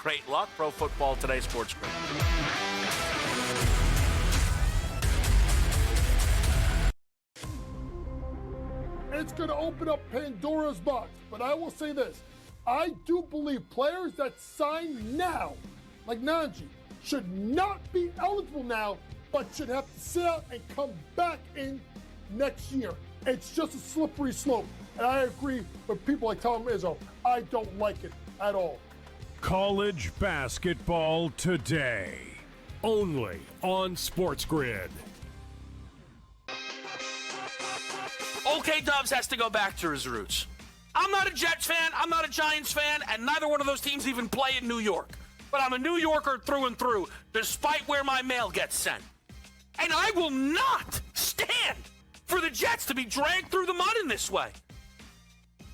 great luck. Pro Football Today, SportsGrid. It's going to open up Pandora's box. But I will say this. I do believe players that sign now, like Najee, should not be eligible now, but should have to sit out and come back in next year. It's just a slippery slope. And I agree with people like Tom Izzo. I don't like it at all. College basketball today, only on SportsGrid. OK Dubs has to go back to his roots. I'm not a Jets fan, I'm not a Giants fan, and neither one of those teams even play in New York. But I'm a New Yorker through and through, despite where my mail gets sent. And I will not stand for the Jets to be dragged through the mud in this way.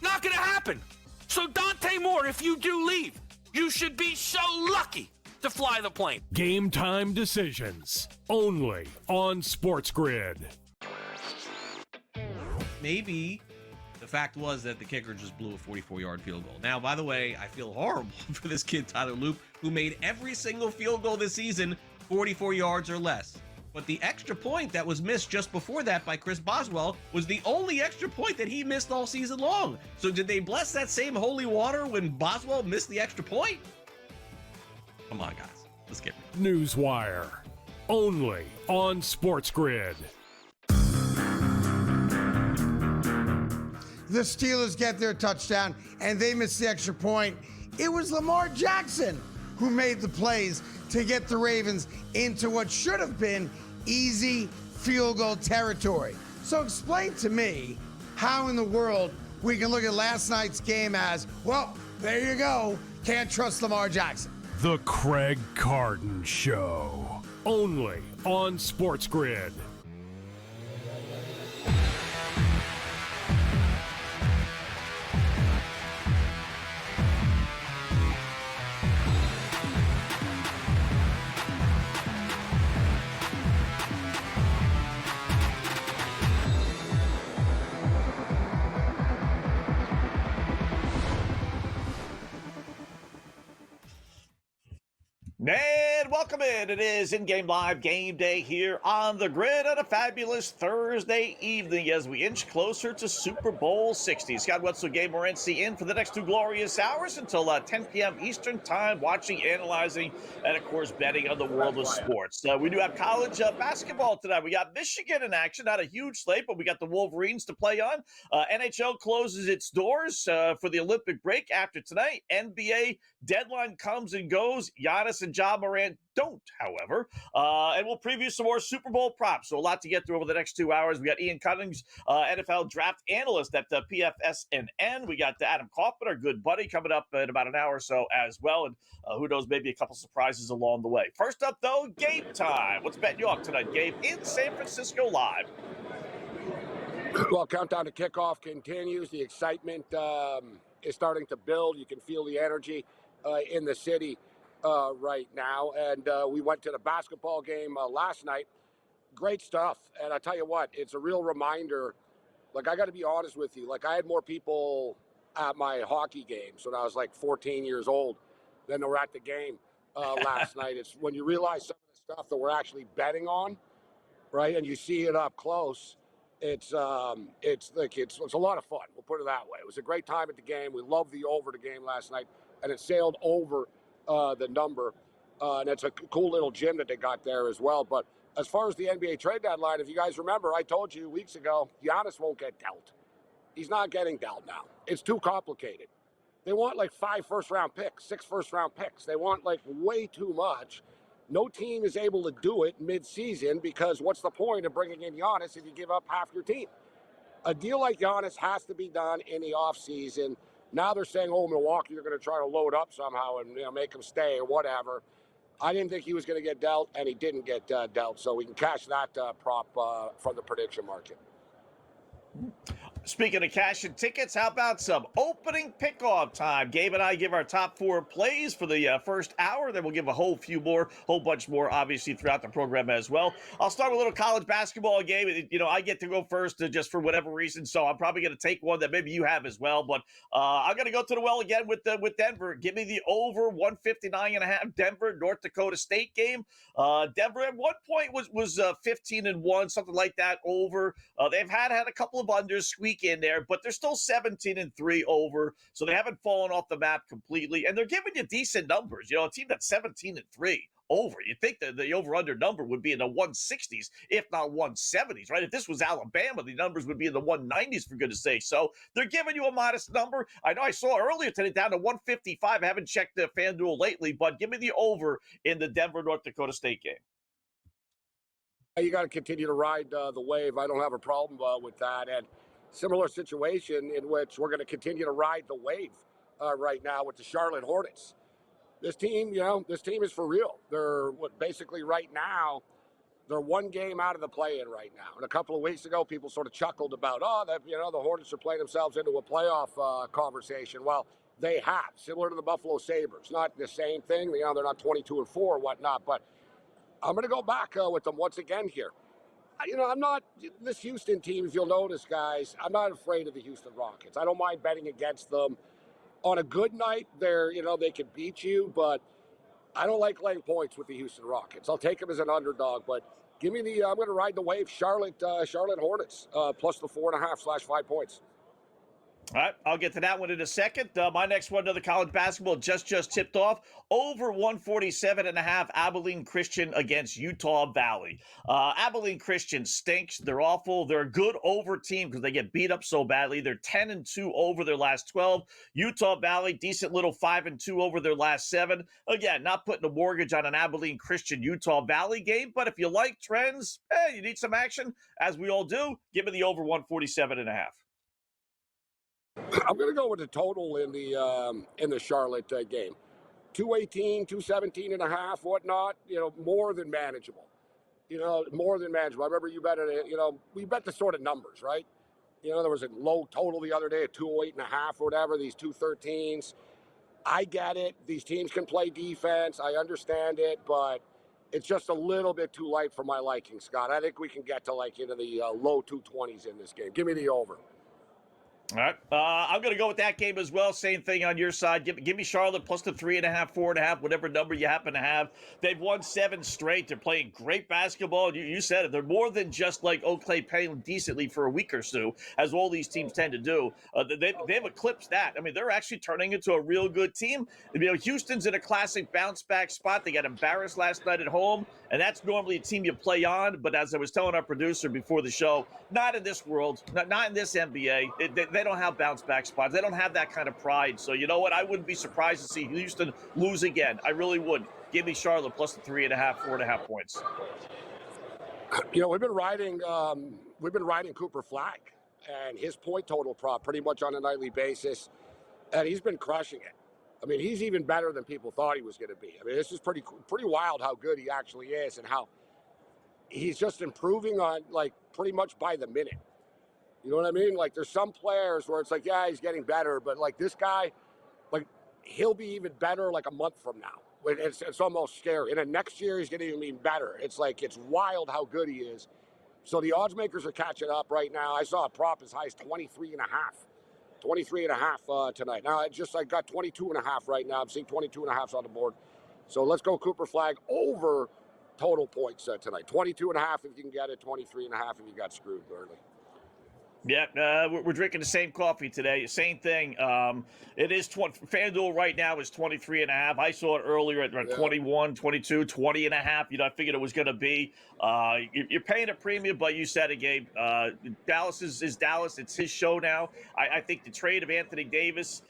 Not going to happen. So Dante Moore, if you do leave, you should be so lucky to fly the plane. Game time decisions, only on SportsGrid. Maybe the fact was that the kicker just blew a 44-yard field goal. Now, by the way, I feel horrible for this kid, Tyler Loop, who made every single field goal this season 44 yards or less. But the extra point that was missed just before that by Chris Boswell was the only extra point that he missed all season long. So did they bless that same holy water when Boswell missed the extra point? Come on, guys. Let's get it. Newswire, only on SportsGrid. The Steelers get their touchdown, and they miss the extra point. It was Lamar Jackson who made the plays to get the Ravens into what should have been easy field goal territory. So explain to me how in the world we can look at last night's game as, well, there you go, can't trust Lamar Jackson. The Craig Carton Show, only on SportsGrid. And welcome in. It is in-game live game day here on the grid on a fabulous Thursday evening as we inch closer to Super Bowl 60. Scott Wetzel, Gabriel Morency in for the next 2 glorious hours until 10 p.m. Eastern time, watching, analyzing, and of course betting on the world of sports. We do have college basketball tonight. We got Michigan in action, not a huge slate, but we got the Wolverines to play on. NHL closes its doors for the Olympic break after tonight. NBA deadline comes and goes. Giannis and Ja Morant don't, however. And we'll preview some more Super Bowl props. So a lot to get through over the next 2 hours. We got Ian Cummings, NFL draft analyst at PFSNN. We got Adam Kaufman, our good buddy, coming up in about an hour or so as well. And who knows, maybe a couple surprises along the way. First up, though, game time. What's betting you off tonight, Gabe, in San Francisco live? Well, countdown to kickoff continues. The excitement is starting to build. You can feel the energy in the city right now. And we went to the basketball game last night. Great stuff. And I tell you what, it's a real reminder. Like, I got to be honest with you. Like, I had more people at my hockey games when I was like 14 years old than they were at the game last night. It's when you realize some of the stuff that we're actually betting on, right? And you see it up close. It's a lot of fun. We'll put it that way. It was a great time at the game. We loved the over the game last night, and it sailed over the number. And it's a cool little gym that they got there as well. But as far as the NBA trade deadline, if you guys remember, I told you weeks ago, Giannis won't get dealt. He's not getting dealt now. It's too complicated. They want like 5 first-round picks, 6 first-round picks. They want like way too much. No team is able to do it mid-season because what's the point of bringing in Giannis if you give up half your team? A deal like Giannis has to be done in the offseason. Now they're saying, oh, Milwaukee, you're going to try to load up somehow and make him stay or whatever. I didn't think he was going to get dealt, and he didn't get dealt. So we can cash that prop from the prediction market. Speaking of cash and tickets, how about some opening pickoff time? Gabe and I give our top 4 plays for the first hour. Then we'll give a whole bunch more, obviously, throughout the program as well. I'll start with a little college basketball, Gabe. You know, I get to go first just for whatever reason, so I'm probably going to take one that maybe you have as well. But I'm going to go to the well again with Denver. Give me the over 159.5 Denver North Dakota State game. Denver at one point was 15-1, something like that over. They've had a couple of unders squeak in there, but they're still 17-3 over, so they haven't fallen off the map completely, and they're giving you decent numbers. You know, a team that's 17-3 over, you'd think that the over-under number would be in the 160s, if not 170s, right? If this was Alabama, the numbers would be in the 190s, for goodness sake. So they're giving you a modest number. I know I saw earlier today down to 155. I haven't checked the FanDuel lately, but give me the over in the Denver North Dakota State game. You got to continue to ride the wave. I don't have a problem with that. And similar situation in which we're going to continue to ride the wave right now with the Charlotte Hornets. This team, this team is for real. They're basically right now, they're one game out of the play-in right now. And a couple of weeks ago, people sort of chuckled about, the Hornets are playing themselves into a playoff conversation. Well, they have, similar to the Buffalo Sabres. Not the same thing. They're not 22-4 or whatnot, but I'm going to go back with them once again here. I'm not, this Houston team, if you'll notice, guys, I'm not afraid of the Houston Rockets. I don't mind betting against them. On a good night, they can beat you, but I don't like laying points with the Houston Rockets. I'll take them as an underdog, but give me I'm going to ride the wave, Charlotte Hornets, plus the 4.5/5 points. All right, I'll get to that one in a second. My next one, another college basketball, just tipped off. Over 147.5, Abilene Christian against Utah Valley. Abilene Christian stinks. They're awful. They're a good over team because they get beat up so badly. They're 10-2 over their last 12. Utah Valley, decent little 5-2 over their last 7. Again, not putting a mortgage on an Abilene Christian Utah Valley game, but if you like trends, you need some action, as we all do, give me the over 147.5. I'm going to go with the total in the Charlotte game. 218, 217.5, whatnot, more than manageable. More than manageable. I remember you bet it, we bet the sort of numbers, right? There was a low total the other day at 208.5 or whatever, these 213s. I get it. These teams can play defense. I understand it, but it's just a little bit too light for my liking, Scott. I think we can get to the low 220s in this game. Give me the over. All right. I'm going to go with that game as well. Same thing on your side. Give me Charlotte plus the 3.5, 4.5, whatever number you happen to have. They've won 7 straight. They're playing great basketball. You said it. They're more than just like Oakley playing decently for a week or so, as all these teams tend to do. They've eclipsed that. I mean, they're actually turning into a real good team. Houston's in a classic bounce-back spot. They got embarrassed last night at home, and that's normally a team you play on. But as I was telling our producer before the show, not in this world, not in this NBA. They don't have bounce-back spots. They don't have that kind of pride. So you know what? I wouldn't be surprised to see Houston lose again. I really wouldn't. Give me Charlotte plus the 3.5, 4.5 points. We've been riding Cooper Flag and his point total prop pretty much on a nightly basis, and he's been crushing it. I mean, he's even better than people thought he was going to be. I mean, this is pretty wild how good he actually is and how he's just improving on pretty much by the minute. You know what I mean? There's some players where it's he's getting better, but this guy, he'll be even better a month from now. It's almost scary. And then next year he's going to be even better. It's it's wild how good he is. So the odds makers are catching up right now. I saw a prop as high as 23.5. 23.5 tonight. Now I got 22.5 right now. I'm seeing 22.5s on the board. So let's go Cooper Flag over total points tonight. 22.5 if you can get it. 23.5 if you got screwed early. Yeah, we're drinking the same coffee today. Same thing. It is FanDuel right now is 23.5. I saw it earlier at 21, 22, 20.5. I figured it was going to be. You're paying a premium, but you said it, Gabe. Dallas is Dallas. It's his show now. I think the trade of Anthony Davis,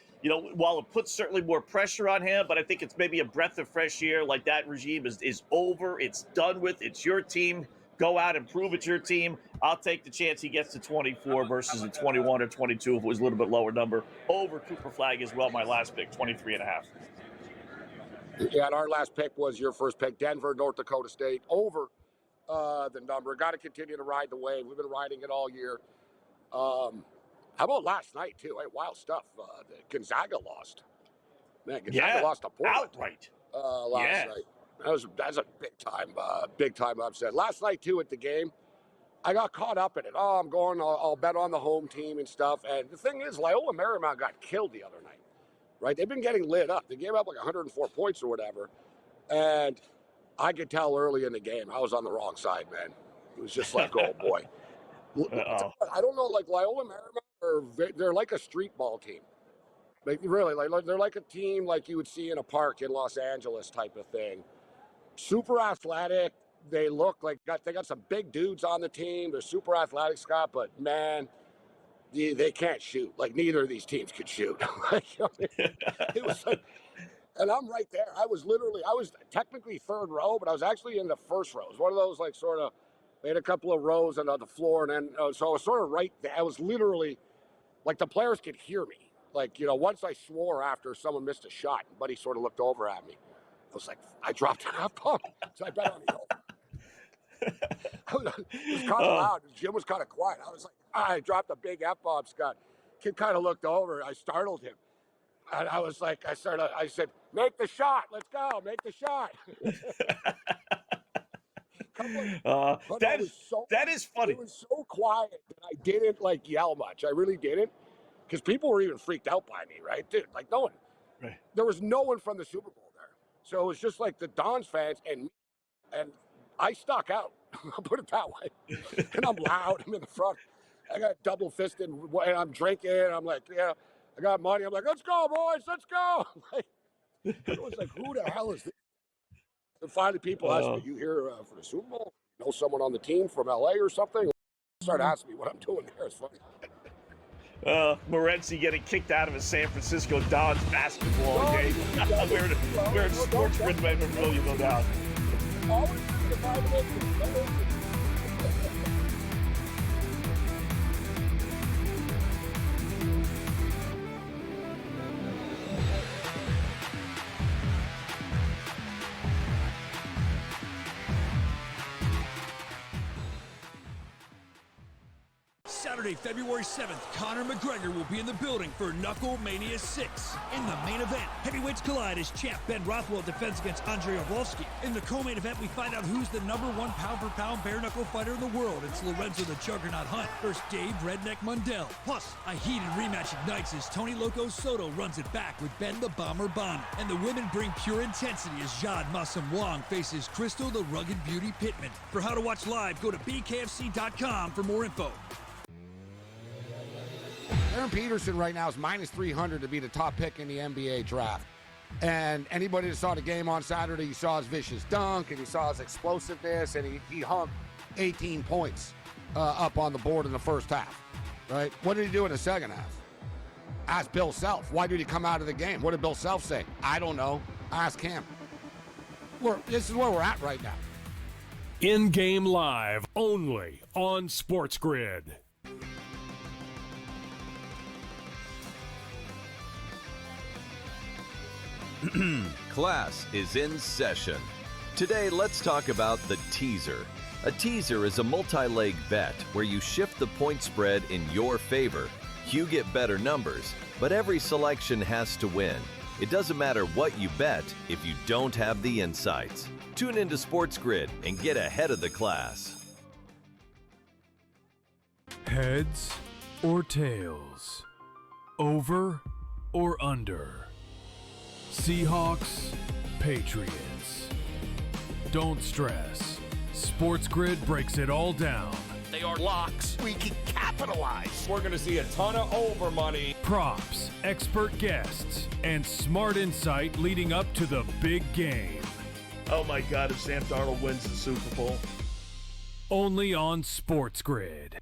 while it puts certainly more pressure on him, but I think it's maybe a breath of fresh air. That regime is over. It's done with. It's your team. Go out and prove it's your team. I'll take the chance he gets to 24 versus a 21 or 22 if it was a little bit lower number. Over Cooper Flag as well, my last pick, 23.5. Yeah, and our last pick was your first pick, Denver, North Dakota State, over the number. Got to continue to ride the wave. We've been riding it all year. How about last night, too? Hey, wild stuff. Gonzaga lost. Man, Gonzaga lost to Portland. Outright. Last night. That's a big time upset. Last night, too, at the game, I got caught up in it. Oh, I'll bet on the home team and stuff. And the thing is, Loyola Marymount got killed the other night, right? They've been getting lit up. They gave up like 104 points or whatever. And I could tell early in the game, I was on the wrong side, man. It was just like, oh, boy. I don't know, like Loyola Marymount, they're like a street ball team. Like, really, like they're like a team like you would see in a park in Los Angeles type of thing. Super athletic. They look like they got some big dudes on the team. They're super athletic, Scott, but man, they can't shoot. Like neither of these teams could shoot. It was like, and I'm right there. I was technically third row, but I was actually in the first row. It was one of those like sort of, they had a couple of rows on the floor, and then so I was sort of right there. I was literally like the players could hear me. Like, once I swore after someone missed a shot, and Buddy sort of looked over at me. I was like, I dropped an F-bomb, so I bet on the over. It was kind of loud. Jim was kind of quiet. I was like, I dropped a big F-bomb, Scott. Kid kind of looked over. I startled him. And I was like, I said, make the shot. Let's go. Make the shot. That is funny. It was so quiet that I didn't like yell much. I really didn't. Because people were even freaked out by me, right? Dude, like no one. Right. There was no one from the Super Bowl there. So it was just like the Dons fans and me. And I stuck out. I'll put it that way. And I'm loud. I'm in the front. I got double fisted and I'm drinking. I'm like, yeah, I got money. I'm like, let's go, boys. Let's go. It was like, who the hell is this? And finally people asked me, you here for the Super Bowl? Know someone on the team from LA or something? Start asking me what I'm doing there. It's funny. Morency getting kicked out of a San Francisco Dons basketball game. We're in SportsGrid memorabilia, no doubt. Saturday, February 7th, Conor McGregor will be in the building for Knuckle Mania 6. In the main event, heavyweights collide as champ Ben Rothwell defends against Andrei Arlovski. In the co-main event, we find out who's the #1 pound-for-pound bare-knuckle fighter in the world. It's Lorenzo the Juggernaut Hunt versus Dave Redneck Mundell. Plus, a heated rematch ignites as Tony Loco Soto runs it back with Ben the Bomber Bonner. And the women bring pure intensity as Jade Massam Wong faces Crystal the Rugged Beauty Pittman. For how to watch live, go to bkfc.com for more info. Aaron Peterson right now is -300 to be the top pick in the NBA draft. And anybody that saw the game on Saturday, you saw his vicious dunk, and you saw his explosiveness, and he hung 18 points up on the board in the first half, right? What did he do in the second half? Ask Bill Self. Why did he come out of the game? What did Bill Self say? I don't know. Ask him. This is where we're at right now. In-game live only on SportsGrid. Class is in session. Today, let's talk about the teaser. A teaser is a multi-leg bet where you shift the point spread in your favor. You get better numbers, but every selection has to win. It doesn't matter what you bet if you don't have the insights. Tune into SportsGrid and get ahead of the class. Heads or tails? Over or under? Seahawks, Patriots. Don't stress. SportsGrid breaks it all down. They are locks. We can capitalize. We're going to see a ton of over money. Props, expert guests, and smart insight leading up to the big game. Oh my God, if Sam Darnold wins the Super Bowl. Only on SportsGrid.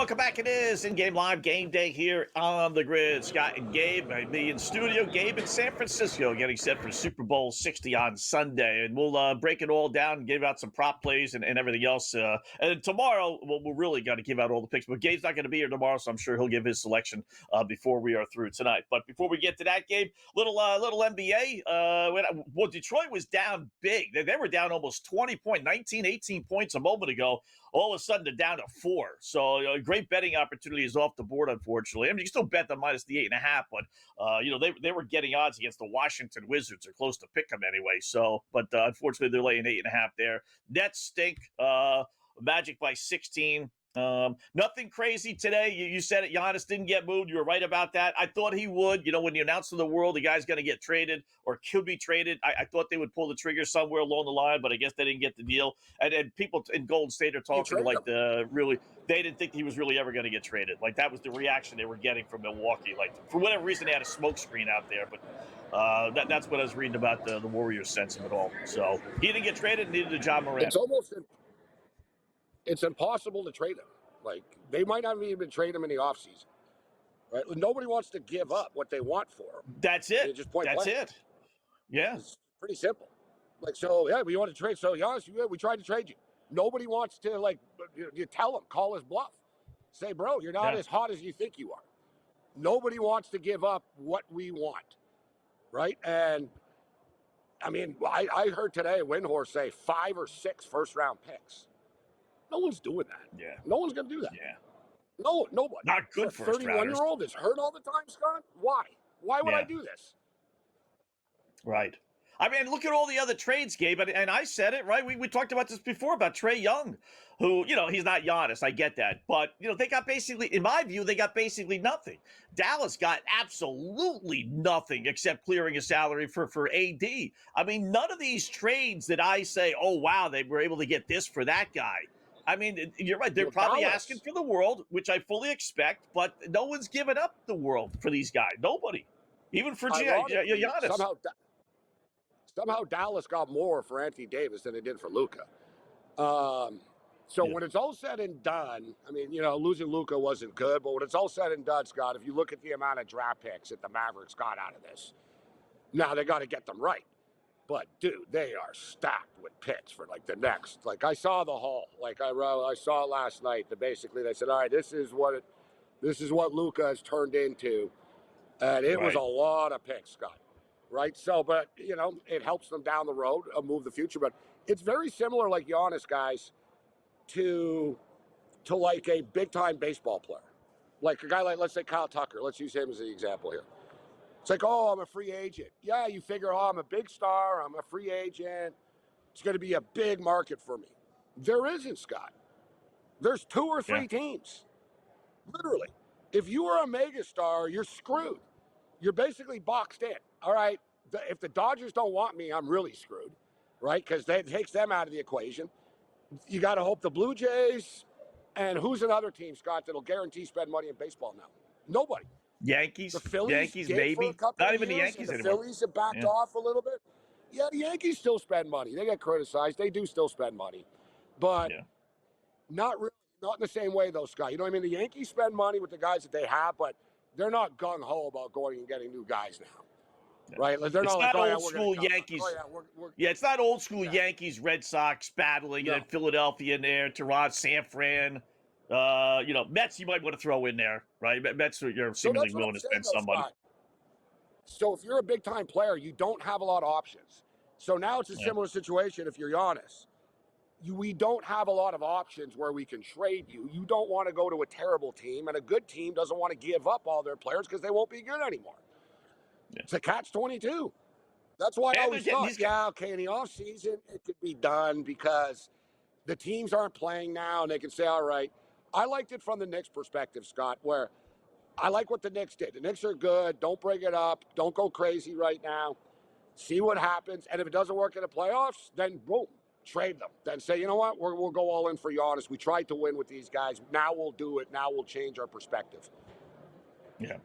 welcome back. It is in-game live game day here on the grid. Scott and Gabe, me in studio. Gabe in San Francisco, getting set for Super Bowl 60 on Sunday, and we'll break it all down and give out some prop plays and everything else. And tomorrow, we're really going to give out all the picks. But Gabe's not going to be here tomorrow, so I'm sure he'll give his selection before we are through tonight. But before we get to that, Gabe, little NBA. Well, Detroit was down big. They were down almost 20 points, 19, 18 points a moment ago. All of a sudden, they're down to 4. So a great betting opportunity is off the board, unfortunately. I mean, you can still bet them minus the 8.5, but they were getting odds against the Washington Wizards, or close to pick them anyway. So, but unfortunately, they're laying 8.5 there. Nets stink. Magic by 16. Nothing crazy today. You said it. Giannis didn't get moved. You were right about that. I thought he would. When you announced to the world the guy's going to get traded or could be traded, I thought they would pull the trigger somewhere along the line, but I guess they didn't get the deal. And people in Golden State are talking like they didn't think he was really ever going to get traded. Like, that was the reaction they were getting from Milwaukee. Like, for whatever reason, they had a smoke screen out there, but that's what I was reading about the Warriors' sense of it all. So he didn't get traded, neither did Ja Morant. It's impossible to trade him. Like, they might not even trade him in the offseason. Right? Nobody wants to give up what they want for him. That's it. Just point That's blank. it. Yeah. It's pretty simple. Like, so, yeah, we want to trade. So, Giannis, we tried to trade you. Nobody wants to, like, you tell him, call his bluff. Say, bro, you're not as hot as you think you are. Nobody wants to give up what we want. Right? And, I mean, I heard today Windhorse say 5 or 6 first-round picks. No one's doing that. Yeah. No one's going to do that. Yeah. No, nobody. Not good for a 31-year-old is hurt all the time, Scott? Why? Why would I do this? Right. I mean, look at all the other trades, Gabe, and I said it, right? We talked about this before about Trae Young, who, he's not Giannis. I get that. But, they got basically, in my view, they got basically nothing. Dallas got absolutely nothing except clearing a salary for AD. I mean, none of these trades that I say, oh, wow, they were able to get this for that guy. I mean, you're right. They're probably asking for the world, which I fully expect, but no one's given up the world for these guys. Nobody. Even for Giannis. Somehow Dallas got more for Anthony Davis than they did for Luka. When it's all said and done, I mean, losing Luka wasn't good, but when it's all said and done, Scott, if you look at the amount of draft picks that the Mavericks got out of this, now they got to get them right. But, dude, they are stacked with picks for, like, the next. Like, I saw the haul. Like, I saw it last night. That basically they said, all right, this is what Luka has turned into. And it was a lot of picks, Scott. Right? So, but, it helps them down the road, move the future. But it's very similar, like Giannis, guys, to like a big-time baseball player. Like a guy like, let's say, Kyle Tucker. Let's use him as the example here. It's like, oh, I'm a free agent. Yeah, you figure, oh, I'm a big star. I'm a free agent. It's going to be a big market for me. There isn't, Scott. There's 2 or 3 teams. Literally. If you are a megastar, you're screwed. You're basically boxed in. All right, if the Dodgers don't want me, I'm really screwed, right? Because that takes them out of the equation. You got to hope the Blue Jays, and who's another team, Scott, that'll guarantee spend money in baseball now? Nobody. Yankees. The Phillies, Yankees, maybe. Not even the Yankees anymore. The Phillies have backed off a little bit. Yeah, the Yankees still spend money. They get criticized. They do still spend money, but not really, not in the same way, though, Scott. You know what I mean? The Yankees spend money with the guys that they have, but they're not gung ho about going and getting new guys now. Right? Like, they're it's not like, old school Yankees. It's not old school Yankees, Red Sox battling, and then Philadelphia in there, Toronto, San Fran. Mets you might want to throw in there, right? Mets you're seemingly willing to spend some money. So if you're a big-time player, you don't have a lot of options. So now it's a similar situation if you're Giannis. We don't have a lot of options where we can trade you. You don't want to go to a terrible team, and a good team doesn't want to give up all their players because they won't be good anymore. It's a catch-22. That's why I always thought, in the offseason, it could be done because the teams aren't playing now, and they can say, all right. I liked it from the Knicks' perspective, Scott, where I like what the Knicks did. The Knicks are good. Don't bring it up. Don't go crazy right now. See what happens. And if it doesn't work in the playoffs, then boom, trade them. Then say, you know what, we'll go all in for Giannis. We tried to win with these guys. Now we'll do it. Now we'll change our perspective. Yeah.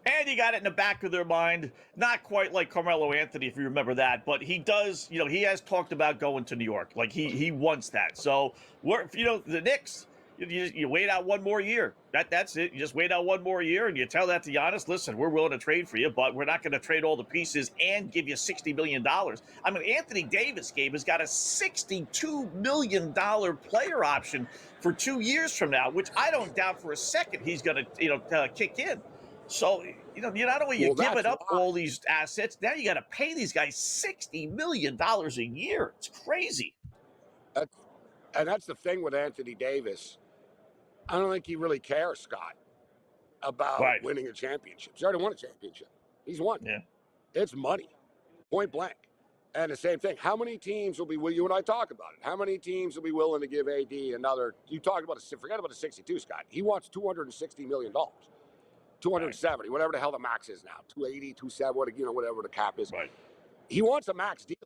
And you got it in the back of their mind, not quite like Carmelo Anthony, if you remember that, but he does, he has talked about going to New York. Like, he wants that. So, the Knicks, You wait out one more year. That's it. You just wait out one more year, and you tell that to Giannis, listen, we're willing to trade for you, but we're not going to trade all the pieces and give you $60 million. I mean, Anthony Davis, Gabe, has got a $62 million player option for 2 years from now, which I don't doubt for a second he's going to kick in. So, not only you giving up all these assets, now you got to pay these guys $60 million a year. It's crazy. And that's the thing with Anthony Davis. I don't think he really cares, Scott, about winning a championship. He's already won a championship. He's won. Yeah. It's money, point blank. And the same thing. How many teams will be, you and I talk about it, how many teams will be willing to give AD another, you talk about, forget about the 62, Scott. He wants $260 million. 270, whatever the hell the max is now. 280, 270, whatever the cap is. Right. He wants a max deal.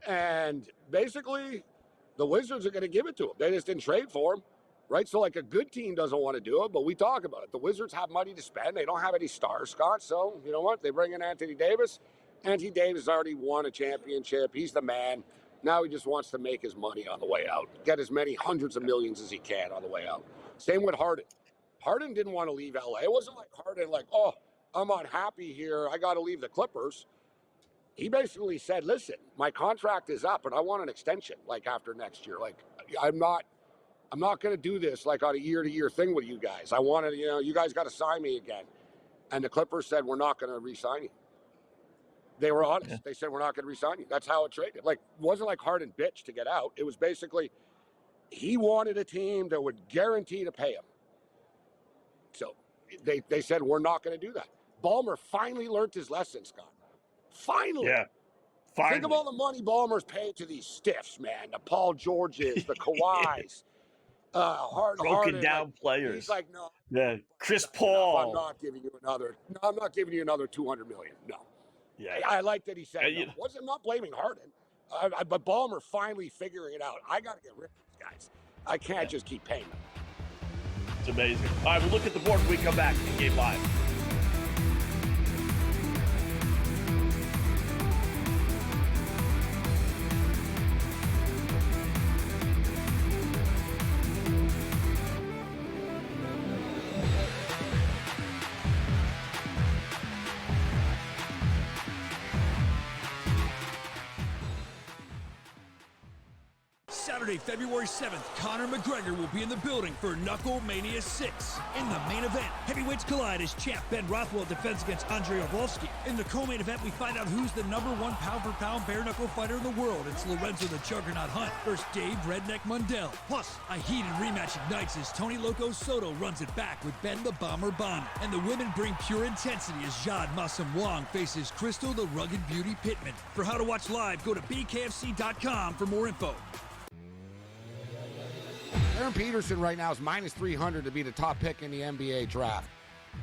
And basically, the Wizards are going to give it to him. They just didn't trade for him. Right, so like a good team doesn't want to do it, but we talk about it. The Wizards have money to spend. They don't have any stars, Scott. So you know what? They bring in Anthony Davis. Anthony Davis already won a championship. He's the man. Now he just wants to make his money on the way out. Get as many hundreds of millions as he can on the way out. Same with Harden. Harden didn't want to leave LA. It wasn't like Harden oh, I'm unhappy here. I got to leave the Clippers. He basically said, listen, my contract is up and I want an extension after next year. I'm not going to do this on a year-to-year thing with you guys. I want to, you guys got to sign me again. And the Clippers said, we're not going to re-sign you. They were honest. Yeah. They said, we're not going to re-sign you. That's how it traded. It wasn't like Harden bitched to get out. It was basically, he wanted a team that would guarantee to pay him. So they said, we're not going to do that. Ballmer finally learned his lesson, Scott. Finally. Yeah. Finally. Think of all the money Ballmer's paid to these stiffs, man. The Paul Georges, the Kawhis. Broken down players. He's like, no. Yeah, Chris Paul. I'm not giving you another. No, I'm not giving you another $200 million. No. Yeah. I like that he said. No. I'm not blaming Harden, but Ballmer finally figuring it out. I got to get rid of these guys. I can't just keep paying them. It's amazing. All right, we'll look at the board when we come back in Game Live. Saturday, February 7th, Conor McGregor will be in the building for Knuckle Mania 6. In the main event, heavyweights collide as champ Ben Rothwell defends against Andrei Arlovski. In the co-main event, we find out who's the #1 pound-for-pound bare-knuckle fighter in the world. It's Lorenzo the Juggernaut Hunt versus Dave Redneck Mundell. Plus, a heated rematch ignites as Tony Loco Soto runs it back with Ben the Bomber Bonner. And the women bring pure intensity as Jade Massam Wong faces Crystal the Rugged Beauty Pittman. For how to watch live, go to bkfc.com for more info. Aaron Peterson right now is -300 to be the top pick in the NBA draft.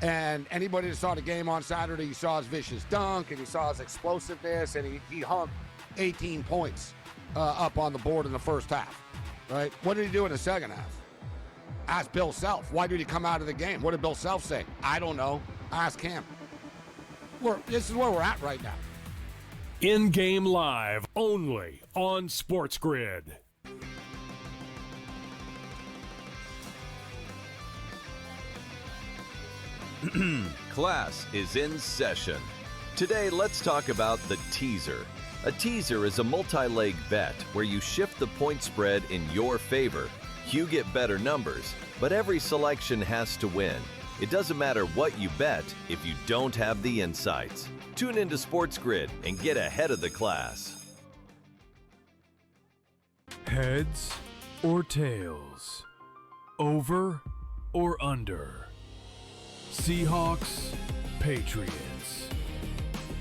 And anybody that saw the game on Saturday, you saw his vicious dunk and you saw his explosiveness, and he hung 18 points up on the board in the first half, right? What did he do in the second half? Ask Bill Self. Why did he come out of the game? What did Bill Self say? I don't know. Ask him. This is where we're at right now. In-game live only on SportsGrid. Class is in session. Today, let's talk about the teaser. A teaser is a multi-leg bet where you shift the point spread in your favor. You get better numbers, but every selection has to win. It doesn't matter what you bet if you don't have the insights. Tune into SportsGrid and get ahead of the class. Heads or tails? Over or under? Seahawks, Patriots.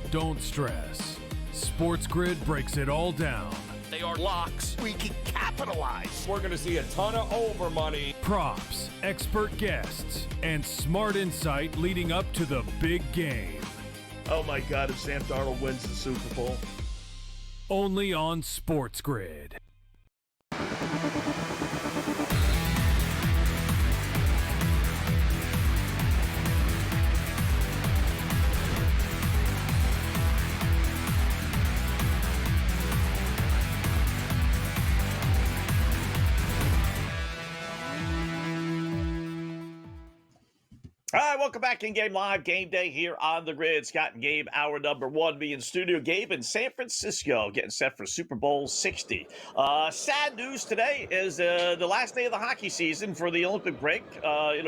Don't stress. SportsGrid breaks it all down. They are locks. We can capitalize. We're going to see a ton of over money. Props, expert guests, and smart insight leading up to the big game. Oh my God, if Sam Darnold wins the Super Bowl. Only on SportsGrid. All right, welcome back in Game Live, Game Day here on the Grid. Scott and Gabe, hour number one, be in studio. Gabe in San Francisco, getting set for Super Bowl 60. Sad news today is the last day of the hockey season for the Olympic break.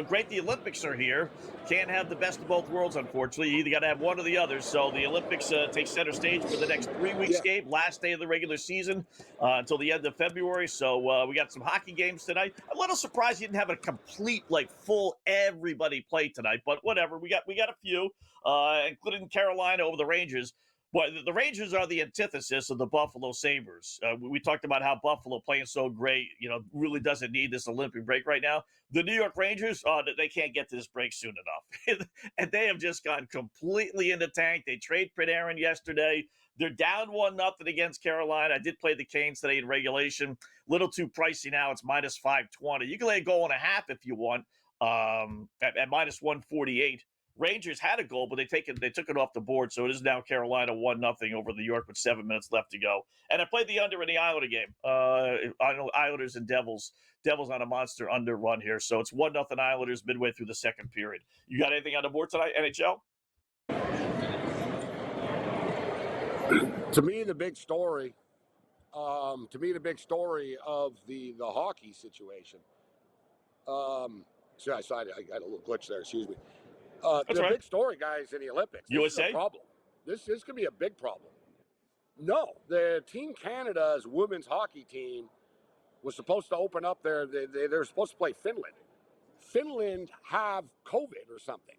Great the Olympics are here. Can't have the best of both worlds, unfortunately. You either got to have one or the other. So the Olympics take center stage for the next 3 weeks, Gabe. Last day of the regular season until the end of February. So we got some hockey games tonight. I'm a little surprised you didn't have a complete, full everybody play tonight, but whatever. We got a few, including Carolina over the Rangers. But the Rangers are the antithesis of the Buffalo Sabres. We talked about how Buffalo playing so great, really doesn't need this Olympic break right now. The New York Rangers, they can't get to this break soon enough. And they have just gone completely in the tank. They trade Panarin yesterday. They're down 1-0 against Carolina. I did play the Canes today in regulation. Little too pricey now. It's minus 520. You can lay a goal and a half if you want at minus 148. Rangers had a goal, but they took it off the board, so it is now Carolina 1-0 over New York with 7 minutes left to go. And I played the under in the Islander game. Islanders and Devils. Devils on a monster under run here, so it's 1-0 Islanders midway through the second period. You got anything on the board tonight, NHL? To me, the big story of the hockey situation. Sorry, I got a little glitch there. Excuse me. The big story, guys, in the Olympics. This USA? is a problem. This could be a big problem. No, the Team Canada's women's hockey team was supposed to open up they're supposed to play Finland. Finland have COVID or something.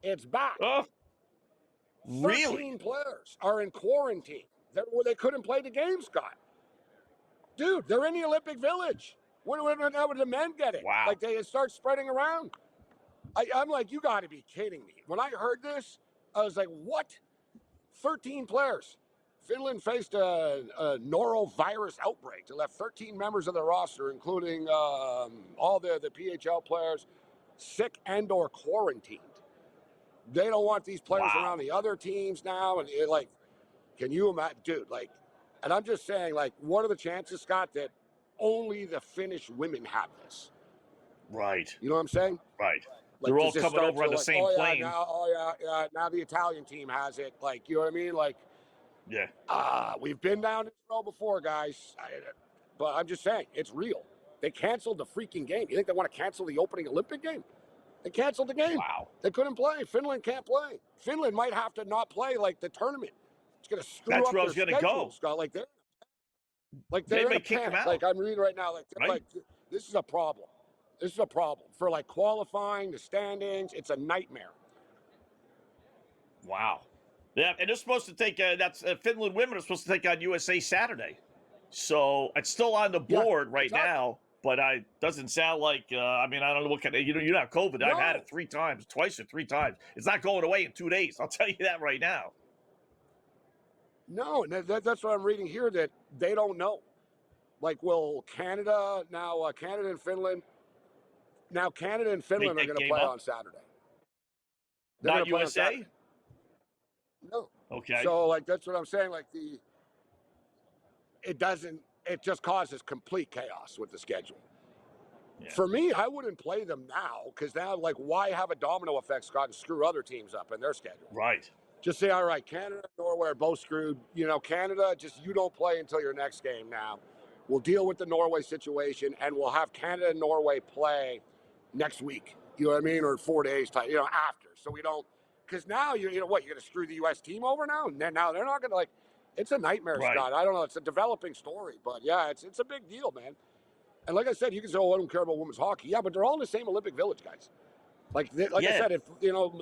It's back. Oh, really? 13 players are in quarantine. They couldn't play the game, Scott. Dude, they're in the Olympic Village. When would the men get it? Wow. Like, they start spreading around. I'm like, you got to be kidding me. When I heard this, I was like, what? 13 players. Finland faced a norovirus outbreak that left 13 members of the roster, including all the PHL players, sick and or quarantined. They don't want these players around the other teams now. And can you imagine, dude, and I'm just saying, what are the chances, Scott, that only the Finnish women have this? Right. You know what I'm saying? Right. They're all coming over on the same plane. Now the Italian team has it. You know what I mean? Yeah. We've been down this road before, guys. But I'm just saying, it's real. They canceled the freaking game. You think they want to cancel the opening Olympic game? They canceled the game. Wow. They couldn't play. Finland can't play. Finland might have to not play the tournament. It's going to screw up their schedule, Scott. They're in a panic. I'm reading right now. This is a problem. This is a problem for qualifying, the standings. It's a nightmare. Wow. Yeah, and they're supposed to take Finland women are supposed to take on USA Saturday, so it's still on the board now. But it doesn't sound like. I don't know what kind of. You're not COVID. I've had it twice or three times. It's not going away in 2 days. I'll tell you that right now. No, that's what I'm reading here. That they don't know. Will Canada now? Canada and Finland. Now Canada and Finland are going to play on Saturday. Not USA? No. Okay. So that's what I'm saying. It just causes complete chaos with the schedule. Yeah. For me, I wouldn't play them now because now, why have a domino effect, Scott, and screw other teams up in their schedule? Right. Just say, all right, Canada and Norway are both screwed. Canada, you don't play until your next game now. We'll deal with the Norway situation, and we'll have Canada and Norway play next week. You know what I mean? Or 4 days time, after. So we don't, because now you're going to screw the U.S. team over now? Now they're not going to, it's a nightmare, right. Scott. I don't know. It's a developing story, but yeah, it's a big deal, man. And like I said, you can say, oh, I don't care about women's hockey. Yeah, but they're all in the same Olympic Village, guys. I said, if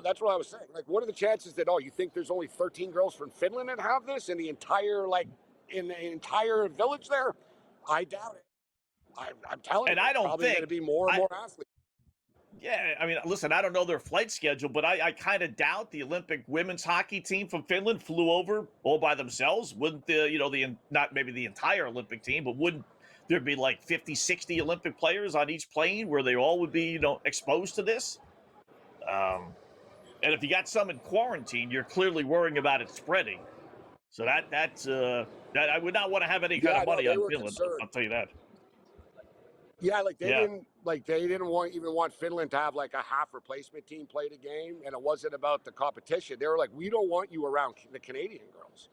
that's what I was saying. What are the chances that, you think there's only 13 girls from Finland that have this in the entire, in the entire village there? I doubt it. I'm telling you, I don't probably going to be more and more athletes. Yeah, listen, I don't know their flight schedule, but I kind of doubt the Olympic women's hockey team from Finland flew over all by themselves. Wouldn't not maybe the entire Olympic team, but wouldn't there be 50, 60 Olympic players on each plane where they all would be, exposed to this? And if you got some in quarantine, you're clearly worrying about it spreading. So that I would not want to have any kind of money on Finland. I'll tell you that. Yeah, they didn't want Finland to have like a half replacement team play the game, and it wasn't about the competition. They were like, we don't want you around the Canadian girls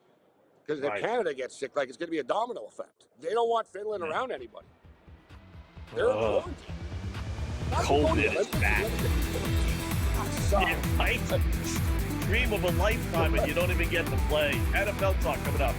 because if Canada gets sick, it's going to be a domino effect. They don't want Finland around anybody. They're in quarantine. COVID is back. It's a dream of a lifetime, and you don't even get to play. NFL talk coming up.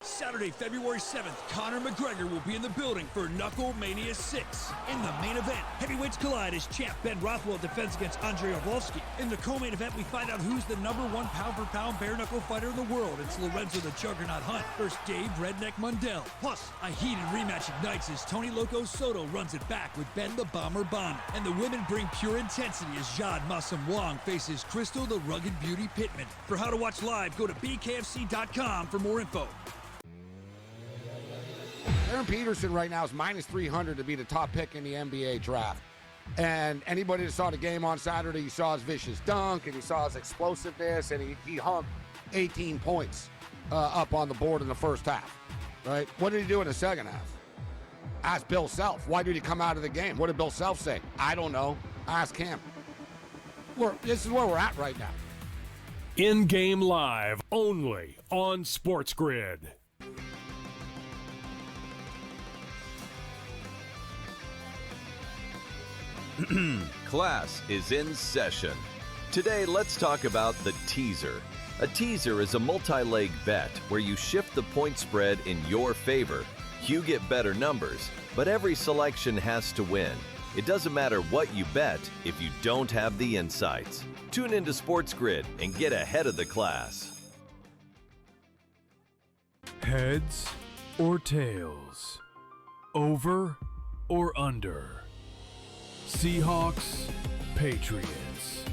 Saturday, February 7th, Conor McGregor will be in the building for Knuckle Mania 6. In the main event, heavyweights collide as champ Ben Rothwell defends against Andrei Arlovski. In the co-main event, we find out who's the #1 pound-for-pound bare-knuckle fighter in the world. It's Lorenzo the Juggernaut Hunt versus Dave Redneck Mundell. Plus, a heated rematch ignites as Tony Loco Soto runs it back with Ben the Bomber Bonner. And the women bring pure intensity as Jade Massam Wong faces Crystal the Rugged Beauty Pittman. For how to watch live, go to bkfc.com for more info. Aaron Peterson right now is -300 to be the top pick in the NBA draft. And anybody that saw the game on Saturday, you saw his vicious dunk, and he saw his explosiveness, and he hung 18 points up on the board in the first half, right? What did he do in the second half? Ask Bill Self. Why did he come out of the game? What did Bill Self say? I don't know. Ask him. This is where we're at right now. In-game live only on SportsGrid. Class is in session. Today, let's talk about the teaser. A teaser is a multi-leg bet where you shift the point spread in your favor. You get better numbers, but every selection has to win. It doesn't matter what you bet if you don't have the insights. Tune into SportsGrid and get ahead of the class. Heads or tails? Over or under? Seahawks, Patriots.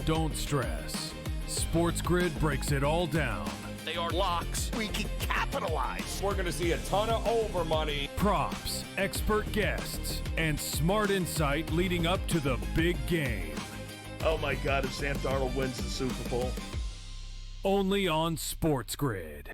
Don't stress. SportsGrid breaks it all down. They are locks. We can capitalize. We're going to see a ton of over money. Props, expert guests, and smart insight leading up to the big game. Oh my God, if Sam Darnold wins the Super Bowl. Only on SportsGrid.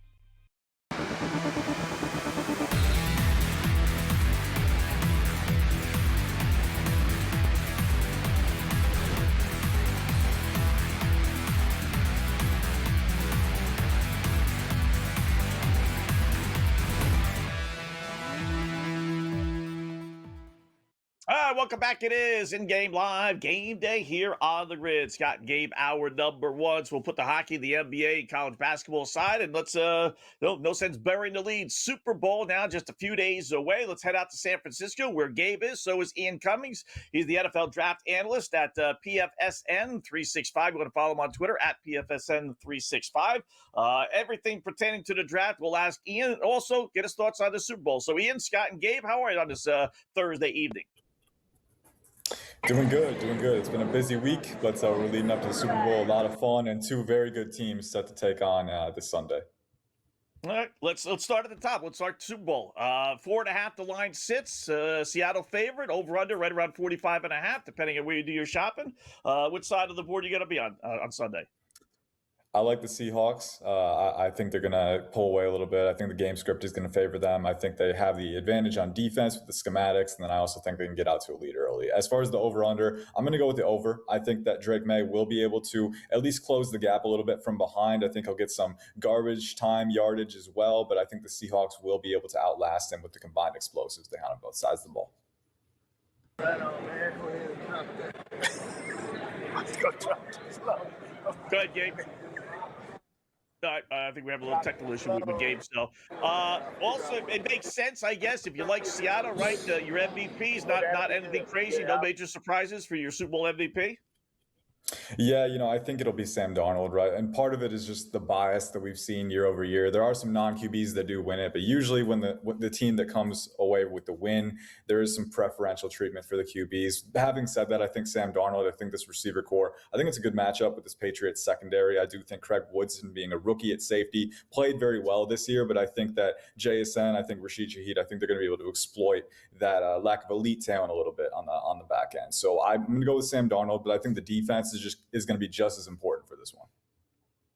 All right, welcome back. It is in-game live game day here on the grid. Scott and Gabe, our #1. So we'll put the hockey, the NBA, college basketball aside, and let's no sense burying the lead. Super Bowl now just a few days away. Let's head out to San Francisco where Gabe is. So is Ian Cummings. He's the NFL draft analyst at PFSN365. We're going to follow him on Twitter at PFSN365. Everything pertaining to the draft, we'll ask Ian, and also get his thoughts on the Super Bowl. So Ian, Scott, and Gabe, how are you on this Thursday evening? Doing good. It's been a busy week, but we're leading up to the Super Bowl. A lot of fun and two very good teams set to take on this Sunday. All right, let's start at the top. Let's start Super Bowl. 4.5, the line sits. Seattle favorite, over under right around 45.5, depending on where you do your shopping. Which side of the board are you going to be on Sunday? I like the Seahawks. I think they're going to pull away a little bit. I think the game script is going to favor them. I think they have the advantage on defense with the schematics, and then I also think they can get out to a lead early. As far as the over-under, I'm going to go with the over. I think that Drake May will be able to at least close the gap a little bit from behind. I think he'll get some garbage time yardage as well, but I think the Seahawks will be able to outlast him with the combined explosives they have on both sides of the ball. Right on, man. Let's go, Go ahead, Gabe. I think we have a little technical issue with Gabe. So, also, it makes sense, I guess, if you like Seattle, right? Your MVP's not anything crazy, no major surprises for your Super Bowl MVP. Yeah, I think it'll be Sam Darnold, right? And part of it is just the bias that we've seen year over year. There are some non-QBs that do win it, but usually when the team that comes away with the win, there is some preferential treatment for the QBs. Having said that, I think Sam Darnold, I think this receiver core, I think it's a good matchup with this Patriots secondary. I do think Craig Woodson, being a rookie at safety, played very well this year, but I think that JSN, I think Rashid Shaheed, I think they're going to be able to exploit that lack of elite talent a little bit on the back end. So I'm going to go with Sam Darnold, but I think the defense is going to be just as important for this one.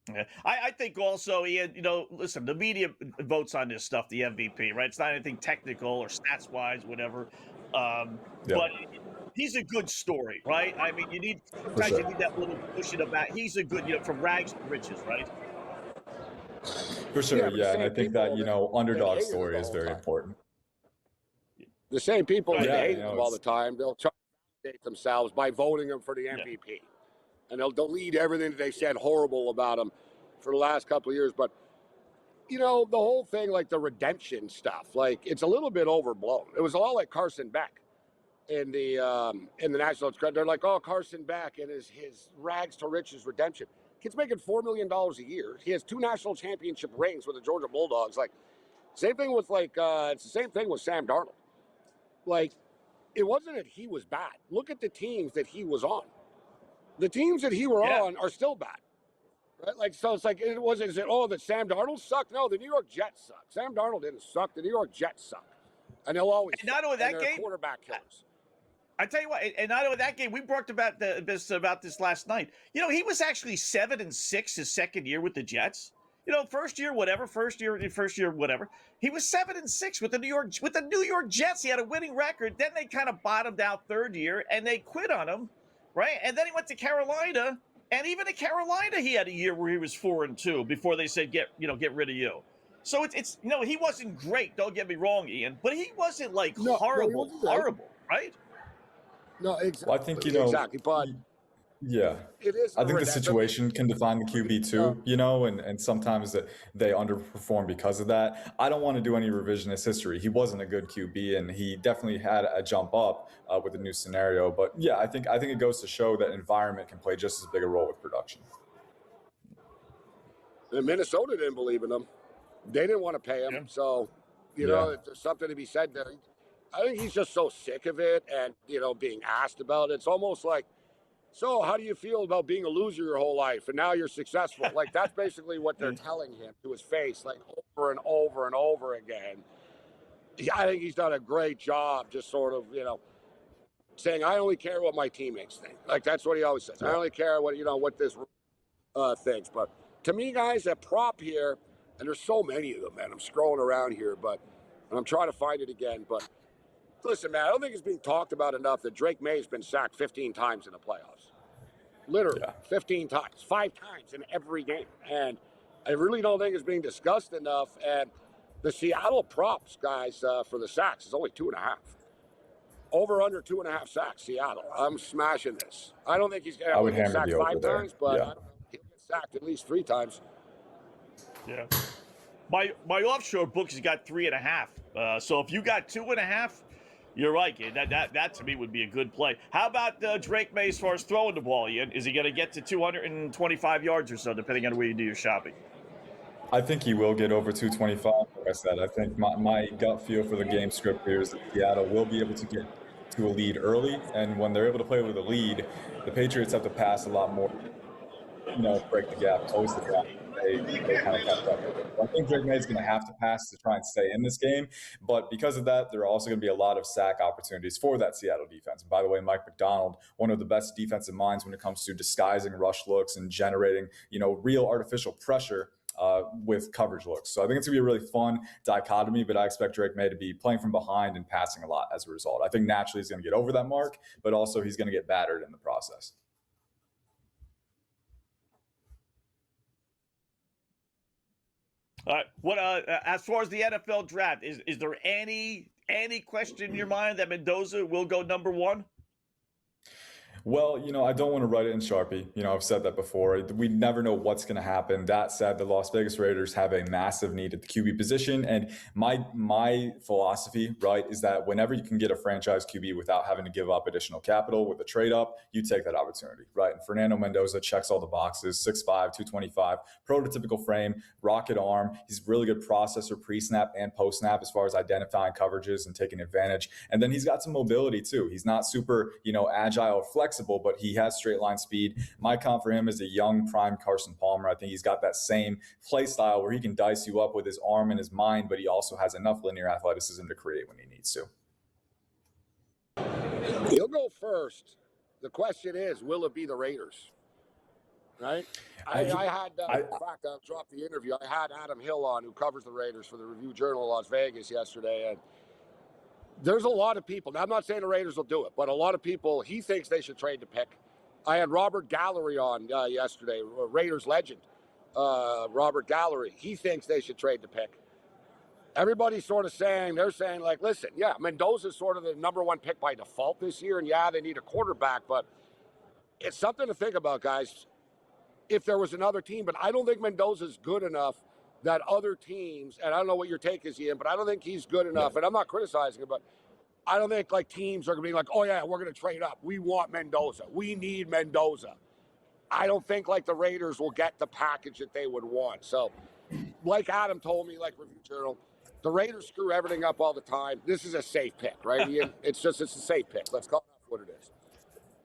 Yeah. I think also, Ian, listen, the media votes on this stuff, the MVP, right? It's not anything technical or stats-wise, whatever. But he's a good story, right? I mean, you need that little push in the back. He's a good, from rags to riches, right? For sure, Yeah, and I think that, underdog story is very important. The same people that hate him all it's- the time, they'll try to date themselves by voting him for the MVP. And they'll delete everything that they said horrible about him for the last couple of years. But, the whole thing, like the redemption stuff, like it's a little bit overblown. It was a lot like Carson Beck in the National. They're like, oh, Carson Beck and his rags to riches redemption. Kid's making $4 million a year. He has 2 national championship rings with the Georgia Bulldogs. Like, same thing with it's the same thing with Sam Darnold. Like, it wasn't that he was bad. Look at the teams that he was on. The teams that he were on are still bad. Right? Like, so it's like, that Sam Darnold sucked? No, the New York Jets suck. Sam Darnold didn't suck. The New York Jets suck. And they'll always and not only that game, quarterback killers. I tell you what, and not only that game, we talked about this last night. He was actually 7-6 his second year with the Jets. First year, whatever. He was 7-6 with the New York Jets. He had a winning record. Then they kind of bottomed out third year, and they quit on him, right? And then he went to Carolina, and even at Carolina, he had a year where he was 4-2 before they said get rid of you. So it's he wasn't great. Don't get me wrong, Ian, but he wasn't horrible, right? No, exactly. Well, I think exactly, but yeah, it is. I think the situation can define the QB too, and sometimes they underperform because of that. I don't want to do any revisionist history. He wasn't a good QB, and he definitely had a jump up with a new scenario. But yeah, I think it goes to show that environment can play just as big a role with production. And Minnesota didn't believe in him. They didn't want to pay him. So, there's something to be said there. I think he's just so sick of it and, being asked about it. It's almost like, so how do you feel about being a loser your whole life and now you're successful? Like, that's basically what they're telling him to his face, like over and over and over again. I think he's done a great job just sort of, saying, I only care what my teammates think. Like, that's what he always says. I only care what this thinks. But to me, guys, that prop here, and there's so many of them, man. I'm scrolling around here, and I'm trying to find it again, but listen, man, I don't think it's being talked about enough that Drake May's been sacked 15 times in the playoffs. Literally, 15 times, 5 times in every game. And I really don't think it's being discussed enough. And the Seattle props, guys, for the sacks is only 2.5. Over under 2.5 sacks, Seattle. I'm smashing this. I don't think he's going to get sacked 5 times, but I don't know, he'll get sacked at least 3 times. Yeah. My offshore book has got 3.5. So if you got 2.5, you're right, kid. That to me would be a good play. How about Drake May as far as throwing the ball, Ian? Is he going to get to 225 yards or so, depending on where you do your shopping? I think he will get over 225. Like I said, I think my gut feel for the game script here is that Seattle will be able to get to a lead early, and when they're able to play with a lead, the Patriots have to pass a lot more, break the gap, close the gap. They kind of kept up with it. I think Drake May is going to have to pass to try and stay in this game, but because of that, there are also going to be a lot of sack opportunities for that Seattle defense. And by the way, Mike McDonald, one of the best defensive minds when it comes to disguising rush looks and generating, real artificial pressure with coverage looks. So I think it's going to be a really fun dichotomy, but I expect Drake May to be playing from behind and passing a lot as a result. I think naturally he's going to get over that mark, but also he's going to get battered in the process. All right. What as far as the NFL draft, is there any question in your mind that Mendoza will go number 1? Well, I don't want to write it in Sharpie. I've said that before. We never know what's going to happen. That said, the Las Vegas Raiders have a massive need at the QB position. And my philosophy, right, is that whenever you can get a franchise QB without having to give up additional capital with a trade up, you take that opportunity, right? And Fernando Mendoza checks all the boxes, 6'5", 225, prototypical frame, rocket arm. He's a really good processor pre-snap and post-snap as far as identifying coverages and taking advantage. And then he's got some mobility too. He's not super, agile or flexible, but he has straight line speed. My comp for him is a young prime Carson Palmer. I think he's got that same play style where he can dice you up with his arm and his mind, but he also has enough linear athleticism to create when he needs to. He'll go first. The question is, will it be the Raiders? Right? I had, in fact, I'll drop the interview. I had Adam Hill on, who covers the Raiders for the Review Journal of Las Vegas yesterday, and there's a lot of people. Now, I'm not saying the Raiders will do it, but a lot of people, he thinks they should trade the pick. I had Robert Gallery on yesterday, Raiders legend, Robert Gallery. He thinks they should trade the pick. Everybody's sort of saying, like, listen, yeah, Mendoza's sort of the number one pick by default this year, and yeah, they need a quarterback, but it's something to think about, guys, if there was another team. But I don't think Mendoza's good enough that other teams, and I don't know what your take is, Ian, but I don't think he's good enough, and I'm not criticizing him, but I don't think like teams are going to be like, oh yeah, we're going to trade up. We want Mendoza. We need Mendoza. I don't think like the Raiders will get the package that they would want. So like Adam told me, like Review Journal, the Raiders screw everything up all the time. This is a safe pick, right, Ian? It's a safe pick. Let's call it what it is.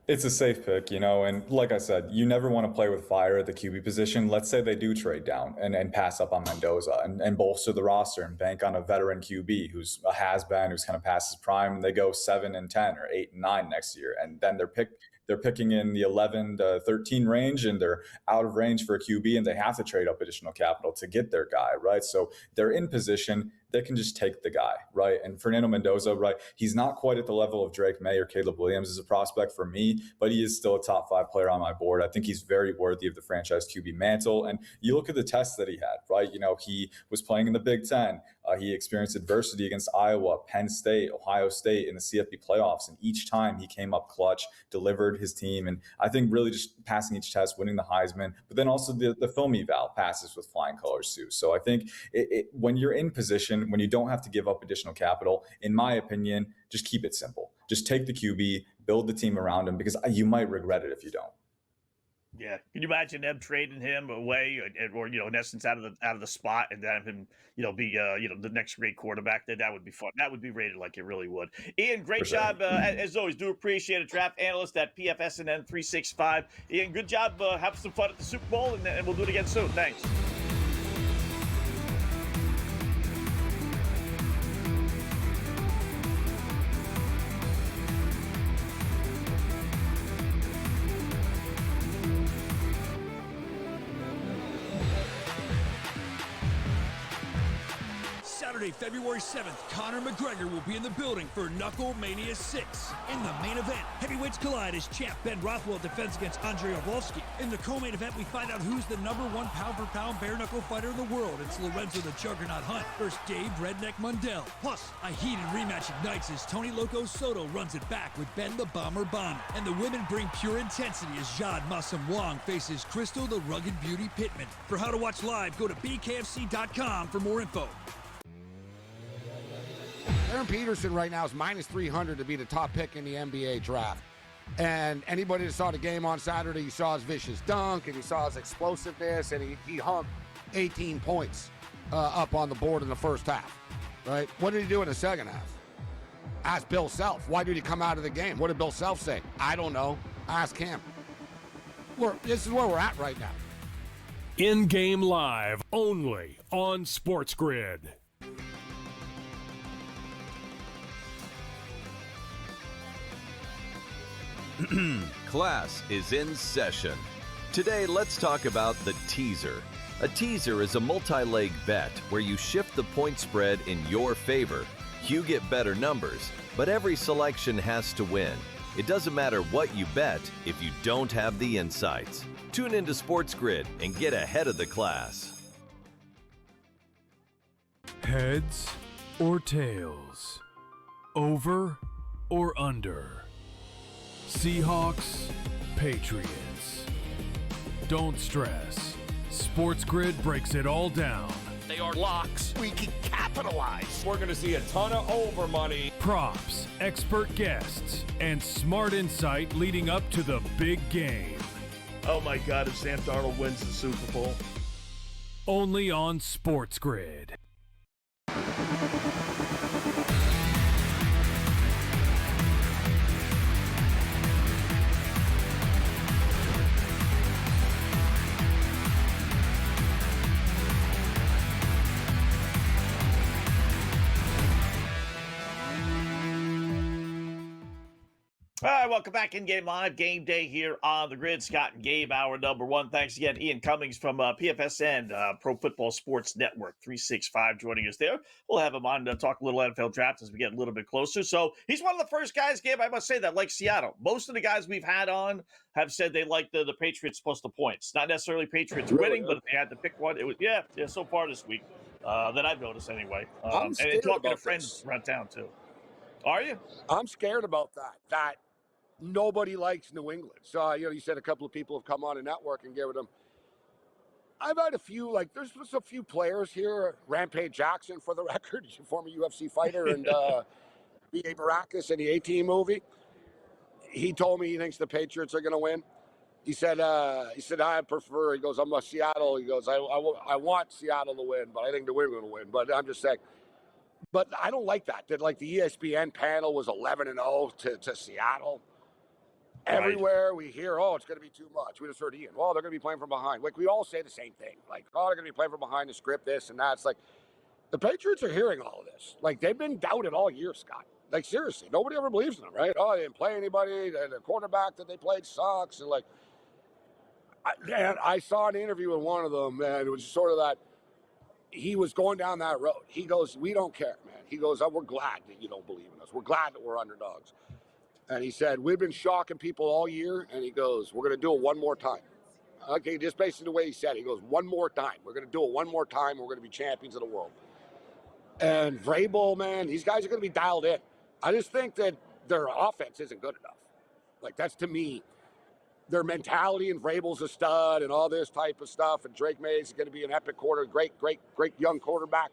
It's a safe pick, and like I said, you never want to play with fire at the QB position. Let's say they do trade down and pass up on Mendoza and bolster the roster and bank on a veteran QB who's a has-been, who's kind of past his prime, and they go 7 and 10 or 8 and 9 next year, and then they're picking in the 11 to 13 range, and they're out of range for a QB, and they have to trade up additional capital to get their guy, right? So they're in position. They can just take the guy, right? And Fernando Mendoza, right, he's not quite at the level of Drake May or Caleb Williams as a prospect for me, but he is still a top 5 player on my board. I think he's very worthy of the franchise QB mantle. And you look at the tests that he had, right? He was playing in the Big Ten. He experienced adversity against Iowa, Penn State, Ohio State in the CFP playoffs. And each time he came up clutch, delivered his team. And I think really just passing each test, winning the Heisman, but then also the film eval passes with flying colors too. So I think when you're in position, when you don't have to give up additional capital, in my opinion, just keep it simple. Just take the QB, build the team around him, because you might regret it if you don't. Yeah, can you imagine them trading him away, or in essence out of the spot, and then him be the next great quarterback? That would be fun. That would be rated like it really would. Ian, great job as always. Do appreciate it. Draft analyst at PFSNN 365. Ian, good job. Have some fun at the Super Bowl, and we'll do it again soon. Thanks. Saturday, February 7th, Conor McGregor will be in the building for Knuckle Mania 6. In the main event, heavyweights collide as champ Ben Rothwell defends against Andrei Arlovski. In the co-main event, we find out who's the #1 pound-for-pound bare-knuckle fighter in the world. It's Lorenzo the Juggernaut Hunt versus Dave Redneck Mundell. Plus, a heated rematch ignites as Tony Loco Soto runs it back with Ben the Bomber Bonner. And the women bring pure intensity as Jade Massam Wong faces Crystal the Rugged Beauty Pittman. For how to watch live, go to bkfc.com for more info. Aaron Peterson right now is -300 to be the top pick in the NBA draft. And anybody that saw the game on Saturday, you saw his vicious dunk, and you saw his explosiveness, and he hung 18 points up on the board in the first half, right? What did he do in the second half? Ask Bill Self. Why did he come out of the game? What did Bill Self say? I don't know. Ask him. This is where we're at right now. In-game live only on SportsGrid. Class is in session. Today, let's talk about the teaser. A teaser is a multi-leg bet where you shift the point spread in your favor. You get better numbers, but every selection has to win. It doesn't matter what you bet if you don't have the insights. Tune into SportsGrid and get ahead of the class. Heads or tails? Over or under? Seahawks, Patriots. Don't stress. SportsGrid breaks it all down. They are locks. We can capitalize. We're going to see a ton of over money. Props, expert guests, and smart insight leading up to the big game. Oh my God, if Sam Darnold wins the Super Bowl. Only on SportsGrid. All right, welcome back in Game Live. Game Day here on the grid. Scott and Gabe, hour number one. Thanks again, Ian Cummings from PFSN, Pro Football Sports Network 365, joining us there. We'll have him on to talk a little NFL draft as we get a little bit closer. So he's one of the first guys, Gabe, I must say, that like Seattle. Most of the guys we've had on have said they like the Patriots plus the points. Not necessarily Patriots winning, but if they had to pick one, it was, yeah, so far this week that I've noticed anyway. And talking to friends around town, too. Are you? I'm scared about that nobody likes New England. So, you said a couple of people have come on a network and given them. I've had a few, there's a few players here. Rampage Jackson, for the record, former UFC fighter, and B.A. Baracus in the A-Team movie. He told me he thinks the Patriots are going to win. He said, I prefer, he goes, I'm a Seattle. He goes, I want Seattle to win, but I think New England will win. But I'm just saying. But I don't like that. That the ESPN panel was 11-0 to Seattle. Right. Everywhere we hear, it's going to be too much. We just heard Ian. Well, they're going to be playing from behind. We all say the same thing. They're going to be playing from behind the script, this and that. It's the Patriots are hearing all of this. They've been doubted all year, Scott. Seriously, nobody ever believes in them, right? Oh, they didn't play anybody. The quarterback that they played sucks. And I saw an interview with one of them, and it was sort of that. He was going down that road. He goes, we don't care, man. He goes, we're glad that you don't believe in us. We're glad that we're underdogs. And he said, we've been shocking people all year. And he goes, we're going to do it one more time. Okay, just basically the way he said it. He goes, one more time. We're going to do it one more time. We're going to be champions of the world. And Vrabel, man, these guys are going to be dialed in. I just think that their offense isn't good enough. That's, to me, their mentality, and Vrabel's a stud and all this type of stuff. And Drake Mays is going to be an epic great young quarterback.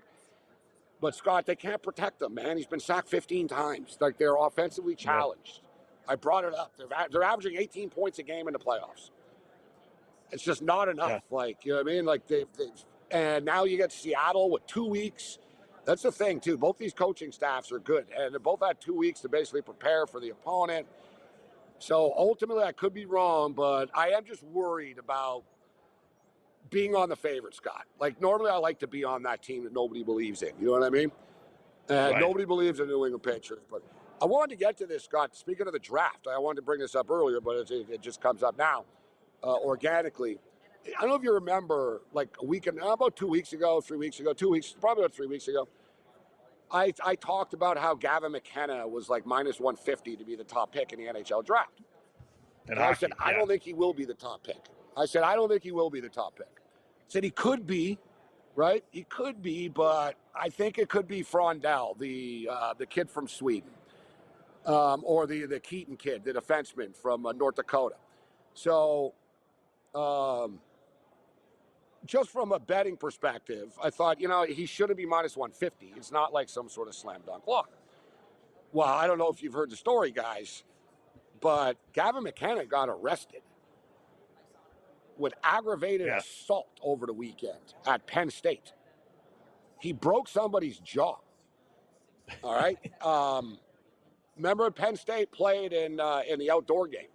But, Scott, they can't protect him, man. He's been sacked 15 times. They're offensively challenged. Yeah. I brought it up. They're averaging 18 points a game in the playoffs. It's just not enough. Yeah. You know what I mean? And now you get Seattle with 2 weeks. That's the thing, too. Both these coaching staffs are good. And they both had 2 weeks to basically prepare for the opponent. So, ultimately, I could be wrong, but I am just worried about being on the favorite, Scott. Normally I like to be on that team that nobody believes in. You know what I mean? And right. Nobody believes in the New England Patriots. But I wanted to get to this, Scott. Speaking of the draft, I wanted to bring this up earlier, but it just comes up now organically. I don't know if you remember, about 2 weeks ago, 3 weeks ago, 2 weeks, probably about 3 weeks ago, I talked about how Gavin McKenna was minus 150 to be the top pick in the NHL draft. And I said, I don't think he will be the top pick. I said, I don't think he will be the top pick. Said he could be, right? He could be, but I think it could be Frondell, the kid from Sweden, or the Keaton kid, the defenseman from North Dakota. So, just from a betting perspective, I thought, he shouldn't be minus 150. It's not like some sort of slam dunk lock. Well, I don't know if you've heard the story, guys, but Gavin McKenna got arrested with aggravated assault over the weekend at Penn State. He broke somebody's jaw. All right. Remember, Penn State played in the outdoor game.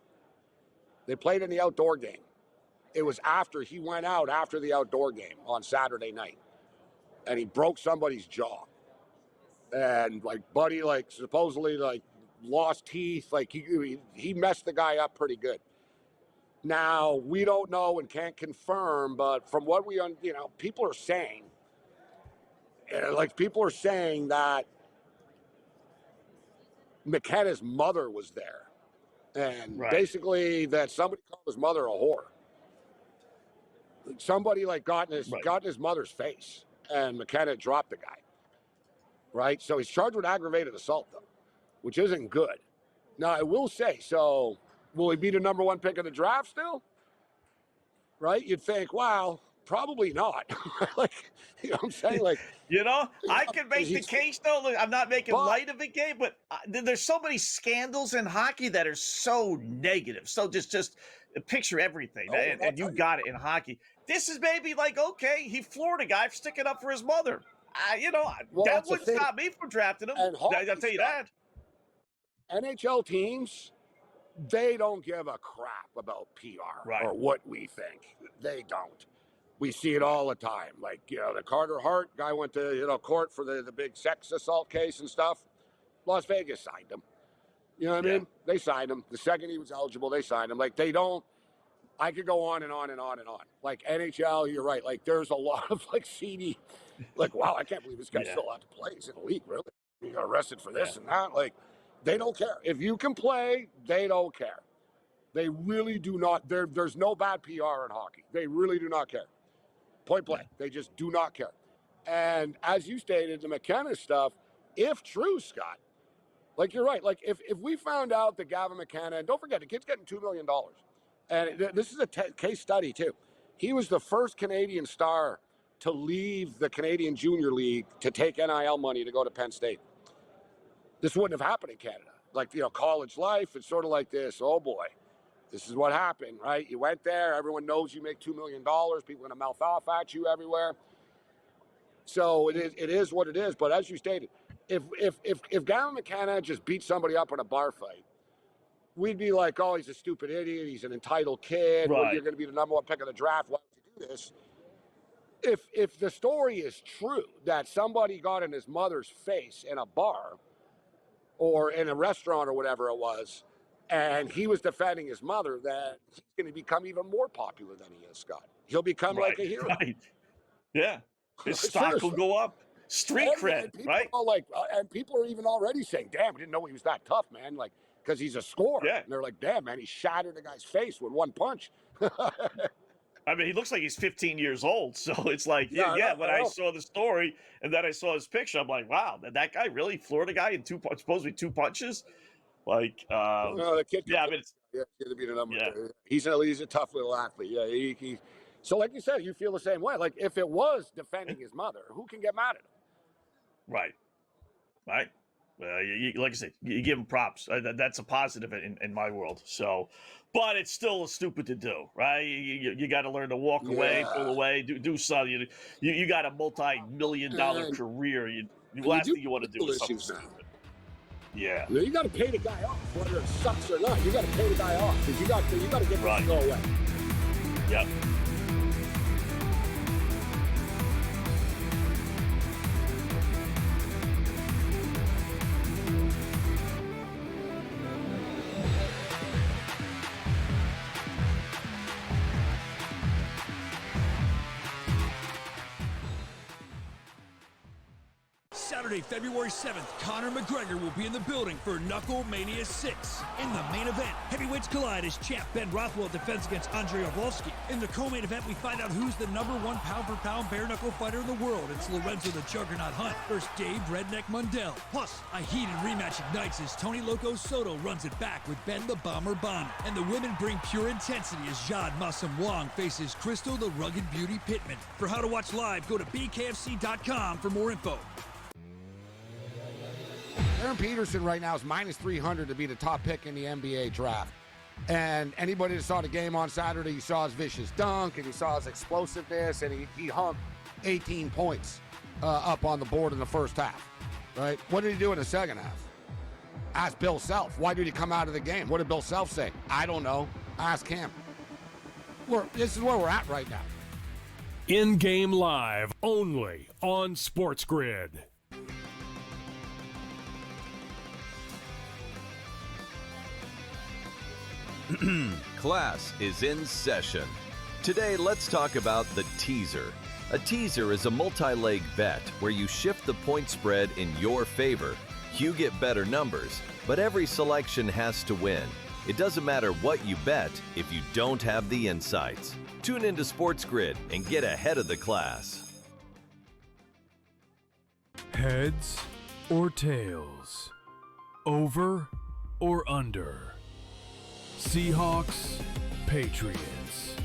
They played in the outdoor game. It was after he went out after the outdoor game on Saturday night, and he broke somebody's jaw. And Buddy, supposedly lost teeth. He messed the guy up pretty good. Now, we don't know and can't confirm, but from what people are saying, that McKenna's mother was there. And basically that somebody called his mother a whore. Somebody got in his mother's face, and McKenna dropped the guy. Right? So he's charged with aggravated assault, though, which isn't good. Now, I will say, so Will he be the number one pick of the draft still? Right? You'd think, wow, probably not. Like, you know what I'm saying? Like, I can make the case, though. Look, I'm not making light of the game, but there's so many scandals in hockey that are so negative. So just picture everything, and you got it in hockey. This is maybe like, okay, he floored a guy for sticking up for his mother. That wouldn't stop me from drafting him. I'll tell you that. NHL teams, they don't give a crap about PR or what we think. They don't. We see it all the time. Like, the Carter Hart guy went to, court for the big sex assault case and stuff. Las Vegas signed him. You know what I mean? They signed him. The second he was eligible, they signed him. Like, they don't. I could go on and on and on and on. Like, NHL, you're right. Like, there's a lot of, like, seedy, like, wow, I can't believe this guy's still allowed to play. He's in the league, really? He got arrested for this and that. Like, they don't care. If you can play, they don't care. They really do not. There's no bad PR in hockey. They really do not care. Point blank. They just do not care. And as you stated, the McKenna stuff, if true, Scott, like, you're right. Like, if we found out that Gavin McKenna, and don't forget, the kid's getting $2 million. And this is a case study, too. He was the first Canadian star to leave the Canadian Junior League to take NIL money to go to Penn State. This wouldn't have happened in Canada. Like, college life, it's sort of like this. Oh, boy, this is what happened, right? You went there. Everyone knows you make $2 million. People are going to mouth off at you everywhere. So it is what it is. But as you stated, if Gavin McKenna just beat somebody up in a bar fight, we'd be like, oh, he's a stupid idiot. He's an entitled kid. Well, you're going to be the number one pick of the draft. Why would you do this? If the story is true that somebody got in his mother's face in a bar or in a restaurant or whatever it was, and he was defending his mother, then he's going to become even more popular than he is, Scott. He'll become like a hero. Right. Yeah. His stock will go up. Street cred, right? And people are even already saying, damn, I didn't know he was that tough, man. Like, because he's a scorer. Yeah. And they're like, damn, man, he shattered a guy's face with one punch. I mean, he looks like he's 15 years old. So it's like, when I saw the story and then I saw his picture, I'm like, wow, that guy really floored a guy in supposedly two punches? Like, no, the kid it's going to be the number. He's a tough little athlete. Yeah, he so like you said, you feel the same way. Like, if it was defending his mother, who can get mad at him? Right. Well, like I said, you give him props. That's a positive in my world. So, but it's still stupid to do, right? You got to learn to walk away, pull away, do something. You got a multi-million-dollar career. The last thing you want to do is something stupid. Yeah. You got to pay the guy off, whether it sucks or not. You got to pay the guy off because you got to get this to go away. Yep. Saturday, February 7th, Conor McGregor will be in the building for Knuckle Mania 6. In the main event, heavyweights collide as champ Ben Rothwell defends against Andrei Arlovski. In the co-main event, we find out who's the number one pound-for-pound bare-knuckle fighter in the world. It's Lorenzo the Juggernaut Hunt versus Dave Redneck Mundell. Plus, a heated rematch ignites as Tony Loco Soto runs it back with Ben the Bomber Bonner. And the women bring pure intensity as Jade Massam Wong faces Crystal the Rugged Beauty Pittman. For how to watch live, go to bkfc.com for more info. Aaron Peterson right now is minus 300 to be the top pick in the NBA draft. And anybody that saw the game on Saturday, you saw his vicious dunk and he saw his explosiveness, and he hung 18 points up on the board in the first half, right? What did he do in the second half? Ask Bill Self. Why did he come out of the game? What did Bill Self say? I don't know. Ask him. This is where we're at right now. In-game live only on SportsGrid. Class is in session. Today, let's talk about the teaser. A teaser is a multi-leg bet where you shift the point spread in your favor. You get better numbers, but every selection has to win. It doesn't matter what you bet if you don't have the insights. Tune into SportsGrid and get ahead of the class. Heads or tails? Over or under? Seahawks, Patriots.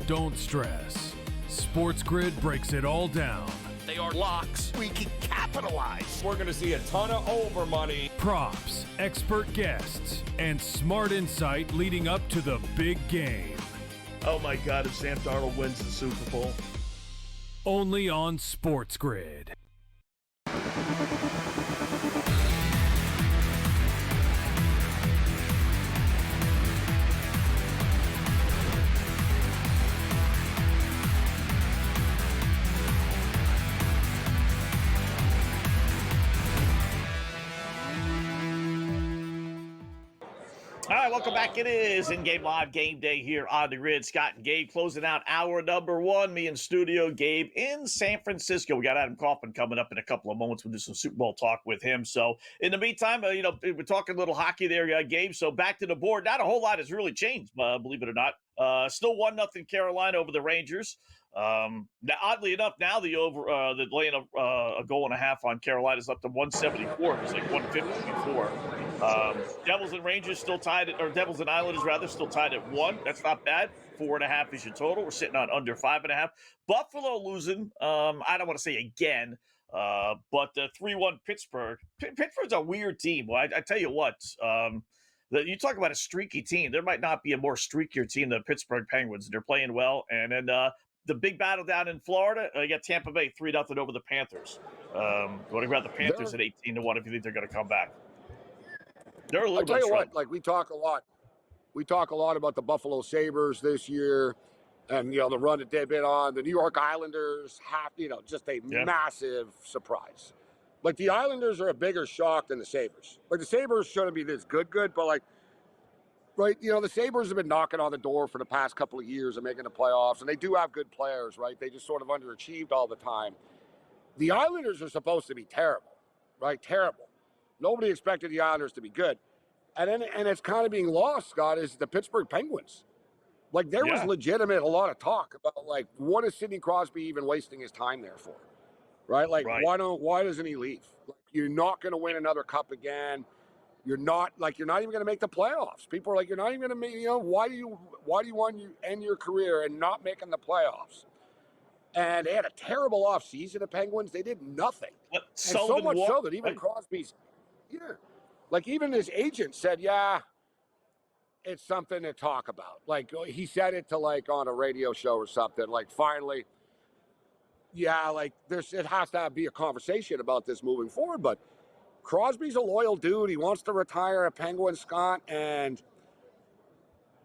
Don't stress. SportsGrid breaks it all down. They are locks. We can capitalize. We're going to see a ton of over money. Props, expert guests, and smart insight leading up to the big game. Oh my God, if Sam Darnold wins the Super Bowl. Only on SportsGrid. All right, welcome back. It is In-Game Live Game Day here on the Grid. Scott and Gabe closing out hour number one. Me in studio, Gabe in San Francisco. We got Adam Kaufman coming up in a couple of moments. We'll do some Super Bowl talk with him. So in the meantime, we're talking a little hockey there, Gabe. So back to the board. Not a whole lot has really changed, believe it or not. Still 1-0 Carolina over the Rangers. Now, oddly enough, now the laying a goal and a half on Carolina is up to 174. It was like 150 before. Devils and Rangers still tied or Devils and Islanders rather still tied at 1. That's not bad. 4.5 is your total. We're sitting on under 5.5. Buffalo losing. I don't want to say again, but 3-1 Pittsburgh. Pittsburgh's a weird team. Well, I tell you what. You talk about a streaky team. There might not be a more streakier team than Pittsburgh Penguins. They're playing well, and then the big battle down in Florida, you got Tampa Bay 3-0 over the Panthers. What about the Panthers at 18-1 if you think they're going to come back? They're a little I'll tell bit you strong. what, like we talk a lot about the Buffalo Sabres this year, and the run that they've been on. The New York Islanders just a massive surprise. Like the Islanders are a bigger shock than the Sabres. Like the Sabres shouldn't be this good, but like. Right, the Sabres have been knocking on the door for the past couple of years of making the playoffs, and they do have good players, right? They just sort of underachieved all the time. The Islanders are supposed to be terrible, right? Terrible. Nobody expected the Islanders to be good. And it's kind of being lost, Scott, is the Pittsburgh Penguins. Like, there was a lot of talk about, like, what is Sidney Crosby even wasting his time there for? Right? Like, why doesn't he leave? Like, you're not going to win another cup again. You're not even going to make the playoffs. People are like, you're not even going to make, why do you want to end your career and not making the playoffs? And they had a terrible offseason, the Penguins. They did nothing. And so much so that even Crosby's, even his agent said, it's something to talk about. Like, he said it to, like, on a radio show or something. Like, finally, it has to be a conversation about this moving forward, but Crosby's a loyal dude. He wants to retire a Penguin, Scott, and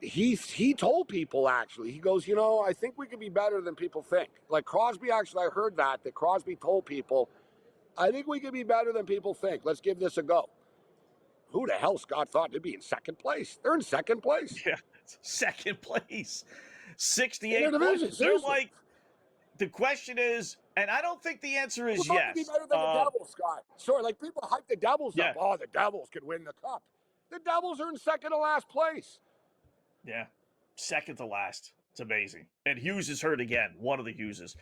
he told people, actually, he goes, I think we could be better than people think. Like Crosby, actually, I heard that Crosby told people, I think we could be better than people think. Let's give this a go. Who the hell, Scott, thought they'd be in second place? They're in second place. Yeah, second place. 68 division. They're like, the question is, and I don't think the answer is yes. Be better than the Devils, Scott. Sorry, like people hype the Devils up. Oh, the Devils could win the cup. The Devils are in second to last place. Yeah, second to last. It's amazing. And Hughes is hurt again, one of the Hugheses.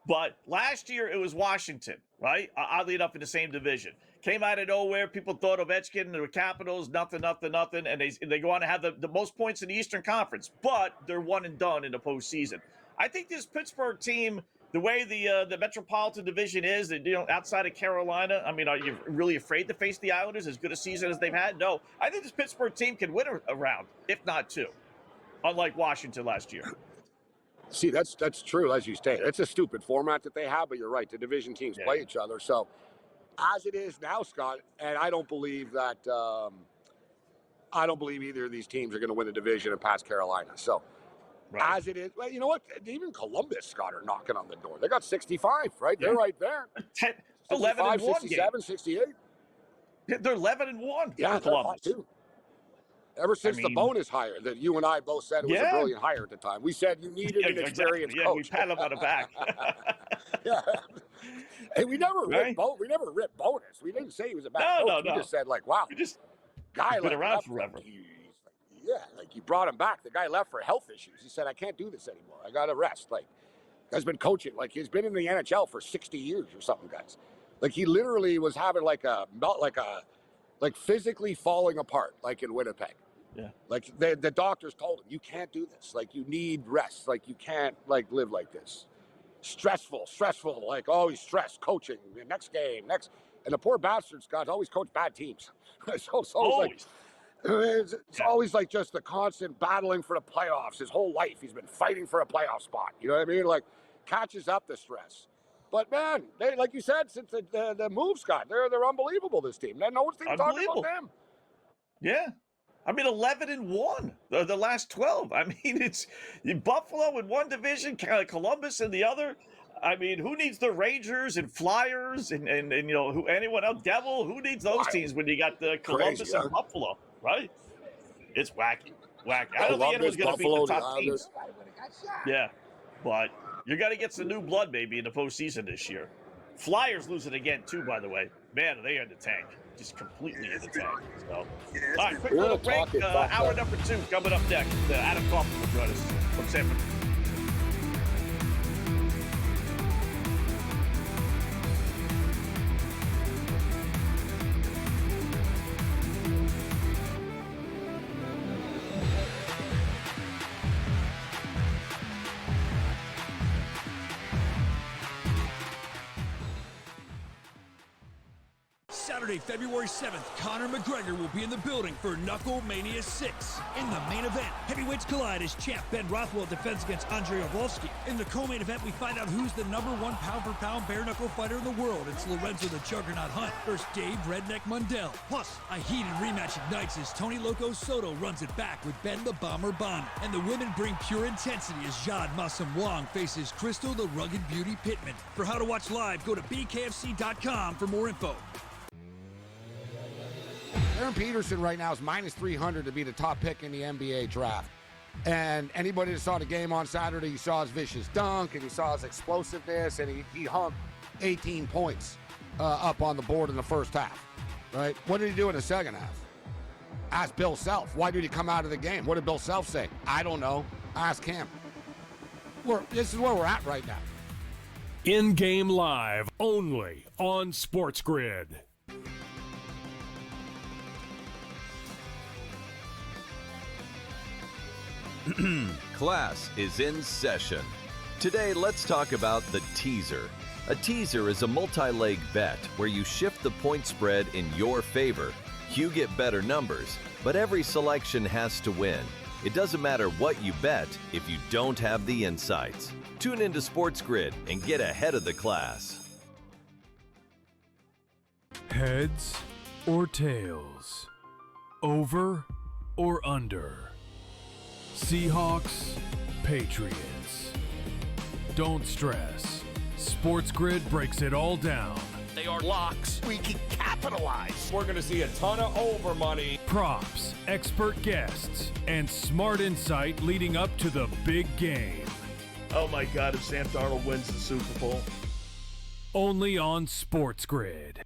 But last year it was Washington, right? Oddly enough, in the same division. Came out of nowhere. People thought Ovechkin, the Capitals, nothing. And they go on to have the most points in the Eastern Conference. But they're one and done in the postseason. I think this Pittsburgh team, the way the Metropolitan Division is, outside of Carolina, I mean, are you really afraid to face the Islanders as good a season as they've had? No. I think this Pittsburgh team can win a round, if not two, unlike Washington last year. See, that's true, as you state. It's a stupid format that they have, but you're right. The division teams play each other. So, as it is now, Scott, and I don't believe that either of these teams are going to win the division and pass Carolina. So, as it is, well, you know what? Even Columbus, Scott, are knocking on the door. They got 65, right? Yeah. They're right there. 11 and 1 67, 68. They're 11 and 1. Yeah, Columbus too. Ever since the bonus hire that you and I both said it was a brilliant hire at the time. We said you needed an experienced coach. Yeah, we pat him on the back. Hey, we never ripped bonus. We didn't say he was a bad coach. We just said, like, wow, guy been around forever. You brought him back. The guy left for health issues. He said, I can't do this anymore. I got to rest. Like, guy's been coaching. Like, he's been in the NHL for 60 years or something, guys. Like, he literally was having like physically falling apart, like in Winnipeg. Yeah. Like the doctors told him, you can't do this. Like you need rest. Like you can't like live like this. Stressful. Like always stressed. Coaching. Next game. Next. And the poor bastard's got always coached bad teams. so it's always like. It's always like just the constant battling for the playoffs. His whole life, he's been fighting for a playoff spot. You know what I mean? Like, catches up the stress. But man, they like you said, since the move, Scott, they're unbelievable. This team. No one's even talking about them. Yeah. I mean, 11-1 the last 12. I mean, it's Buffalo in one division, Columbus in the other. I mean, who needs the Rangers and Flyers and you know anyone else? Devil? Who needs those teams when you got the Columbus and Buffalo? Right? It's wacky. I don't think anyone's going to beat the top teams. Yeah, but you're going to get some new blood maybe in the postseason this year. Flyers losing again too, by the way. Man, they are in the tank. Just completely in the tank. So, all right, quick little break. Hour number 2 coming up next. Adam Kaufman will join us from San Francisco. Saturday, February 7th, Conor McGregor will be in the building for Knuckle Mania 6. In the main event, heavyweights collide as champ Ben Rothwell defends against Andrei Arlovski. In the co-main event, we find out who's the #1 pound-for-pound bare-knuckle fighter in the world. It's Lorenzo the Juggernaut Hunt versus Dave Redneck Mundell. Plus, a heated rematch ignites as Tony Loco Soto runs it back with Ben the Bomber Bonner. And the women bring pure intensity as Jade Massam Wong faces Crystal the Rugged Beauty Pittman. For how to watch live, go to bkfc.com for more info. Aaron Peterson right now is -300 to be the top pick in the NBA draft. And anybody that saw the game on Saturday, you saw his vicious dunk and you saw his explosiveness, and he hung 18 points up on the board in the first half, right? What did he do in the second half? Ask Bill Self. Why did he come out of the game? What did Bill Self say? I don't know. Ask him. This is where we're at right now. In-game live only on SportsGrid. Class is in session. Today, let's talk about the teaser. A teaser is a multi-leg bet where you shift the point spread in your favor. You get better numbers, but every selection has to win. It doesn't matter what you bet if you don't have the insights. Tune into SportsGrid and get ahead of the class. Heads or tails? Over or under? Seahawks, Patriots. Don't stress. SportsGrid breaks it all down. They are locks. We can capitalize. We're going to see a ton of over money. Props, expert guests, and smart insight leading up to the big game. Oh my God, if Sam Darnold wins the Super Bowl. Only on SportsGrid.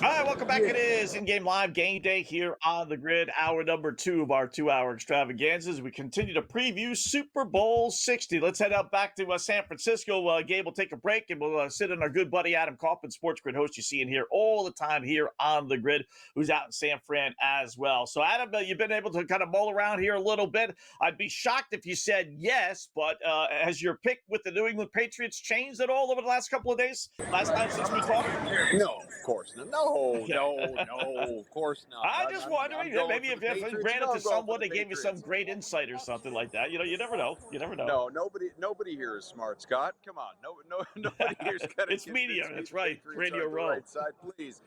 All right, welcome back. It is in-game live game day here on the grid. Hour number 2 of our 2-hour extravaganzas. We continue to preview Super Bowl 60. Let's head out back to San Francisco. Gabe will take a break, and we'll sit in our good buddy Adam Kaufman, SportsGrid host you see in here all the time here on the grid, who's out in San Fran as well. So, Adam, you've been able to kind of mull around here a little bit. I'd be shocked if you said yes, but has your pick with the New England Patriots changed at all over the last couple of days? Last time since we talked? No, of course not. No, of course not. I'm just wondering, maybe if you ran into someone that gave you some great insight or something like that. You know, you never know. You never know. No, nobody here is smart, Scott. Come on, nobody here's gonna. It's media. That's right. Radio Row. Right side, please.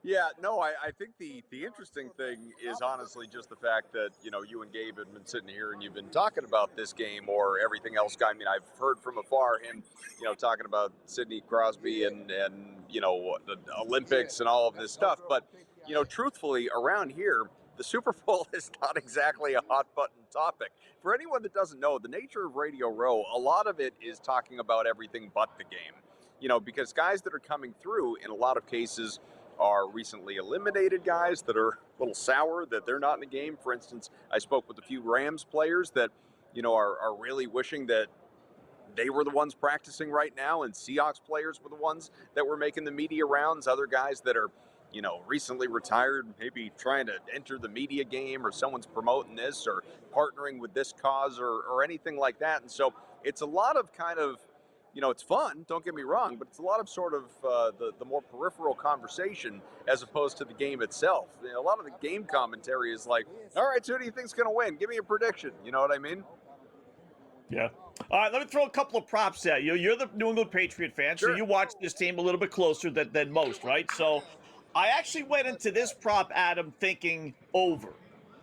Yeah, no, I think the interesting thing is honestly just the fact that, you know, you and Gabe have been sitting here and you've been talking about this game or everything else. I mean, I've heard from afar him, you know, talking about Sidney Crosby and you know, the Olympics and all of this stuff. But, you know, truthfully, around here, the Super Bowl is not exactly a hot button topic. For anyone that doesn't know, the nature of Radio Row, a lot of it is talking about everything but the game. because guys that are coming through in a lot of cases are recently eliminated guys that are a little sour that they're not in the game. For instance, I spoke with a few Rams players that, are really wishing that they were the ones practicing right now, and Seahawks players were the ones that were making the media rounds. Other guys that are, recently retired, maybe trying to enter the media game, or someone's promoting this or partnering with this cause or anything like that. And so it's a lot of kind of, it's fun, don't get me wrong, but it's a lot of sort of the more peripheral conversation as opposed to the game itself. A lot of the game commentary is like, all right, so who do you think's going to win? Give me a prediction. You know what I mean? Yeah. All right, let me throw a couple of props at you. You're the New England Patriot fan, so you watch this team a little bit closer than most, right? So I actually went into this prop, Adam, thinking over.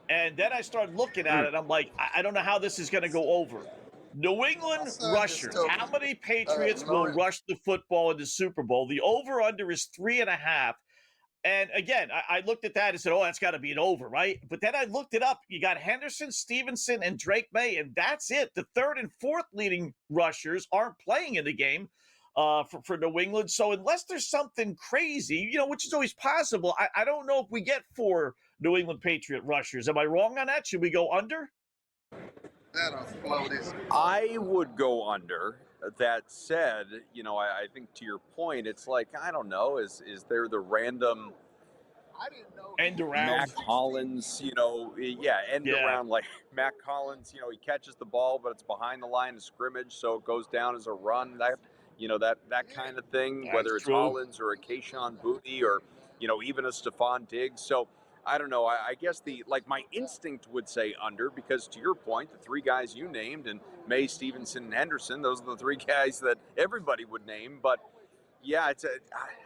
And then I started looking at it, and I'm like, I don't know how this is going to go over. New England rushers. How many Patriots will rush the football in the Super Bowl? The over-under is 3.5. And again, I looked at that and said, oh, that's got to be an over, right? But then I looked it up. You got Henderson, Stevenson, and Drake May, and that's it. The third and fourth leading rushers aren't playing in the game for New England. So unless there's something crazy, which is always possible, I don't know if we get 4 New England Patriot rushers. Am I wrong on that? Should we go under? I would go under. That said, I think to your point, it's like, I don't know, is there the random end around Mac Hollins, end around like Mac Hollins, he catches the ball, but it's behind the line of scrimmage, so it goes down as a run. That kind of thing, That's whether it's true. Hollins or a Kayshon Boutte or, even a Stephon Diggs. So I don't know. I guess my instinct would say under, because to your point, the 3 guys you named, and May, Stevenson, and Henderson, those are the 3 guys that everybody would name. But yeah,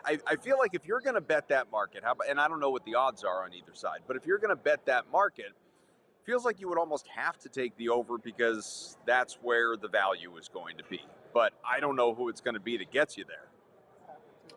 I feel like if you're going to bet that market, and I don't know what the odds are on either side, but if you're going to bet that market, it feels like you would almost have to take the over, because that's where the value is going to be. But I don't know who it's going to be that gets you there.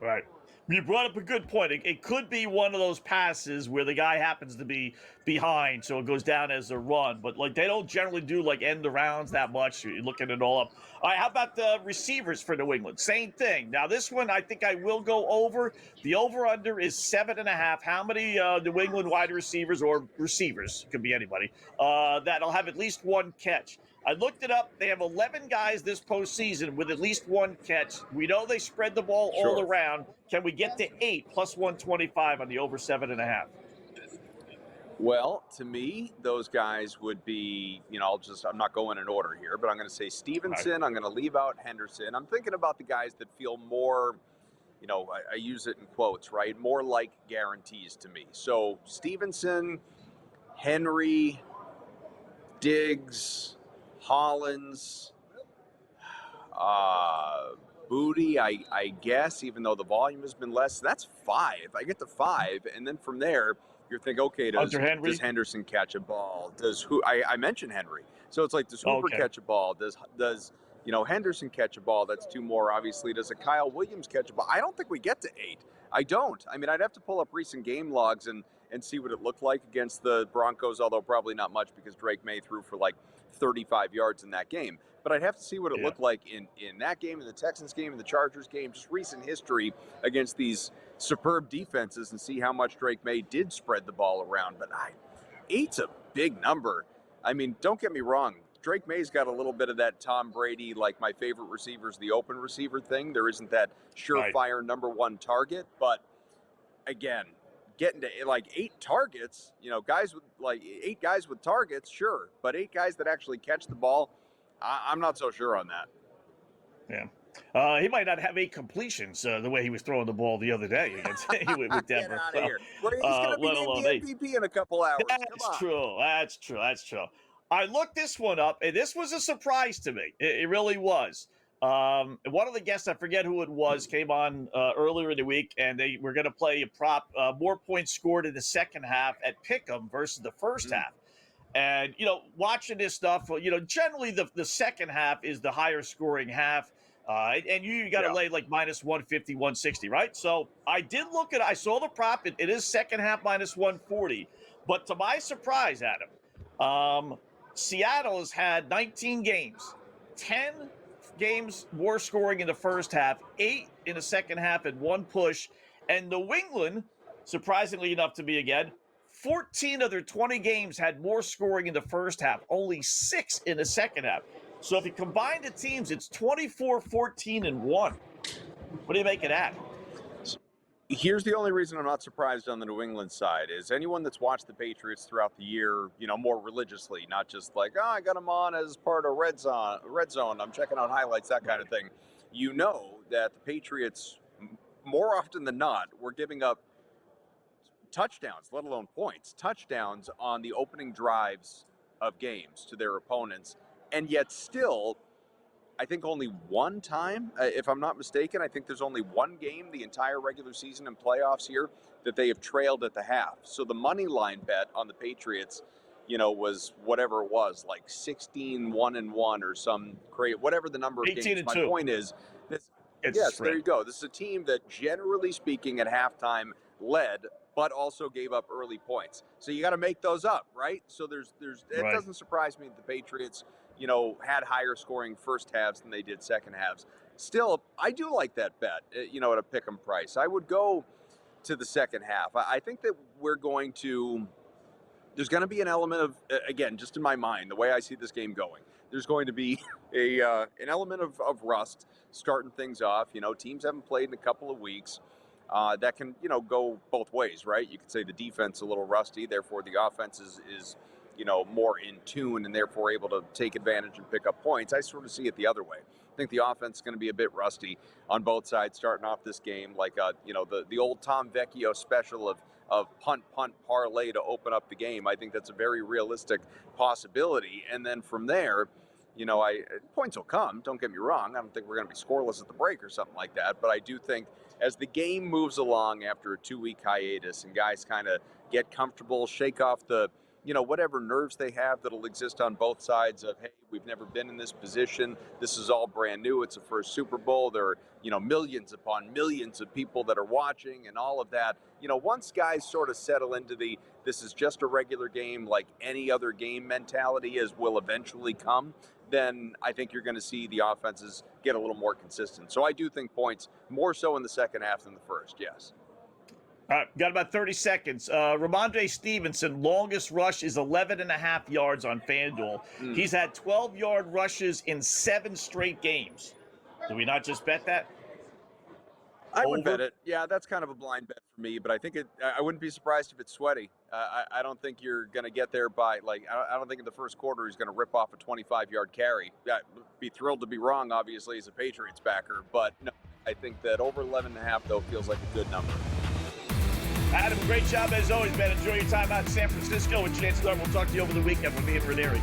Right. You brought up a good point. It could be one of those passes where the guy happens to be behind, so it goes down as a run. But they don't generally do end arounds that much. You're looking it all up. All right, how about the receivers for New England? Same thing. Now this one, I think I will go over. The over/under is 7.5. How many New England wide receivers, or receivers, could be anybody, that'll have at least 1 catch? I looked it up. They have 11 guys this postseason with at least 1 catch. We know they spread the ball all around. Can we get to 8 plus 125 on the over 7.5? Well, to me, those guys would be, I'm not going in order here, but I'm going to say Stevenson. I'm going to leave out Henderson. I'm thinking about the guys that feel more, I use it in quotes, right? More like guarantees to me. So Stevenson, Henry, Diggs, Hollins, Boutte, I guess, even though the volume has been less. That's 5. I get to 5, and then from there, you're thinking, okay, does Henderson catch a ball? I mentioned Henry, so it's like, does Hooper catch a ball? Does Henderson catch a ball? That's 2 more. Obviously, does a Kyle Williams catch a ball? I don't think we get to 8. I don't. I mean, I'd have to pull up recent game logs and see what it looked like against the Broncos, although probably not much, because Drake May threw for 35 yards in that game. But I'd have to see what it looked like in that game, in the Texans game, in the Chargers game, just recent history against these superb defenses, and see how much Drake May did spread the ball around. But 8's a big number. I mean, don't get me wrong. Drake May's got a little bit of that Tom Brady, my favorite receivers, the open receiver thing. There isn't that surefire number 1 target. But again, getting to 8 targets, guys with 8 guys with targets, sure. But 8 guys that actually catch the ball, I'm not so sure on that. Yeah. He might not have 8 completions the way he was throwing the ball the other day against with Denver. Get out of here. Well, he's going to be named the MVP in a couple hours. That's true. I looked this one up, and this was a surprise to me. It really was. One of the guests, I forget who it was, came on earlier in the week, and they were going to play a prop, more points scored in the second half at Pick'em versus the first half. And, watching this stuff, generally the second half is the higher scoring half. And you got to lay minus 150, 160, right? So I did look at, I saw the prop. It is second half minus 140. But to my surprise, Adam, Seattle has had 19 games, 10, games, more scoring in the first half, 8 in the second half, and 1 push. And New England, surprisingly enough to me again, 14 of their 20 games had more scoring in the first half, only 6 in the second half. So if you combine the teams, it's 24, 14, and 1. What do you make of that? Here's the only reason I'm not surprised on the New England side is anyone that's watched the Patriots throughout the year, more religiously, not just like, I got them on as part of Red Zone, I'm checking out highlights, that kind of thing. You know that the Patriots, more often than not, were giving up touchdowns, let alone points, touchdowns on the opening drives of games to their opponents. And yet still, I think only one time, if I'm not mistaken, I think there's only one game the entire regular season and playoffs here that they have trailed at the half. So the money line bet on the Patriots, was whatever it was, like 16-1-1 or some crazy, whatever the number of games. My point is, there you go. This is a team that, generally speaking, at halftime led, but also gave up early points. So you got to make those up, right? So it doesn't surprise me that the Patriots, had higher scoring first halves than they did second halves. Still, I do like that bet, at a pick 'em price. I would go to the second half. I think that there's going to be an element of, again, just in my mind, the way I see this game going, there's going to be an element of rust starting things off. Teams haven't played in a couple of weeks. That can, go both ways, right? You could say the defense is a little rusty, therefore the offense is more in tune and therefore able to take advantage and pick up points. I sort of see it the other way. I think the offense is going to be a bit rusty on both sides starting off this game, like the old Tom Vecchio special of punt parlay to open up the game. I think that's a very realistic possibility. And then from there, points will come. Don't get me wrong. I don't think we're going to be scoreless at the break or something like that. But I do think as the game moves along after a 2-week hiatus and guys kind of get comfortable, shake off the whatever nerves they have that'll exist on both sides of, hey, we've never been in this position. This is all brand new. It's the first Super Bowl. There are, millions upon millions of people that are watching and all of that. Once guys sort of settle into this is just a regular game like any other game mentality will eventually come, then I think you're going to see the offenses get a little more consistent. So I do think points more so in the second half than the first, yes. All right, got about 30 seconds. Ramondre Stevenson, longest rush is 11.5 yards on FanDuel. He's had 12-yard rushes in 7 straight games. Do we not just bet that? I would bet it. Yeah, that's kind of a blind bet for me, but I think I wouldn't be surprised if it's sweaty. I don't think you're going to get there by, I don't think in the first quarter he's going to rip off a 25-yard carry. I'd be thrilled to be wrong, obviously, as a Patriots backer, but no, I think that over 11.5, though, feels like a good number. Adam, great job as always, man. Enjoy your time out in San Francisco, and chances are we'll talk to you over the weekend with me and Ranieri.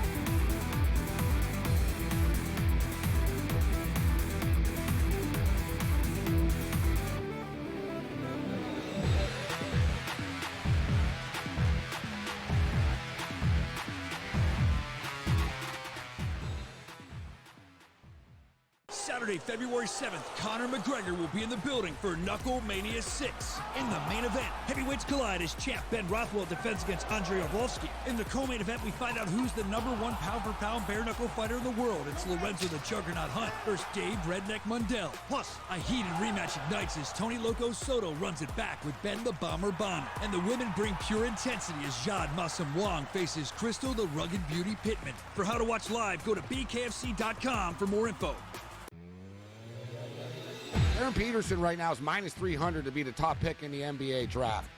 Saturday, February 7th, Conor McGregor will be in the building for Knuckle Mania 6. In the main event, heavyweights collide as champ Ben Rothwell defends against Andrei Arlovski. In the co-main event, we find out who's the #1 pound-for-pound bare-knuckle fighter in the world. It's Lorenzo the Juggernaut Hunt versus Dave Redneck Mundell. Plus, a heated rematch ignites as Tony Loco Soto runs it back with Ben the Bomber Bonner. And the women bring pure intensity as Jade Massam Wong faces Crystal the Rugged Beauty Pittman. For how to watch live, go to bkfc.com for more info. Aaron Peterson right now is -300 to be the top pick in the NBA draft.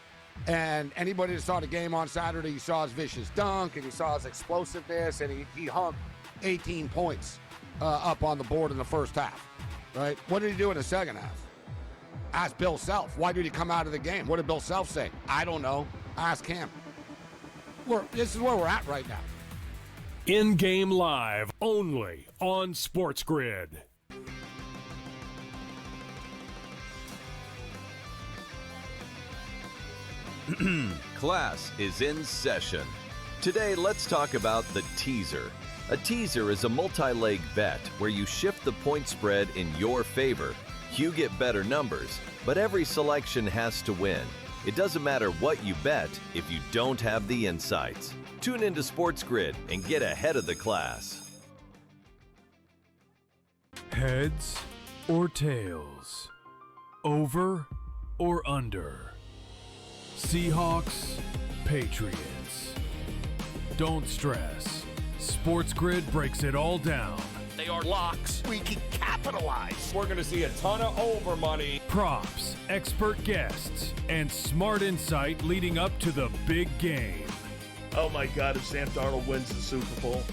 And anybody that saw the game on Saturday, you saw his vicious dunk, and you saw his explosiveness, and he hung 18 points up on the board in the first half, right? What did he do in the second half? Ask Bill Self. Why did he come out of the game? What did Bill Self say? I don't know. Ask him. This is where we're at right now. In-game live only on SportsGrid. Class is in session. Today, let's talk about the teaser. A teaser is a multi-leg bet where you shift the point spread in your favor. You get better numbers, but every selection has to win. It doesn't matter what you bet if you don't have the insights. Tune into SportsGrid and get ahead of the class. Heads or tails? Over or under? Seahawks, Patriots. Don't stress. SportsGrid breaks it all down. They are locks. We can capitalize. We're going to see a ton of over money. Props, expert guests, and smart insight leading up to the big game. Oh my God, if Sam Darnold wins the Super Bowl.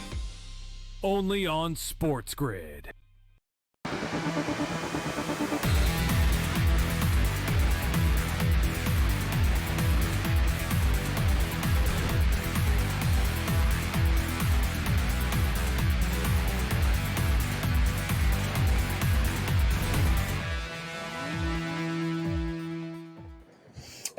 Only on SportsGrid.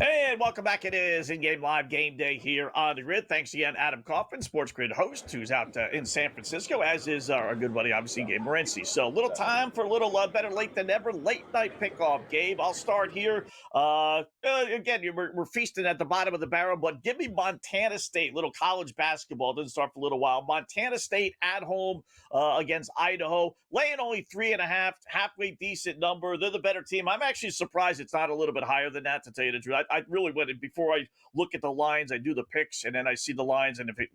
And welcome back. It is in-game live game day here on the grid. Thanks again, Adam Kaufman, SportsGrid host, who's out in San Francisco, as is our good buddy, obviously, Gabe Morency. So, little time for a little better late than never late night pickoff. Gabe, I'll start here. Again, we're feasting at the bottom of the barrel, but give me Montana State, little college basketball. Doesn't start for a little while. Montana State at home against Idaho, laying only 3.5, halfway decent number. They're the better team. I'm actually surprised it's not a little bit higher than that, to tell you the truth. I really went, and before I look at the lines, I do the picks, and then I see the lines, and if it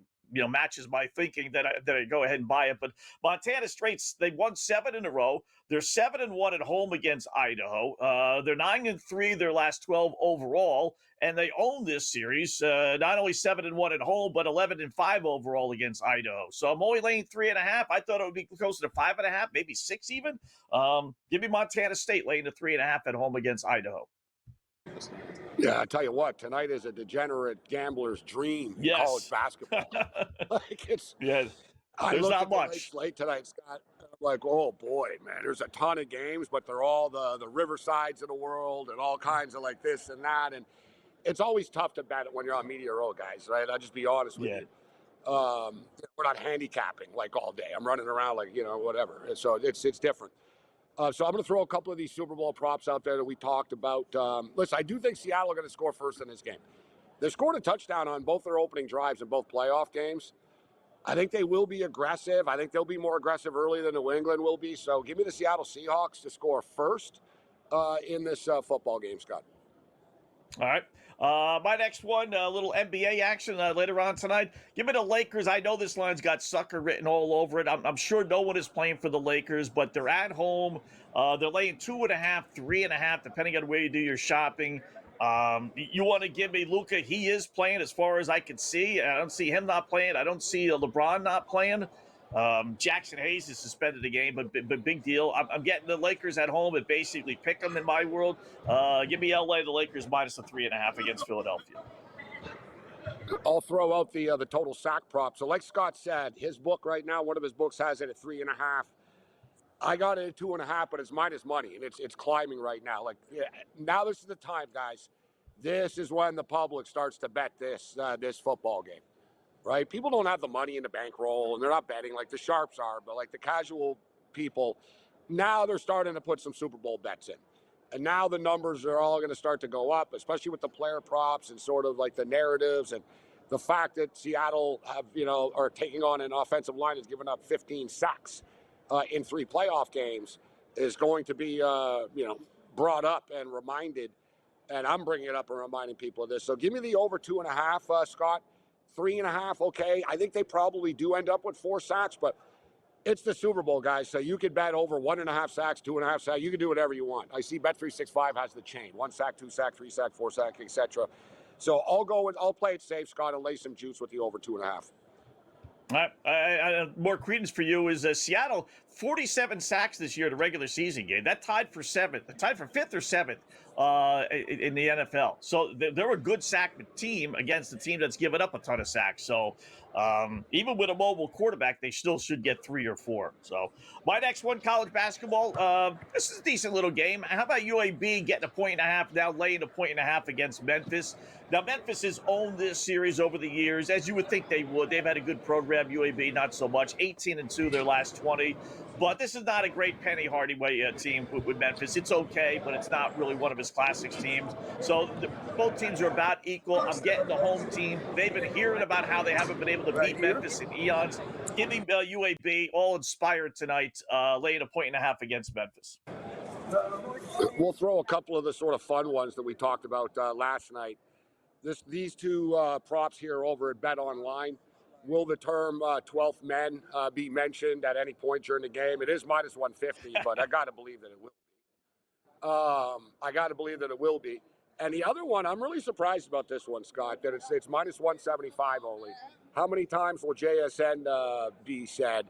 matches my thinking, then I go ahead and buy it. But Montana State's, they won 7 in a row. They're 7-1 at home against Idaho. They're 9-3 their last 12 overall, and they own this series. Not only 7-1 at home, but 11-5 overall against Idaho. So I'm only laying 3.5. I thought it would be closer to 5.5, maybe 6 even. Give me Montana State laying the 3.5 at home against Idaho. Yeah, I tell you what, tonight is a degenerate gambler's dream in college basketball. I look at the slate tonight, Scott. I'm like, oh boy, man, there's a ton of games, but they're all the Riversides of the world and all kinds of like this and that. And it's always tough to bet it when you're on Media Row, guys, right? I'll just be honest with you. We're not handicapping like all day. I'm running around like, whatever. So it's different. So I'm going to throw a couple of these Super Bowl props out there that we talked about. Listen, I do think Seattle are going to score first in this game. They scored a touchdown on both their opening drives in both playoff games. I think they will be aggressive. I think they'll be more aggressive early than New England will be. So give me the Seattle Seahawks to score first in this football game, Scott. All right. My next one, a little NBA action later on tonight. Give me the Lakers. I know this line's got sucker written all over it. I'm sure no one is playing for the Lakers, but they're at home. They're laying 2.5, 3.5, depending on where you do your shopping. You want to give me Luka? He is playing as far as I can see. I don't see him not playing. I don't see LeBron not playing. Jackson Hayes is suspended the game, but big deal. I'm getting the Lakers at home and basically pick them in my world. Give me LA, the Lakers minus the 3.5 against Philadelphia. I'll throw out the total sack prop. So like Scott said, his book right now, one of his books has it at 3.5. I got it at 2.5, but it's minus money, and it's climbing right now. Like now, this is the time, guys. This is when the public starts to bet this football game. Right? People don't have the money in the bankroll, and they're not betting like the sharps are, but like the casual people, now they're starting to put some Super Bowl bets in. And now the numbers are all going to start to go up, especially with the player props and sort of like the narratives and the fact that Seattle are taking on an offensive line that's given up 15 sacks in 3 playoff games is going to be, brought up and reminded. And I'm bringing it up and reminding people of this. So give me the over 2.5, Scott. 3.5, okay. I think they probably do end up with 4 sacks, but it's the Super Bowl, guys. So you could bet over 1.5 sacks, 2.5 sacks. You can do whatever you want. I see Bet365 has the chain: 1 sack, 2 sack, 3 sack, 4 sack, etc. So I'll play it safe, Scott, and lay some juice with the over 2.5. More credence for you is Seattle, 47 sacks this year in a regular season game. That tied for 5th or 7th in the NFL. So they're a good sack team against a team that's given up a ton of sacks. So even with a mobile quarterback, they still should get 3 or 4. So my next one, college basketball. This is a decent little game. How about UAB getting 1.5 now, laying 1.5 against Memphis? Now, Memphis has owned this series over the years, as you would think they would. They've had a good program. UAB, not so much. 18-2 their last 20. But this is not a great Penny Hardaway team with Memphis. It's okay, but it's not really one of his classics teams. So both teams are about equal. I'm getting the home team. They've been hearing about how they haven't been able to beat Memphis in eons. Giving UAB all inspired tonight, laying a 1.5 against Memphis. We'll throw a couple of the sort of fun ones that we talked about last night. These two props here over at Bet Online. Will the term 12th men be mentioned at any point during the game? It is minus 150, but I got to believe that it will be. And the other one, I'm really surprised about this one, Scott, that it's minus 175 only. How many times will JSN be said?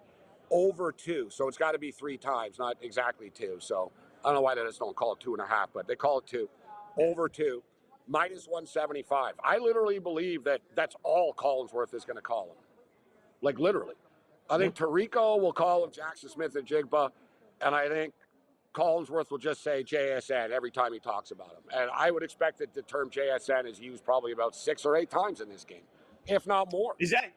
Over 2. So it's got to be 3 times, not exactly 2. So I don't know why they just don't call it 2.5, but they call it 2. Over 2. Minus 175. I literally believe that that's all Collinsworth is going to call him. Like, literally. I think Tarico will call him Jackson Smith and Jigba, and I think Collinsworth will just say JSN every time he talks about him. And I would expect that the term JSN is used probably about 6 or 8 times in this game, if not more. Is that,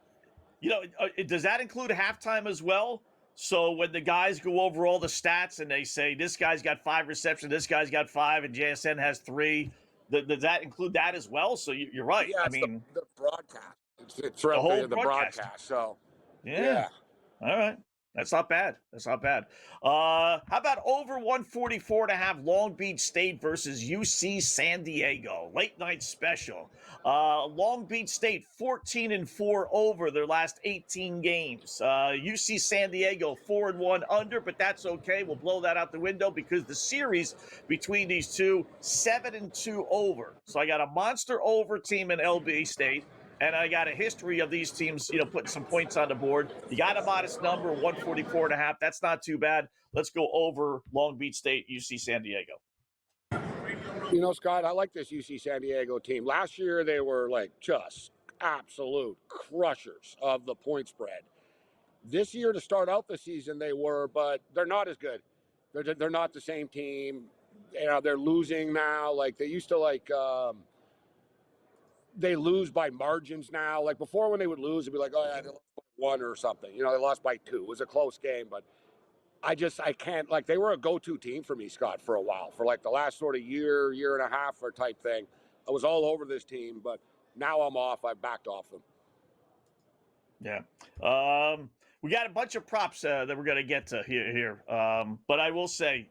does that include halftime as well? So when the guys go over all the stats and they say, this guy's got 5 receptions, this guy's got 5, and JSN has 3, does that include that as well? So you're right. Yeah, I mean, the broadcast. It's right there in the broadcast. So, yeah. All right. That's not bad. How about over 144.5 Long Beach State versus UC San Diego? Late night special. Long Beach State 14-4 over their last 18 games. UC San Diego 4-1 under, but that's okay. We'll blow that out the window because the series between these two 7-2 over. So I got a monster over team in LB State. And I got a history of these teams, putting some points on the board. You got a modest number, 144.5. That's not too bad. Let's go over Long Beach State, UC San Diego. Scott, I like this UC San Diego team. Last year, they were like just absolute crushers of the point spread. This year, to start out the season, they were, but they're not as good. They're not the same team. They're losing now. Like they used to they lose by margins now. Like before when they would lose, it'd be like, oh yeah, they lost by 1 or something. They lost by 2. It was a close game, but I can't, they were a go-to team for me, Scott, for a while. For like the last sort of year and a half or type thing. I was all over this team, but now I'm off. I've backed off them. Yeah. We got a bunch of props that we're going to get to here. But I will say,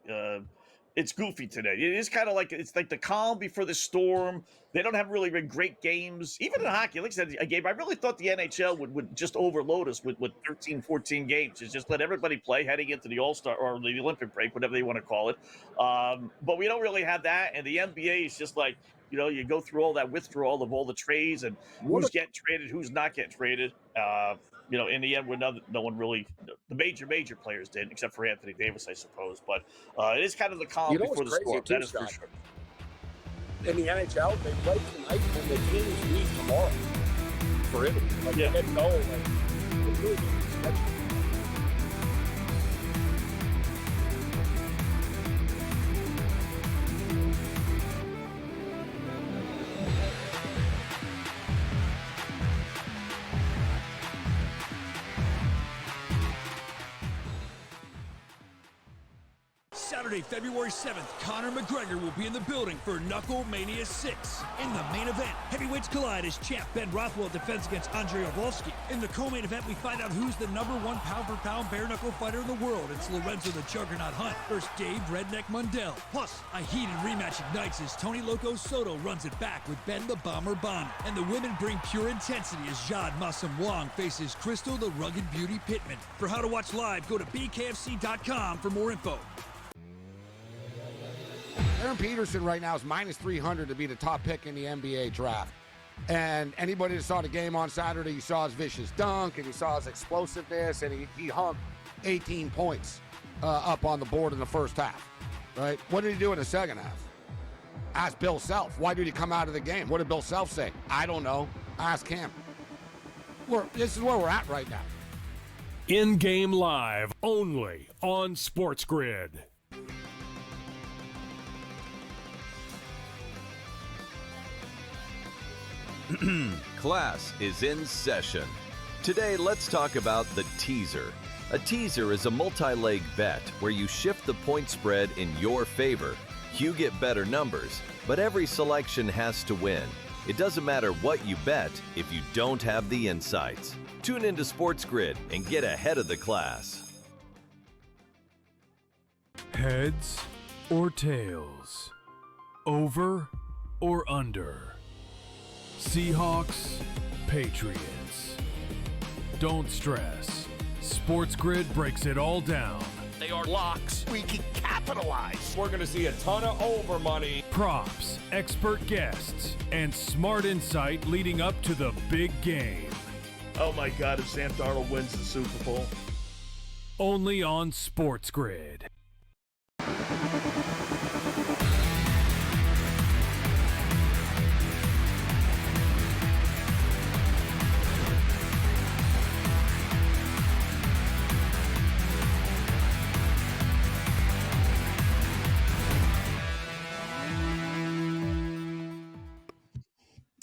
it's goofy today. It is kind of like, it's like the calm before the storm. They don't have really great games. Even in hockey, like I said, Gabe, I really thought the NHL would just overload us with 13, 14 games. It's just let everybody play heading into the All-Star or the Olympic break, whatever they want to call it. But we don't really have that. And the NBA is just like, you go through all that withdrawal of all the trades and who's getting traded, who's not getting traded. In the end, no one really, the major players did, except for Anthony Davis, I suppose. But it is kind of the calm before the storm. That is for sure. In the NHL, they play tonight and the teams leave tomorrow for Italy. They didn't know. It's really scheduled. Saturday, February 7th, Conor McGregor will be in the building for Knuckle Mania 6. In the main event, heavyweights collide as champ Ben Rothwell defends against Andrei Arlovski. In the co-main event, we find out who's the #1 pound-for-pound bare-knuckle fighter in the world. It's Lorenzo the Juggernaut Hunt versus Dave Redneck Mundell. Plus, a heated rematch ignites as Tony Loco Soto runs it back with Ben the Bomber Bonner. And the women bring pure intensity as Jade Massam Wong faces Crystal the Rugged Beauty Pittman. For how to watch live, go to bkfc.com for more info. Aaron Peterson right now is minus 300 to be the top pick in the NBA draft. And anybody that saw the game on Saturday, you saw his vicious dunk and you saw his explosiveness, and he hung 18 points up on the board in the first half, right? What did he do in the second half? Ask Bill Self. Why did he come out of the game? What did Bill Self say? I don't know. Ask him. This is where we're at right now. In-game live only on SportsGrid. Class is in session. Today, let's talk about the teaser. A teaser is a multi-leg bet where you shift the point spread in your favor. You get better numbers, but every selection has to win. It doesn't matter what you bet if you don't have the insights. Tune into SportsGrid and get ahead of the class. Heads or tails? Over or under? Seahawks, Patriots. Don't stress. SportsGrid breaks it all down. They are locks. We can capitalize. We're going to see a ton of over money. Props, expert guests, and smart insight leading up to the big game. Oh my God, if Sam Darnold wins the Super Bowl. Only on SportsGrid.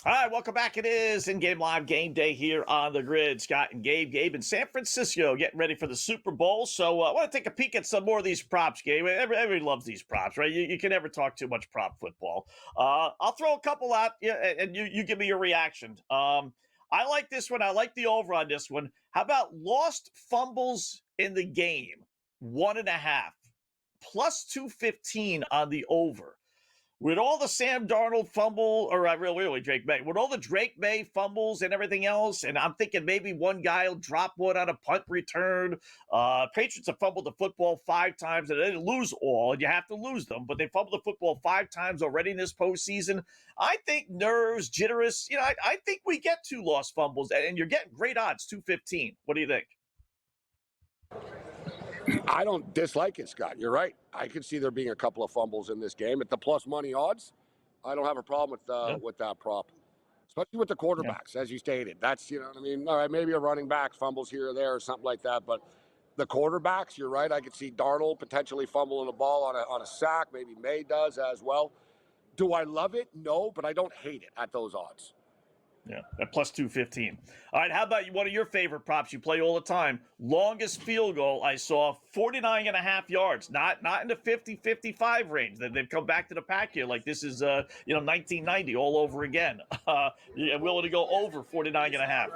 All right, welcome back. It is in-game live game day here on the grid. Scott and Gabe in San Francisco getting ready for the Super Bowl. So I want to take a peek at some more of these props, Gabe. Everybody loves these props, right? You can never talk too much prop football. I'll throw a couple out, and you give me your reaction. I like this one. I like the over on this one. How about lost fumbles in the game? 1.5. Plus 215 on the over. With all the Sam Darnold fumble, or really Drake May, with all the Drake May fumbles and everything else, and I'm thinking maybe one guy will drop one on a punt return. Patriots have fumbled the football 5 times, and they didn't lose all, and you have to lose them, but they fumbled the football 5 times already in this postseason. I think nerves, jitters, I think we get 2 lost fumbles, and you're getting great odds, 215. What do you think? I don't dislike it, Scott. You're right. I could see there being a couple of fumbles in this game. At the plus money odds, I don't have a problem with that prop, especially with the quarterbacks, as you stated. That's, you know what I mean? All right, maybe a running back fumbles here or there or something like that, but the quarterbacks, you're right. I could see Darnold potentially fumbling the ball on a sack. Maybe May does as well. Do I love it? No, but I don't hate it at those odds. Yeah, at plus 215. All right, how about one of your favorite props you play all the time? Longest field goal I saw, 49.5 yards. Not in the 50-55 range. They've come back to the pack here like this is 1990 all over again. You're willing to go over 49.5.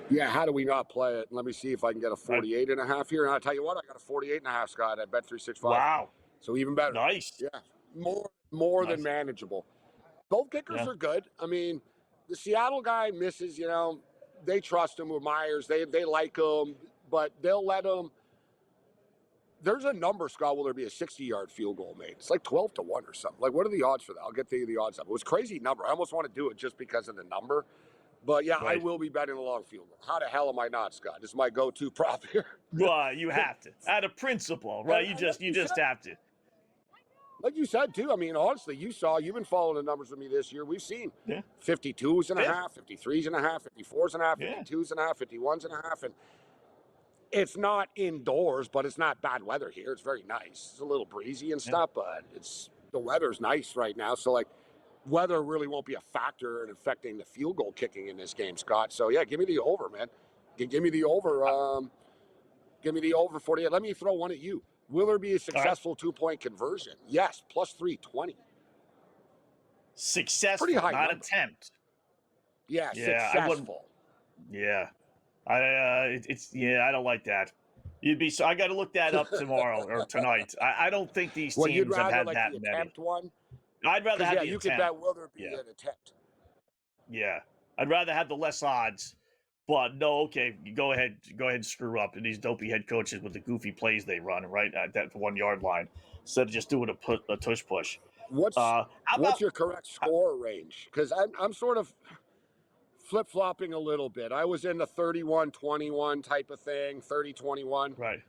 Yeah, how do we not play it? Let me see if I can get a 48.5 here. And I'll tell you what, I got a 48.5, Scott, at Bet365. Wow. So even better. Nice. Yeah, more than manageable. Both kickers are good. I mean, the Seattle guy misses, they trust him with Myers. They like him, but they'll let him. There's a number, Scott, will there be a 60-yard field goal made? It's like 12-1 or something. Like, what are the odds for that? I'll get the odds up. It was a crazy number. I almost want to do it just because of the number. But, yeah, I will be betting a long field goal. How the hell am I not, Scott? This is my go-to prop here. Well, you have to. Out of principle, right? You just have to. Like you said, too, I mean, honestly, you've been following the numbers with me this year. We've seen 52s and a half, 53s and a half, 54s and a half, 52s and a half, 51s and a half. And it's not indoors, but it's not bad weather here. It's very nice. It's a little breezy and stuff, but the weather's nice right now. So, weather really won't be a factor in affecting the field goal kicking in this game, Scott. So, yeah, give me the over, man. Give me the over. Give me the over 48. Let me throw one at you. Will there be a successful 2-point conversion? Yes, plus 320. Successful, pretty high not number. Attempt. Yeah, successful. I don't like that. I got to look that up tomorrow or tonight. I don't think these teams you'd rather have had that the many. attempt one? I'd rather have the you attempt. could bet will there be an attempt. Yeah, I'd rather have the less odds. But no, okay, go ahead and screw up. And these dopey head coaches with the goofy plays they run right at that 1 yard line instead of just doing a tush push. What's your correct score range? Because I'm sort of flip-flopping a little bit. I was in the 31-21 type of thing, 30-21. Right.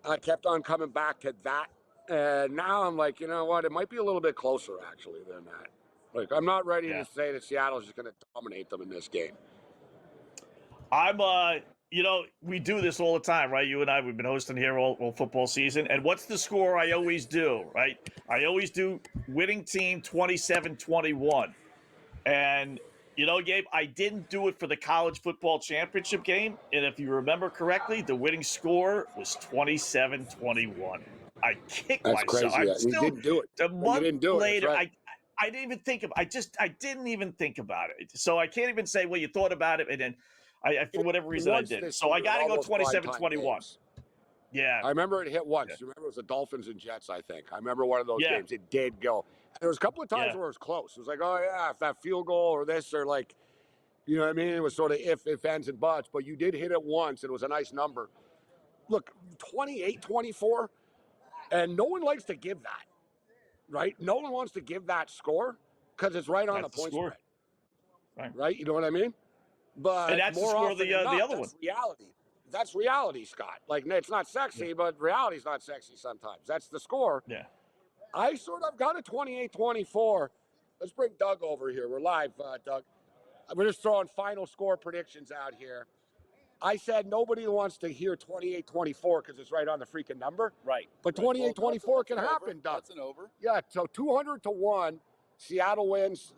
I kept on coming back to that. And now I'm like, you know what? It might be a little bit closer, actually, than that. Like, I'm not ready to say that Seattle's just going to dominate them in this game. I'm, we do this all the time, right? You and I, we've been hosting here all football season. And what's the score I always do, right? I always do winning team 27-21. And You know, Gabe, I didn't do it for the college football championship game. And if you remember correctly, the winning score was 27-21. I kicked That's myself. crazy. I'm You still didn't do it. a You month didn't do it. later. That's right. I didn't even think of. I didn't even think about it. So I can't even say, well, you thought about it, and then I for whatever reason I Once did. this So I year, got to go almost prime time 27-21. games. Yeah, I remember it hit once. You remember it was the Dolphins and Jets, I think. I remember one of those Yeah. games. It did go. And there was a couple of times Yeah. where it was close. It was like, oh, yeah, if that field goal or this or like, you know what I mean? It was sort of if, ands, and buts. But you did hit it once. And it was a nice number. Look, 28-24. And no one likes to give that, right? No one wants to give that score because it's right on That's the point score. spread. Right? You know what I mean? But And that's the more score of often the than not, other that's one. reality. That's reality, Scott. Like, it's not sexy, but reality's not sexy sometimes. That's the score. Yeah. I sort of got a 28-24. Let's bring Doug over here. We're live, Doug. We're just throwing final score predictions out here. I said nobody wants to hear 28-24 because it's right on the freaking number. Right. But right. 28-24 can happen, Doug. That's an over. Yeah, so 200-1. Seattle wins.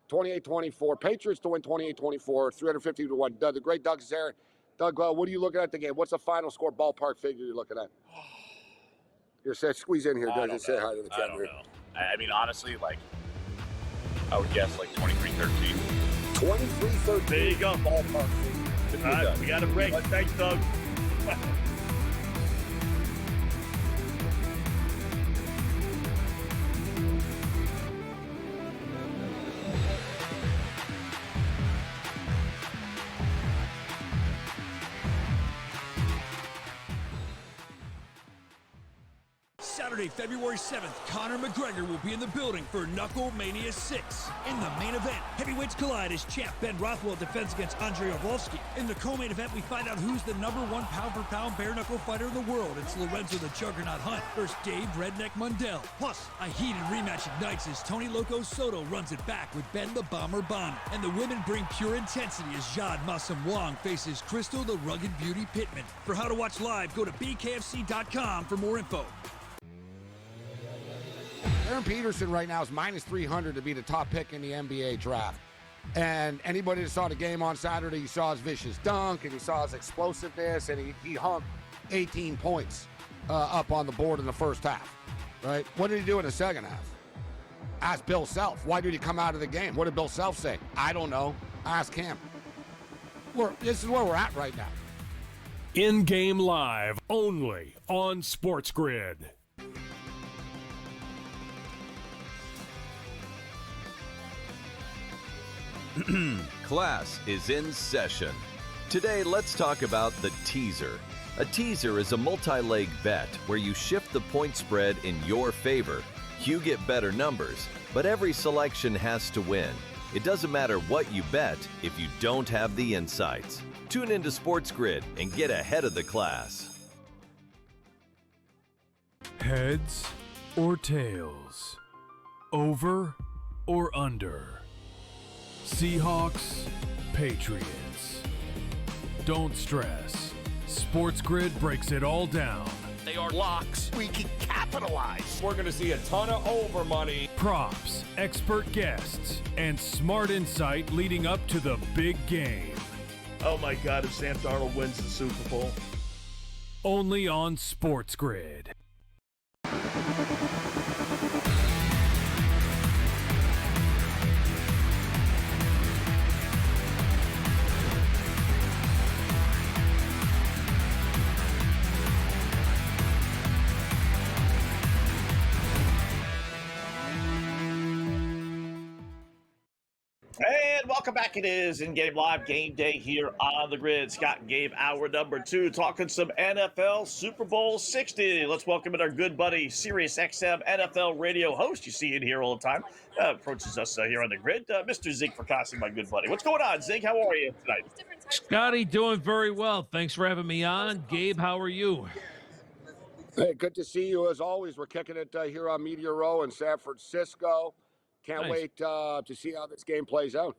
28-24. Patriots to win 28-24. 350-1. Doug, the great Doug is there. Doug, what are you looking at the game? What's the final score ballpark figure you're looking at? You said squeeze in here, Doug, and say hi to the chat. I don't know. I mean, honestly, like, I would guess like 23-13. 23-13. There you go. Ballpark figure. All right, we got a break. Thanks, Doug. Saturday, February 7th, Conor McGregor will be in the building for Knuckle Mania 6. In the main event, heavyweights collide as champ Ben Rothwell defends against Andrei Arlovski. In the co-main event, we find out who's the #1 pound-for-pound bare-knuckle fighter in the world. It's Lorenzo the Juggernaut Hunt versus Dave Redneck Mundell. Plus, a heated rematch ignites as Tony Loco Soto runs it back with Ben the Bomber Bonner. And the women bring pure intensity as Jade Massam Wong faces Crystal the Rugged Beauty Pittman. For how to watch live, go to bkfc.com for more info. Aaron Peterson right now is minus 300 to be the top pick in the NBA draft. And anybody that saw the game on Saturday, you saw his vicious dunk and he saw his explosiveness, and he hung 18 points up on the board in the first half, right? What did he do in the second half? Ask Bill Self. Why did he come out of the game? What did Bill Self say? I don't know. Ask him. This is where we're at right now. In-game live only on SportsGrid. Class is in session. Today, let's talk about the teaser. A teaser is a multi-leg bet where you shift the point spread in your favor. You get better numbers, but every selection has to win. It doesn't matter what you bet if you don't have the insights. Tune into SportsGrid and get ahead of the class. Heads or tails? Over or under? Seahawks, Patriots. Don't stress. SportsGrid breaks it all down. They are locks. We can capitalize. We're going to see a ton of over money. Props, expert guests, and smart insight leading up to the big game. Oh my God, if Sam Darnold wins the Super Bowl. Only on SportsGrid. And welcome back. It is in-game live game day here on the grid. Scott and Gabe, hour number 2, talking some NFL Super Bowl 60. Let's welcome in our good buddy, Sirius XM NFL radio host. You see it here all the time. Approaches us here on the grid. Mr. Zig Fracassi, my good buddy. What's going on, Zig? How are you tonight? Scotty, doing very well. Thanks for having me on. Gabe, how are you? Hey, good to see you as always. We're kicking it here on Media Row in San Francisco. Can't wait to see how this game plays out.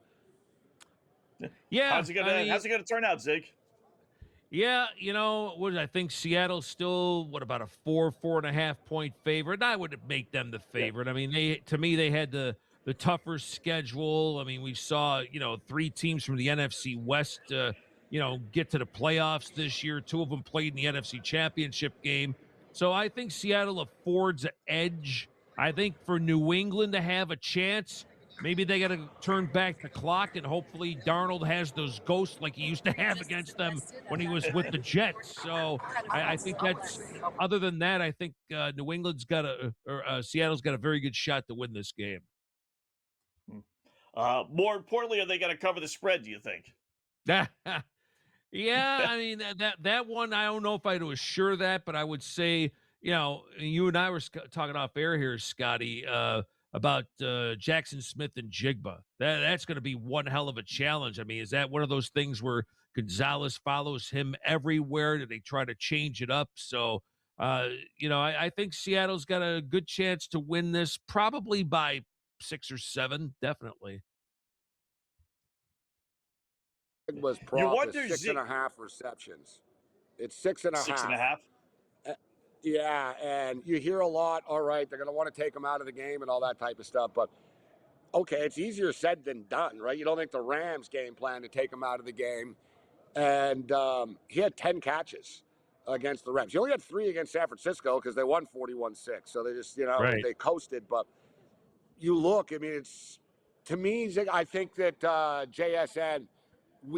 Yeah. How's it gonna turn out, Zig? Yeah, you know, I think Seattle's still, about a 4.5 point favorite. I would make them the favorite. I mean, they had the the tougher schedule. I mean, we saw, 3 teams from the NFC West, get to the playoffs this year. 2 of them played in the NFC Championship game. So I think Seattle affords an edge. I think for New England to have a chance, maybe they got to turn back the clock, and hopefully Darnold has those ghosts like he used to have against them when he was with the Jets. So I think that's, other than that, I think New England's got Seattle's got a very good shot to win this game. More importantly, are they going to cover the spread, do you think? Yeah, I mean, that one, I don't know if I'd assure that, but I would say, you and I were talking off air here, Scotty, about Jackson Smith and Jigba. That's going to be one hell of a challenge. I mean, is that one of those things where Gonzalez follows him everywhere? Do they try to change it up? So, I think Seattle's got a good chance to win this, probably by 6 or 7, definitely. Was prop is 6.5 receptions. It's 6.5. 6.5. Yeah, and you hear a lot. All right, they're going to want to take him out of the game and all that type of stuff. But okay, it's easier said than done, right? You don't think the Rams game plan to take him out of the game, and he had 10 catches against the Rams. He only had 3 against San Francisco because they won 41-6. So they just, they coasted. But you look, I mean, it's, to me, I think that JSN,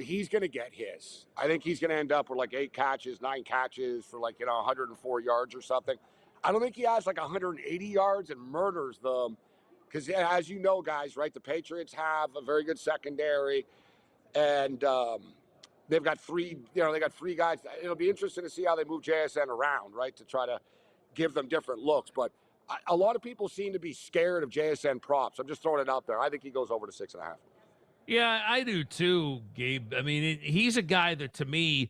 he's going to get his. I think he's going to end up with like 8 catches, 9 catches for 104 yards or something. I don't think he has 180 yards and murders them because, as you know, guys, right, the Patriots have a very good secondary, and they've got 3, they got 3 guys. It'll be interesting to see how they move JSN around, right, to try to give them different looks. But a lot of people seem to be scared of JSN props. I'm just throwing it out there. I think he goes over to 6.5. Yeah, I do too, Gabe. I mean, he's a guy that, to me,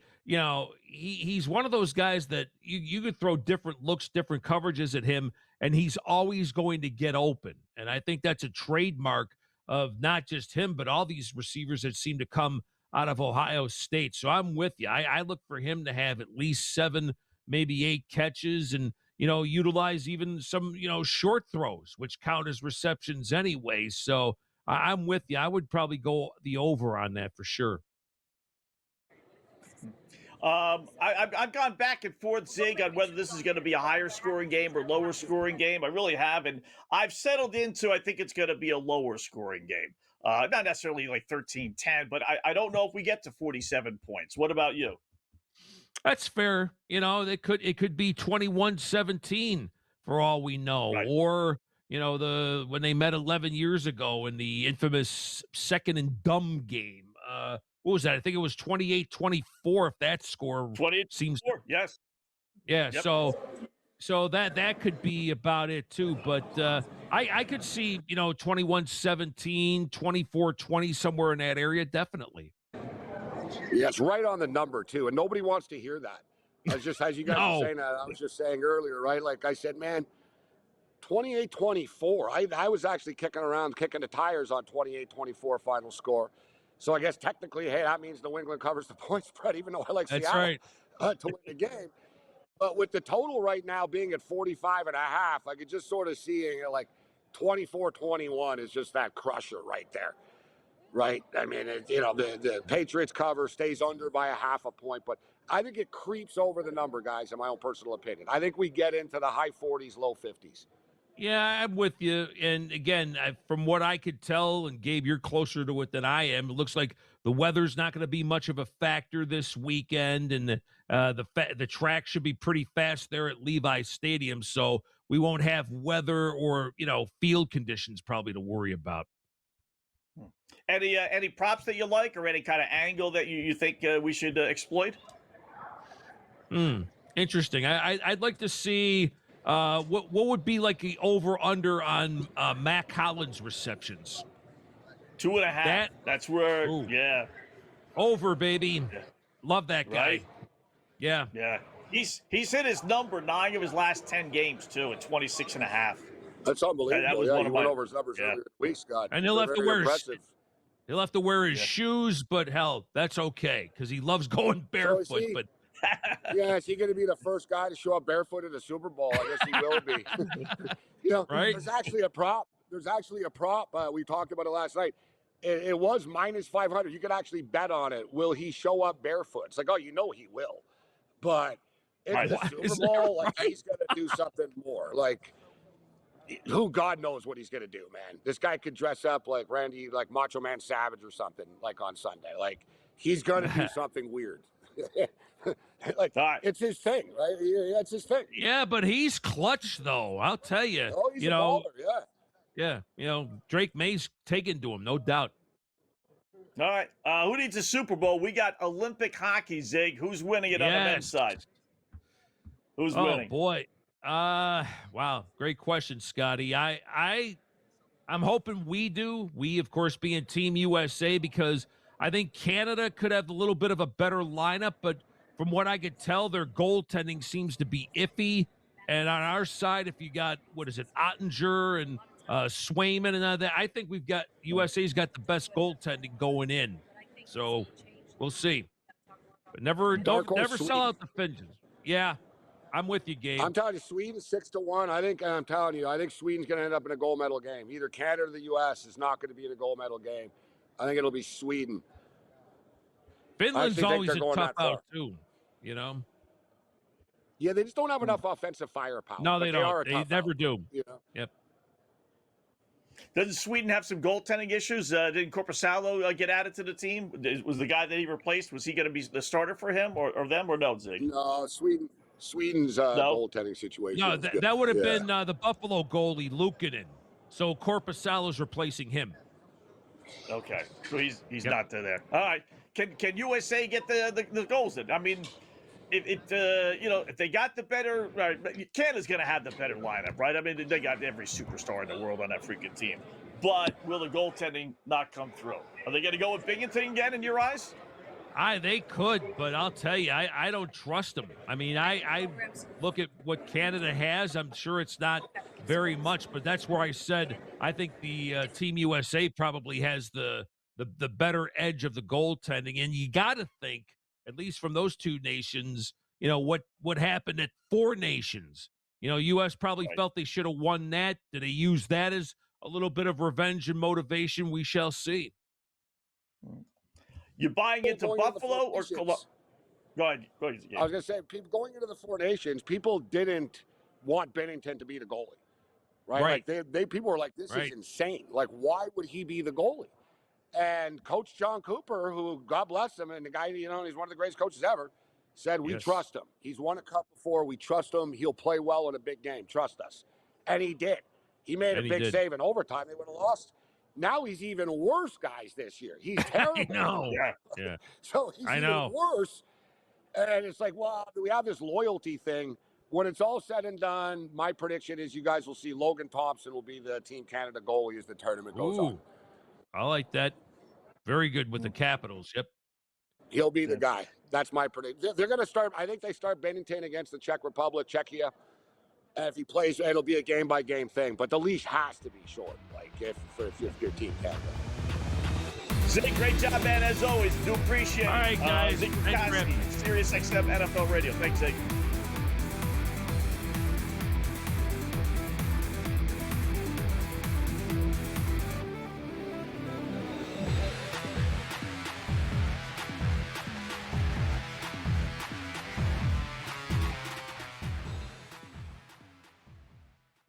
he's one of those guys that you could throw different looks, different coverages at him, and he's always going to get open. And I think that's a trademark of not just him, but all these receivers that seem to come out of Ohio State. So I'm with you. I look for him to have at least 7, maybe 8 catches, and utilize even some short throws, which count as receptions anyway. So I'm with you. I would probably go the over on that for sure. I've gone back and forth, Zig, on whether this is going to be a higher scoring game or lower scoring game. I really have, and I've settled into, I think it's going to be a lower scoring game. Not necessarily like 13-10, but I don't know if we get to 47 points. What about you? That's fair. It could be 21-17 for all we know, right. Or when they met 11 years ago in the infamous second and dumb game. What was that? I think it was 28-24. If that score seems, yes, yeah. Yep. So that could be about it too. But I could see 21-17, 24-20, somewhere in that area, definitely. Yeah, it's right on the number too, and nobody wants to hear that. As you guys were saying that, I was just saying earlier, right? Like I said, man. 28-24. I was actually kicking the tires on 28-24 final score. So I guess technically, hey, that means New England covers the point spread, even though I like Seattle to win the game. But with the total right now being at 45.5, I could just sort of see it like 24-21 is just that crusher right there, right? I mean, the Patriots cover stays under by 0.5 point, but I think it creeps over the number, guys, in my own personal opinion. I think we get into the high 40s, low 50s. Yeah, I'm with you. And again, from what I could tell, and Gabe, you're closer to it than I am, it looks like the weather's not going to be much of a factor this weekend, and the track should be pretty fast there at Levi Stadium, so we won't have weather or field conditions probably to worry about. Any props that you like, or any kind of angle that you think we should exploit? Interesting. I'd like to see. What would be like the over-under on Mac Hollins receptions? 2.5. That's where, yeah. Over, baby. Yeah. Love that guy. Right? Yeah. Yeah. He's hit his number 9 of his last 10 games, too, at 26.5. That's unbelievable. That was one of went over his numbers every week, Scott. And he'll have to wear his shoes, but hell, that's okay, because he loves going barefoot, but... Yeah, is he going to be the first guy to show up barefoot in the Super Bowl? I guess he will be. Right? There's actually a prop. there's actually a prop. We talked about it last night. It was minus 500. You could actually bet on it. Will he show up barefoot? It's like, oh, you know he will. But it's the Super Bowl. Like, he's going to do something more. Like, who God knows what he's going to do, man. This guy could dress up like Randy, like Macho Man Savage or something, like on Sunday. Like, he's going to do something weird. Like, it's his thing, right? It's his thing. Yeah, but he's clutch, though. I'll tell you. Oh, he's a baller, yeah. Yeah, Drake May's taken to him, no doubt. All right. Who needs a Super Bowl? We got Olympic hockey, Zig. Who's winning it on the men's side? Who's winning? Oh, boy. Wow. Great question, Scotty. I'm hoping we do. We, of course, being Team USA, because I think Canada could have a little bit of a better lineup, but from what I could tell, their goaltending seems to be iffy. And on our side, if you got, Ottinger and Swayman and that, I think USA's got the best goaltending going in. So we'll see. But never sell out the Finns. Yeah, I'm with you, Gabe. I'm telling you, Sweden 6-1. I think Sweden's going to end up in a gold medal game. Either Canada or the U.S. is not going to be in a gold medal game. I think it'll be Sweden. Finland's always a tough out too, Yeah, they just don't have enough offensive firepower. No, they don't. They never do. Yep. Doesn't Sweden have some goaltending issues? Didn't Korpisalo get added to the team? Was the guy that he replaced, was he going to be the starter for him or them or no, Zig? No, Sweden's goaltending situation. No, that would have been the Buffalo goalie, Luukkonen. So Korpisalo's replacing him. Okay, so he's not there. All right, can USA get the goals then? I mean, if they got the better, Canada's going to have the better lineup, right? I mean, they got every superstar in the world on that freaking team. But will the goaltending not come through? Are they going to go with Binghamton again in your eyes? They could, but I'll tell you, I don't trust them. I mean, I look at what Canada has. I'm sure it's not very much, but that's where I said I think the Team USA probably has the better edge of the goaltending. And you got to think, at least from those two nations, what happened at Four Nations. U.S. probably felt they should have won that. Did they use that as a little bit of revenge and motivation? We shall see. You buying into Buffalo or Columbus? Go ahead. I was going to say, people going into the Four Nations, people didn't want Bennington to be the goalie, right? Like people were like, this is insane. Like, why would he be the goalie? And Coach John Cooper, who, God bless him, and the guy, he's one of the greatest coaches ever, said, we trust him. He's won a cup before. We trust him. He'll play well in a big game. Trust us. And he did. He made a big save in overtime. They would have lost. Now he's even worse, guys, this year. He's terrible. I know. Yeah. So he's even worse. And it's like, well, we have this loyalty thing. When it's all said and done, my prediction is you guys will see Logan Thompson will be the Team Canada goalie as the tournament goes on. I like that. Very good with the Capitals. Yep. He'll be the guy. That's my prediction. They're going to start, I think they start Bennington against the Czech Republic, Czechia. And if he plays, it'll be a game-by-game thing. But the leash has to be short, like if your team can. Zig, great job, man, as always. Do appreciate it. All right, guys. Zig Cassidy, Sirius XM NFL Radio. Thanks, Zig.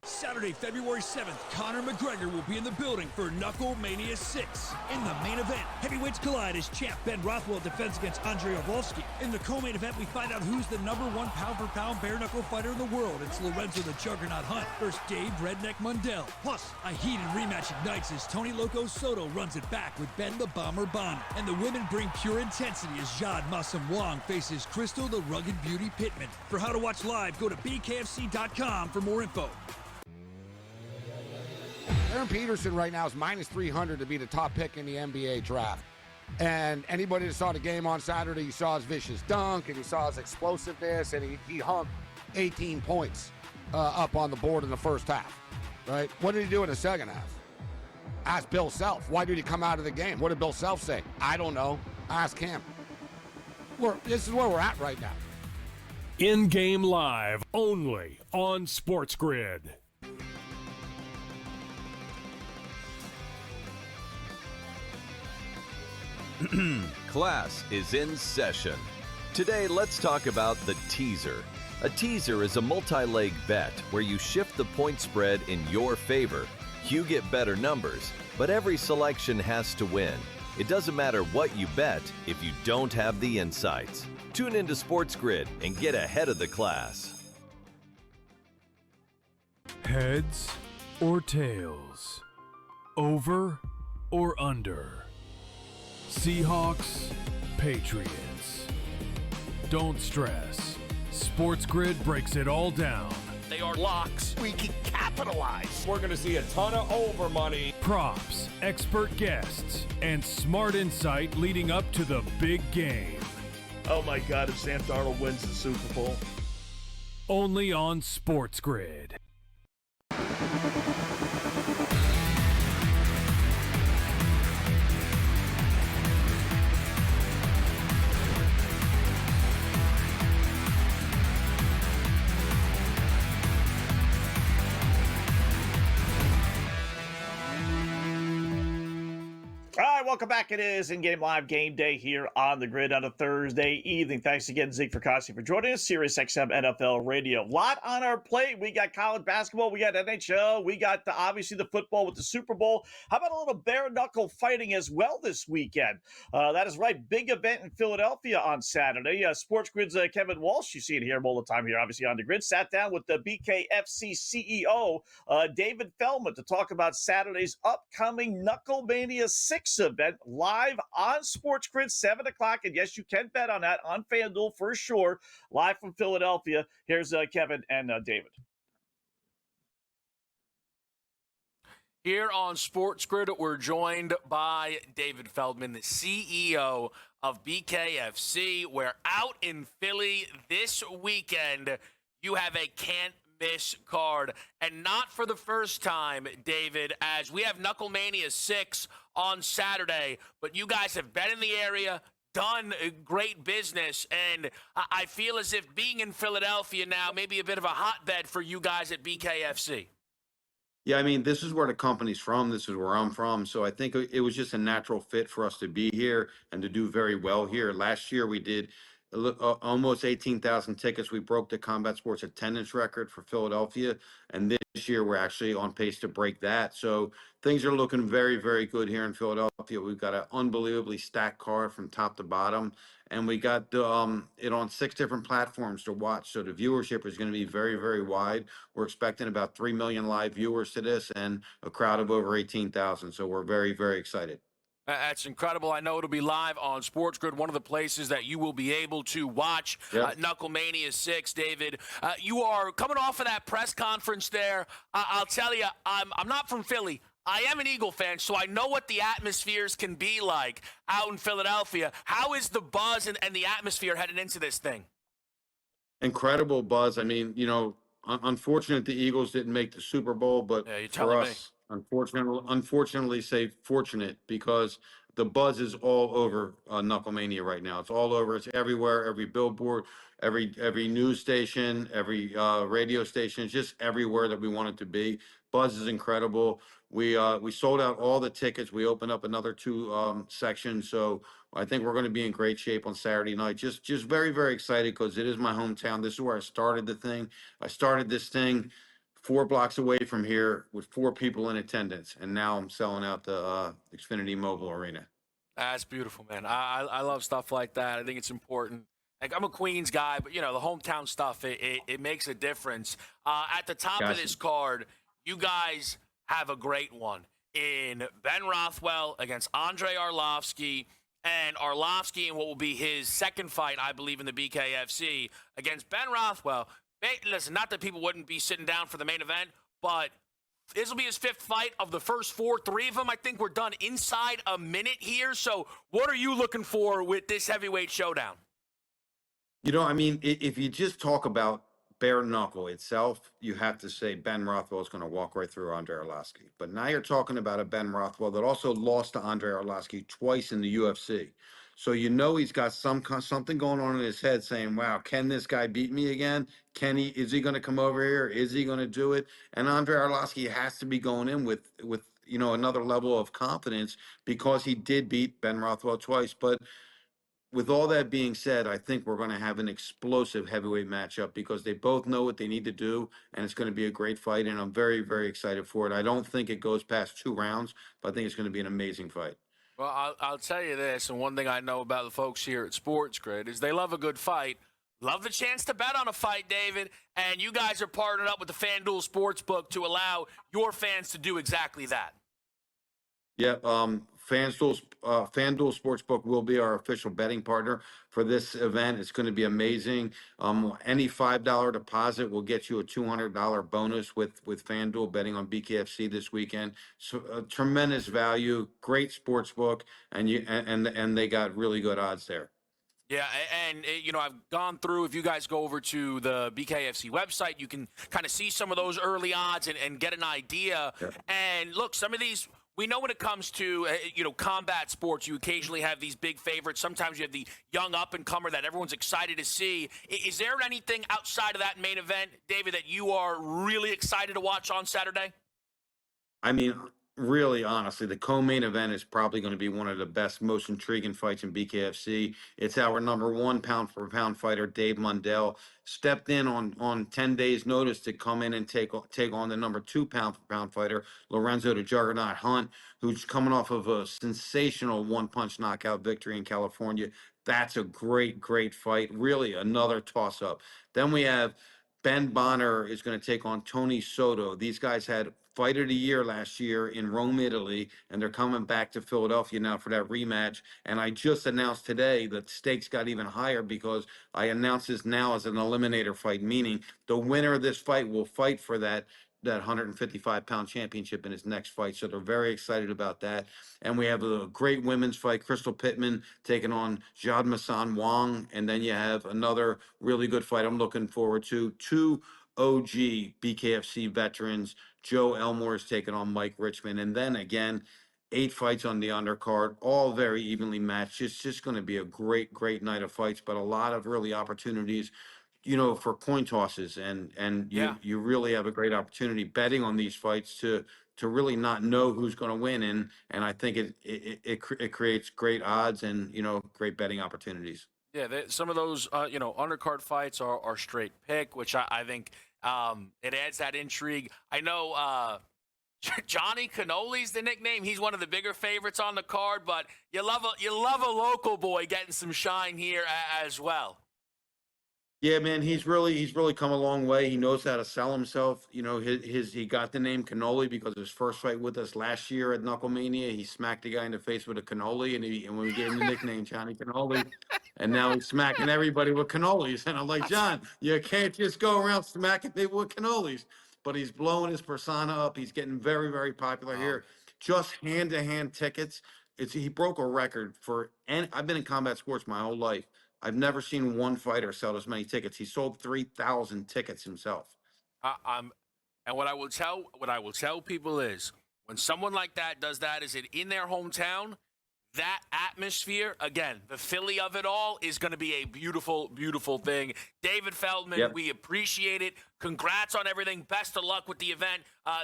Saturday, February 7th, Conor McGregor will be in the building for Knuckle Mania 6. In the main event, heavyweights collide as champ Ben Rothwell defends against Andrei Arlovski. In the co-main event, we find out who's the #1 pound-for-pound bare-knuckle fighter in the world. It's Lorenzo the Juggernaut Hunt versus Dave Redneck Mundell. Plus, a heated rematch ignites as Tony Loco Soto runs it back with Ben the Bomber Bonner. And the women bring pure intensity as Jade Massam Wong faces Crystal the Rugged Beauty Pittman. For how to watch live, go to bkfc.com for more info. Aaron Peterson right now is minus 300 to be the top pick in the NBA draft. And anybody that saw the game on Saturday, you saw his vicious dunk and he saw his explosiveness, and he hung 18 points up on the board in the first half, right? What did he do in the second half? Ask Bill Self. Why did he come out of the game? What did Bill Self say? I don't know. Ask him. This is where we're at right now. In-game live only on SportsGrid. Class is in session. Today, let's talk about the teaser. A teaser is a multi-leg bet where you shift the point spread in your favor. You get better numbers, but every selection has to win. It doesn't matter what you bet if you don't have the insights. Tune into SportsGrid and get ahead of the class. Heads or tails? Over or under? Seahawks, Patriots. Don't stress. SportsGrid breaks it all down. They are locks. We can capitalize. We're going to see a ton of over money. Props, expert guests, and smart insight leading up to the big game. Oh my God, if Sam Darnold wins the Super Bowl. Only on SportsGrid. All right, welcome back. It is in-game live game day here on the grid on a Thursday evening. Thanks again, Zeke Fracassi, for joining us. Sirius XM NFL Radio. Lot on our plate. We got college basketball. We got NHL. We got, obviously, the football with the Super Bowl. How about a little bare-knuckle fighting as well this weekend? That is right. Big event in Philadelphia on Saturday. SportsGrid's Kevin Walsh, you see it here all the time here, obviously, on the grid, sat down with the BKFC CEO, David Feldman, to talk about Saturday's upcoming Knucklemania 6 event live on SportsGrid, 7 o'clock. And yes, you can bet on that on FanDuel for sure. Live from Philadelphia. Here's Kevin and David. Here on SportsGrid, we're joined by David Feldman, the CEO of BKFC. We're out in Philly this weekend. You have a can't miss card, and not for the first time, David, as we have Knucklemania 6 on Saturday, but you guys have been in the area, done great business, and I feel as if being in Philadelphia now may be a bit of a hotbed for you guys at BKFC. Yeah, I mean, this is where the company's from. This is where I'm from. So I think it was just a natural fit for us to be here and to do very well here. Last year, we did almost 18,000 tickets. We broke the combat sports attendance record for Philadelphia. And this year, we're actually on pace to break that. So things are looking very, very good here in Philadelphia. We've got an unbelievably stacked card from top to bottom. And we got it on 6 different platforms to watch. So the viewership is going to be very, very wide. We're expecting about 3 million live viewers to this and a crowd of over 18,000. So we're very, very excited. That's incredible. I know it'll be live on SportsGrid, one of the places that you will be able to watch Knucklemania 6, David. You are coming off of that press conference there. I'll tell you, I'm not from Philly. I am an Eagle fan, so I know what the atmospheres can be like out in Philadelphia. How is the buzz and the atmosphere heading into this thing? Incredible buzz. I mean, unfortunate the Eagles didn't make the Super Bowl, but for us, unfortunately, say fortunate, because the buzz is all over Knucklemania right now. It's all over. It's everywhere. Every billboard, every news station, every radio station. It's just everywhere that we want it to be. Buzz is incredible. We sold out all the tickets. We opened up another 2 sections. So I think we're going to be in great shape on Saturday night. Just very, very excited because it is my hometown. This is where I started the thing. I started this thing 4 blocks away from here with 4 people in attendance, and now I'm selling out the Xfinity Mobile Arena. That's beautiful, man. I love stuff like that. I think it's important. Like, I'm a Queens guy, but, the hometown stuff, it makes a difference. At the top of this card, you guys have a great one in Ben Rothwell against Andre Arlovsky, and Arlovsky in what will be his second fight, I believe, in the BKFC against Ben Rothwell. Listen, not that people wouldn't be sitting down for the main event, but this will be his 5th fight of the first 4. 3 of them, I think, were done inside a minute here. So what are you looking for with this heavyweight showdown? I mean, if you just talk about bare knuckle itself, you have to say Ben Rothwell is going to walk right through Andre Arlovsky. But now you're talking about a Ben Rothwell that also lost to Andre Arlovsky twice in the UFC. So he's got something going on in his head saying, wow, can this guy beat me again? Is he going to come over here? Is he going to do it? And Andre Arlovsky has to be going in with another level of confidence because he did beat Ben Rothwell twice. But with all that being said, I think we're going to have an explosive heavyweight matchup because they both know what they need to do, and it's going to be a great fight, and I'm very, very excited for it. I don't think it goes past 2 rounds, but I think it's going to be an amazing fight. Well, I'll tell you this, and one thing I know about the folks here at SportsGrid is they love a good fight. Love the chance to bet on a fight, David, and you guys are partnered up with the FanDuel Sportsbook to allow your fans to do exactly that. Yeah, FanDuel Sportsbook will be our official betting partner for this event. It's going to be amazing. Any $5 deposit will get you a $200 bonus with FanDuel betting on BKFC this weekend. So tremendous value, great sportsbook, and they got really good odds there. Yeah, and I've gone through. If you guys go over to the BKFC website, you can kind of see some of those early odds and get an idea. Yeah. And look, some of these, we know when it comes to, combat sports, you occasionally have these big favorites. Sometimes you have the young up-and-comer that everyone's excited to see. Is there anything outside of that main event, David, that you are really excited to watch on Saturday? I mean, really, honestly, the co-main event is probably going to be one of the best, most intriguing fights in BKFC. It's our number 1 pound-for-pound fighter, Dave Mundell, stepped in on 10 days' notice to come in and take on the number 2 pound-for-pound fighter, Lorenzo the Juggernaut Hunt, who's coming off of a sensational one-punch knockout victory in California. That's a great, great fight. Really, another toss-up. Then we have Ben Bonner is going to take on Tony Soto. These guys had Fight of the Year last year in Rome, Italy, and they're coming back to Philadelphia now for that rematch. And I just announced today that stakes got even higher because I announced this now as an eliminator fight, meaning the winner of this fight will fight for that 155-pound championship in his next fight. So they're very excited about that. And we have a great women's fight, Crystal Pittman taking on Jade Masan Wong. And then you have another really good fight I'm looking forward to. 2 OG BKFC veterans. Joe Elmore is taking on Mike Richmond. And then again, 8 fights on the undercard, all very evenly matched. It's just going to be a great, great night of fights, but a lot of really opportunities, for coin tosses. And you really have a great opportunity betting on these fights to really not know who's going to win. And I think it creates great odds and, great betting opportunities. Yeah, some of those, undercard fights are straight pick, which I think it adds that intrigue. I know Johnny Cannoli's the nickname. He's one of the bigger favorites on the card, but you love a local boy getting some shine here as well. Yeah, man, he's really come a long way. He knows how to sell himself. He got the name Cannoli because his first fight with us last year at Knucklemania, he smacked the guy in the face with a cannoli, and when we gave him the nickname Johnny Cannoli, and now he's smacking everybody with cannolis. And I'm like, John, you can't just go around smacking people with cannolis. But he's blowing his persona up. He's getting very, very popular here. Just hand-to-hand tickets. He broke a record and I've been in combat sports my whole life. I've never seen one fighter sell as many tickets. He sold 3,000 tickets himself. And what I will tell people is when someone like that does that, is it in their hometown? That atmosphere, again, the Philly of it all is going to be a beautiful, beautiful thing. David Feldman, we appreciate it. Congrats on everything. Best of luck with the event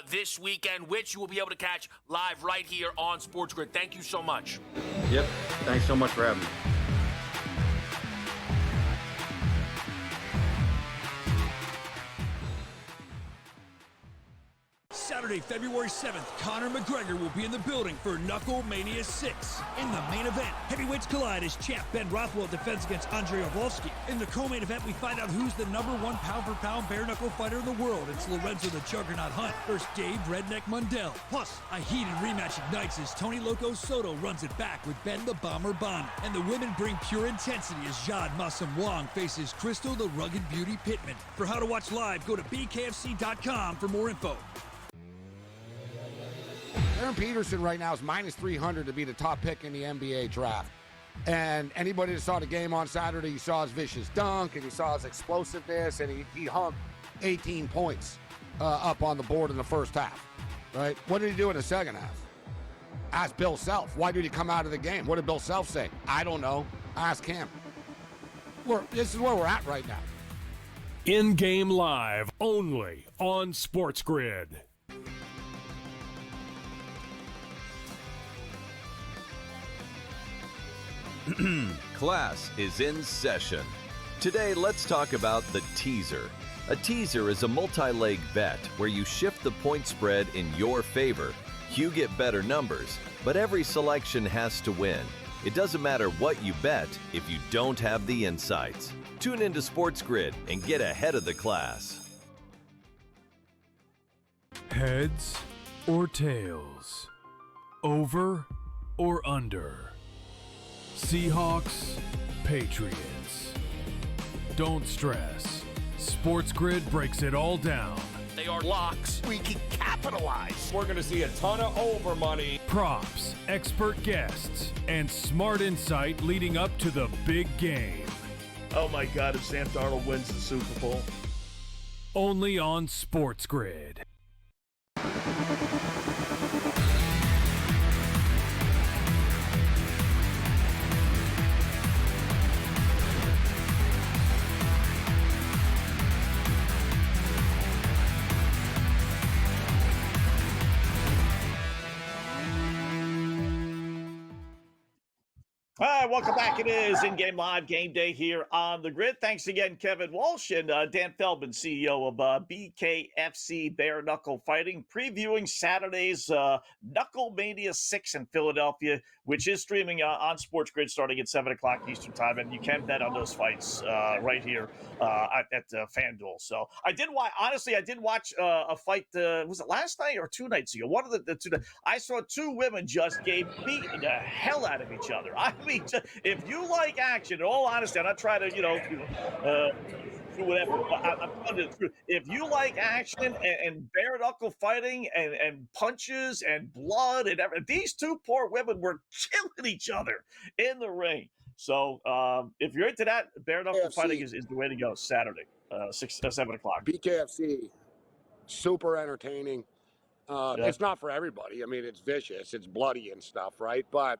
this weekend, which you will be able to catch live right here on SportsGrid. Thank you so much. Yep. Thanks so much for having me. Saturday, February 7th, Conor McGregor will be in the building for Knuckle Mania 6. In the main event, heavyweights collide as champ Ben Rothwell defends against Andrei Arlovski. In the co-main event, we find out who's the number 1 pound-for-pound bare-knuckle fighter in the world. It's Lorenzo the Juggernaut Hunt versus Dave Redneck Mundell. Plus, a heated rematch ignites as Tony Loco Soto runs it back with Ben the Bomber Bonner. And the women bring pure intensity as Jade Masam Wong faces Crystal the Rugged Beauty Pittman. For how to watch live, go to bkfc.com for more info. Aaron Peterson right now is minus 300 to be the top pick in the NBA draft. And anybody that saw the game on Saturday, you saw his vicious dunk and you saw his explosiveness, and he hung 18 points up on the board in the first half, right? What did he do in the second half? Ask Bill Self. Why did he come out of the game? What did Bill Self say? I don't know. Ask him. This is where we're at right now. In-game live only on SportsGrid. Class is in session. Today, let's talk about the teaser. A teaser is a multi-leg bet where you shift the point spread in your favor. You get better numbers, but every selection has to win. It doesn't matter what you bet if you don't have the insights. Tune into SportsGrid and get ahead of the class. Heads or tails? Over or under? Seahawks, Patriots. Don't stress. SportsGrid breaks it all down. They are locks. We can capitalize. We're going to see a ton of over money. Props, expert guests, and smart insight leading up to the big game. Oh my God, if Sam Darnold wins the Super Bowl. Only on SportsGrid. All right, welcome back. It is In-Game Live Game Day here on the Grid. Thanks again, Kevin Walsh and Dan Feldman, CEO of BKFC Bare Knuckle Fighting, previewing Saturday's Knuckle Mania 6 in Philadelphia, which is streaming on SportsGrid starting at 7 o'clock Eastern Time, and you can bet on those fights right here at FanDuel. So I did watch, honestly, I did watch a fight, was it last night or 2 nights ago? One of the two. I saw two women just beat the hell out of each other. I mean, if you like action, in all honesty, I'm not trying to, do whatever, but I'm telling you the truth. If you like action and bare knuckle fighting and punches and blood and everything, these two poor women were killing each other in the ring. So if you're into that, bare knuckle fighting is the way to go. Saturday, 7 o'clock. BKFC, super entertaining. It's not for everybody. I mean, it's vicious, it's bloody and stuff, right? But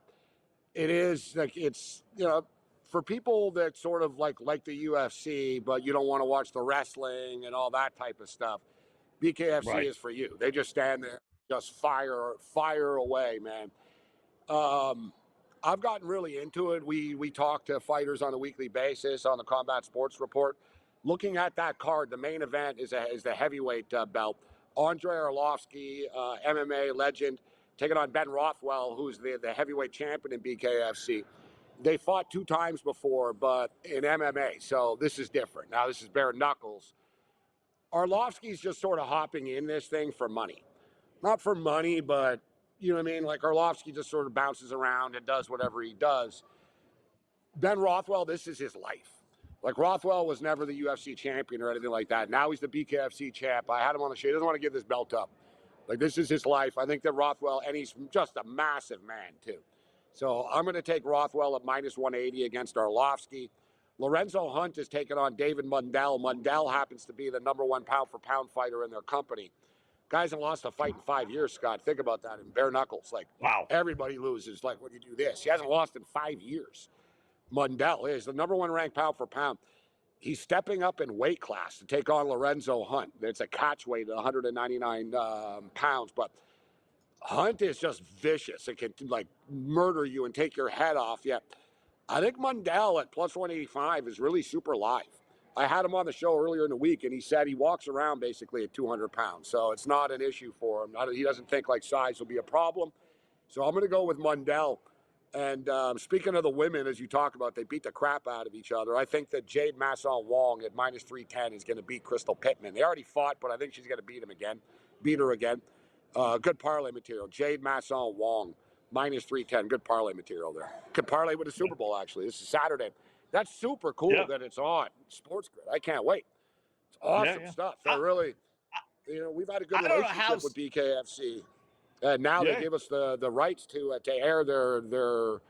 it is like, it's, for people that sort of like the UFC, but you don't want to watch the wrestling and all that type of stuff. BKFC is for you. They just stand there, just fire away, man. I've gotten really into it. We talk to fighters on a weekly basis on the Combat Sports Report. Looking at that card, the main event is the heavyweight belt. Andrei Arlovsky, MMA legend, taking on Ben Rothwell, who's the heavyweight champion in BKFC. They fought 2 times before, but in MMA, so this is different. Now this is bare knuckles. Arlovsky's just sort of hopping in this thing for money. Not for money, but, you know what I mean? Like, Arlovsky just sort of bounces around and does whatever he does. Ben Rothwell, this is his life. Like, Rothwell was never the UFC champion or anything like that. Now he's the BKFC champ. I had him on the show. He doesn't want to give this belt up. Like, this is his life. I think that Rothwell, and he's just a massive man, too. So I'm going to take Rothwell at -180 against Arlovsky. Lorenzo Hunt is taking on David Mundell. Mundell happens to be the #1 pound-for-pound fighter in their company. Guy hasn't lost a fight in 5 years, Scott. Think about that in bare knuckles. Like, wow, everybody loses. Like, when you do this, he hasn't lost in 5 years. Mundell is the #1 ranked pound-for-pound. He's stepping up in weight class to take on Lorenzo Hunt. It's a catch weight at 199 pounds, but Hunt is just vicious. It can, like, murder you and take your head off. Yeah, I think Mundell at +185 is really super live. I had him on the show earlier in the week, and he said he walks around basically at 200 pounds, so it's not an issue for him. He doesn't think, like, size will be a problem. So I'm going to go with Mundell. And speaking of the women, as you talk about, they beat the crap out of each other. I think that Jade Masson Wong at -310 is going to beat Crystal Pittman. They already fought, but I think she's going to beat her again. Good parlay material. Jade Masson Wong, -310. Good parlay material there. Could parlay with the Super Bowl, actually. This is Saturday. That's super cool that it's on SportsGrid. I can't wait. It's awesome stuff. They're really, we've had a good relationship with BKFC. And now they give us the rights to air their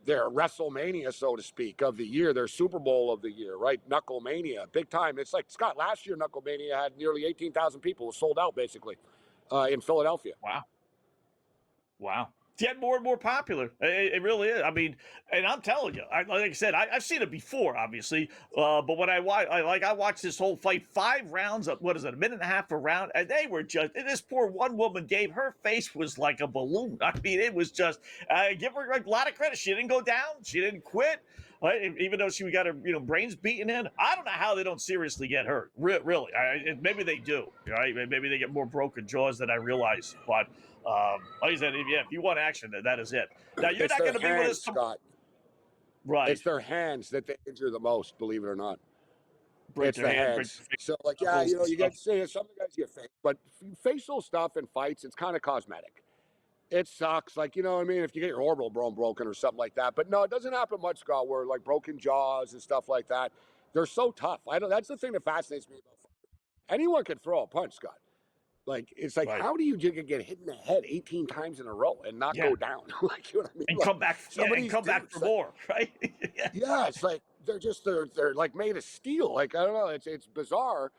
WrestleMania, so to speak, of the year, their Super Bowl of the year, right? Knuckle Mania, big time. It's like, Scott, last year Knuckle Mania had nearly 18,000 people. It was sold out, basically, in Philadelphia. Wow. get more and more popular. It really is. I mean, and I'm telling you, like I said, I've seen it before, obviously. But when I watched this whole fight, 5 rounds of, what is it, a minute and a half a round, and they were just, this poor one woman, Gabe, her face was like a balloon. I mean, it was just, give her a lot of credit. She didn't go down. She didn't quit. Even though she got her, brains beaten in. I don't know how they don't seriously get hurt. Really, maybe they do. Right? Maybe they get more broken jaws than I realize. But like I said, if you want action, that is it. Now you're not going to be with us, Scott. Right? It's their hands that they injure the most. Believe it or not, break it's their the hand, hands. So, like, yeah, you get to see some of the guys get face, but facial stuff in fights, it's kind of cosmetic. It sucks. Like, you know what I mean? If you get your orbital bone broken or something like that. But no, it doesn't happen much, Scott, where like broken jaws and stuff like that. They're so tough. That's the thing that fascinates me about fighting. Anyone can throw a punch, Scott. Like, it's like, how do you get hit in the head 18 times in a row and not go down? Like, you know what I mean? And like, come back, and come back for more, right? Yeah, it's like they're like made of steel. Like, I don't know, it's bizarre,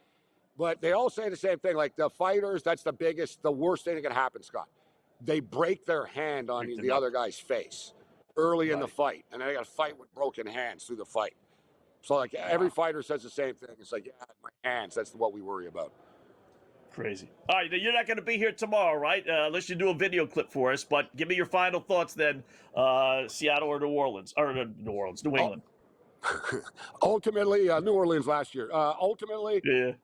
but they all say the same thing. Like the fighters, that's the worst thing that can happen, Scott. They break their hand on the other guy's face early in the fight, and then they got to fight with broken hands through the fight. So like every fighter says the same thing. It's like, yeah, my hands. That's what we worry about. Crazy. All right, you're not going to be here tomorrow, right? Unless you do a video clip for us. But give me your final thoughts then, Seattle or New Orleans. Or New England. Ultimately, New Orleans last year. Ultimately,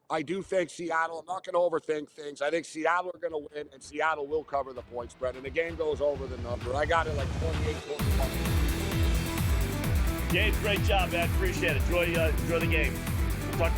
I do think Seattle, I'm not going to overthink things. I think Seattle are going to win, and Seattle will cover the point spread. And the game goes over the number. I got it like 28-21. Gabe, great job, man. Appreciate it. Enjoy the game. We'll talk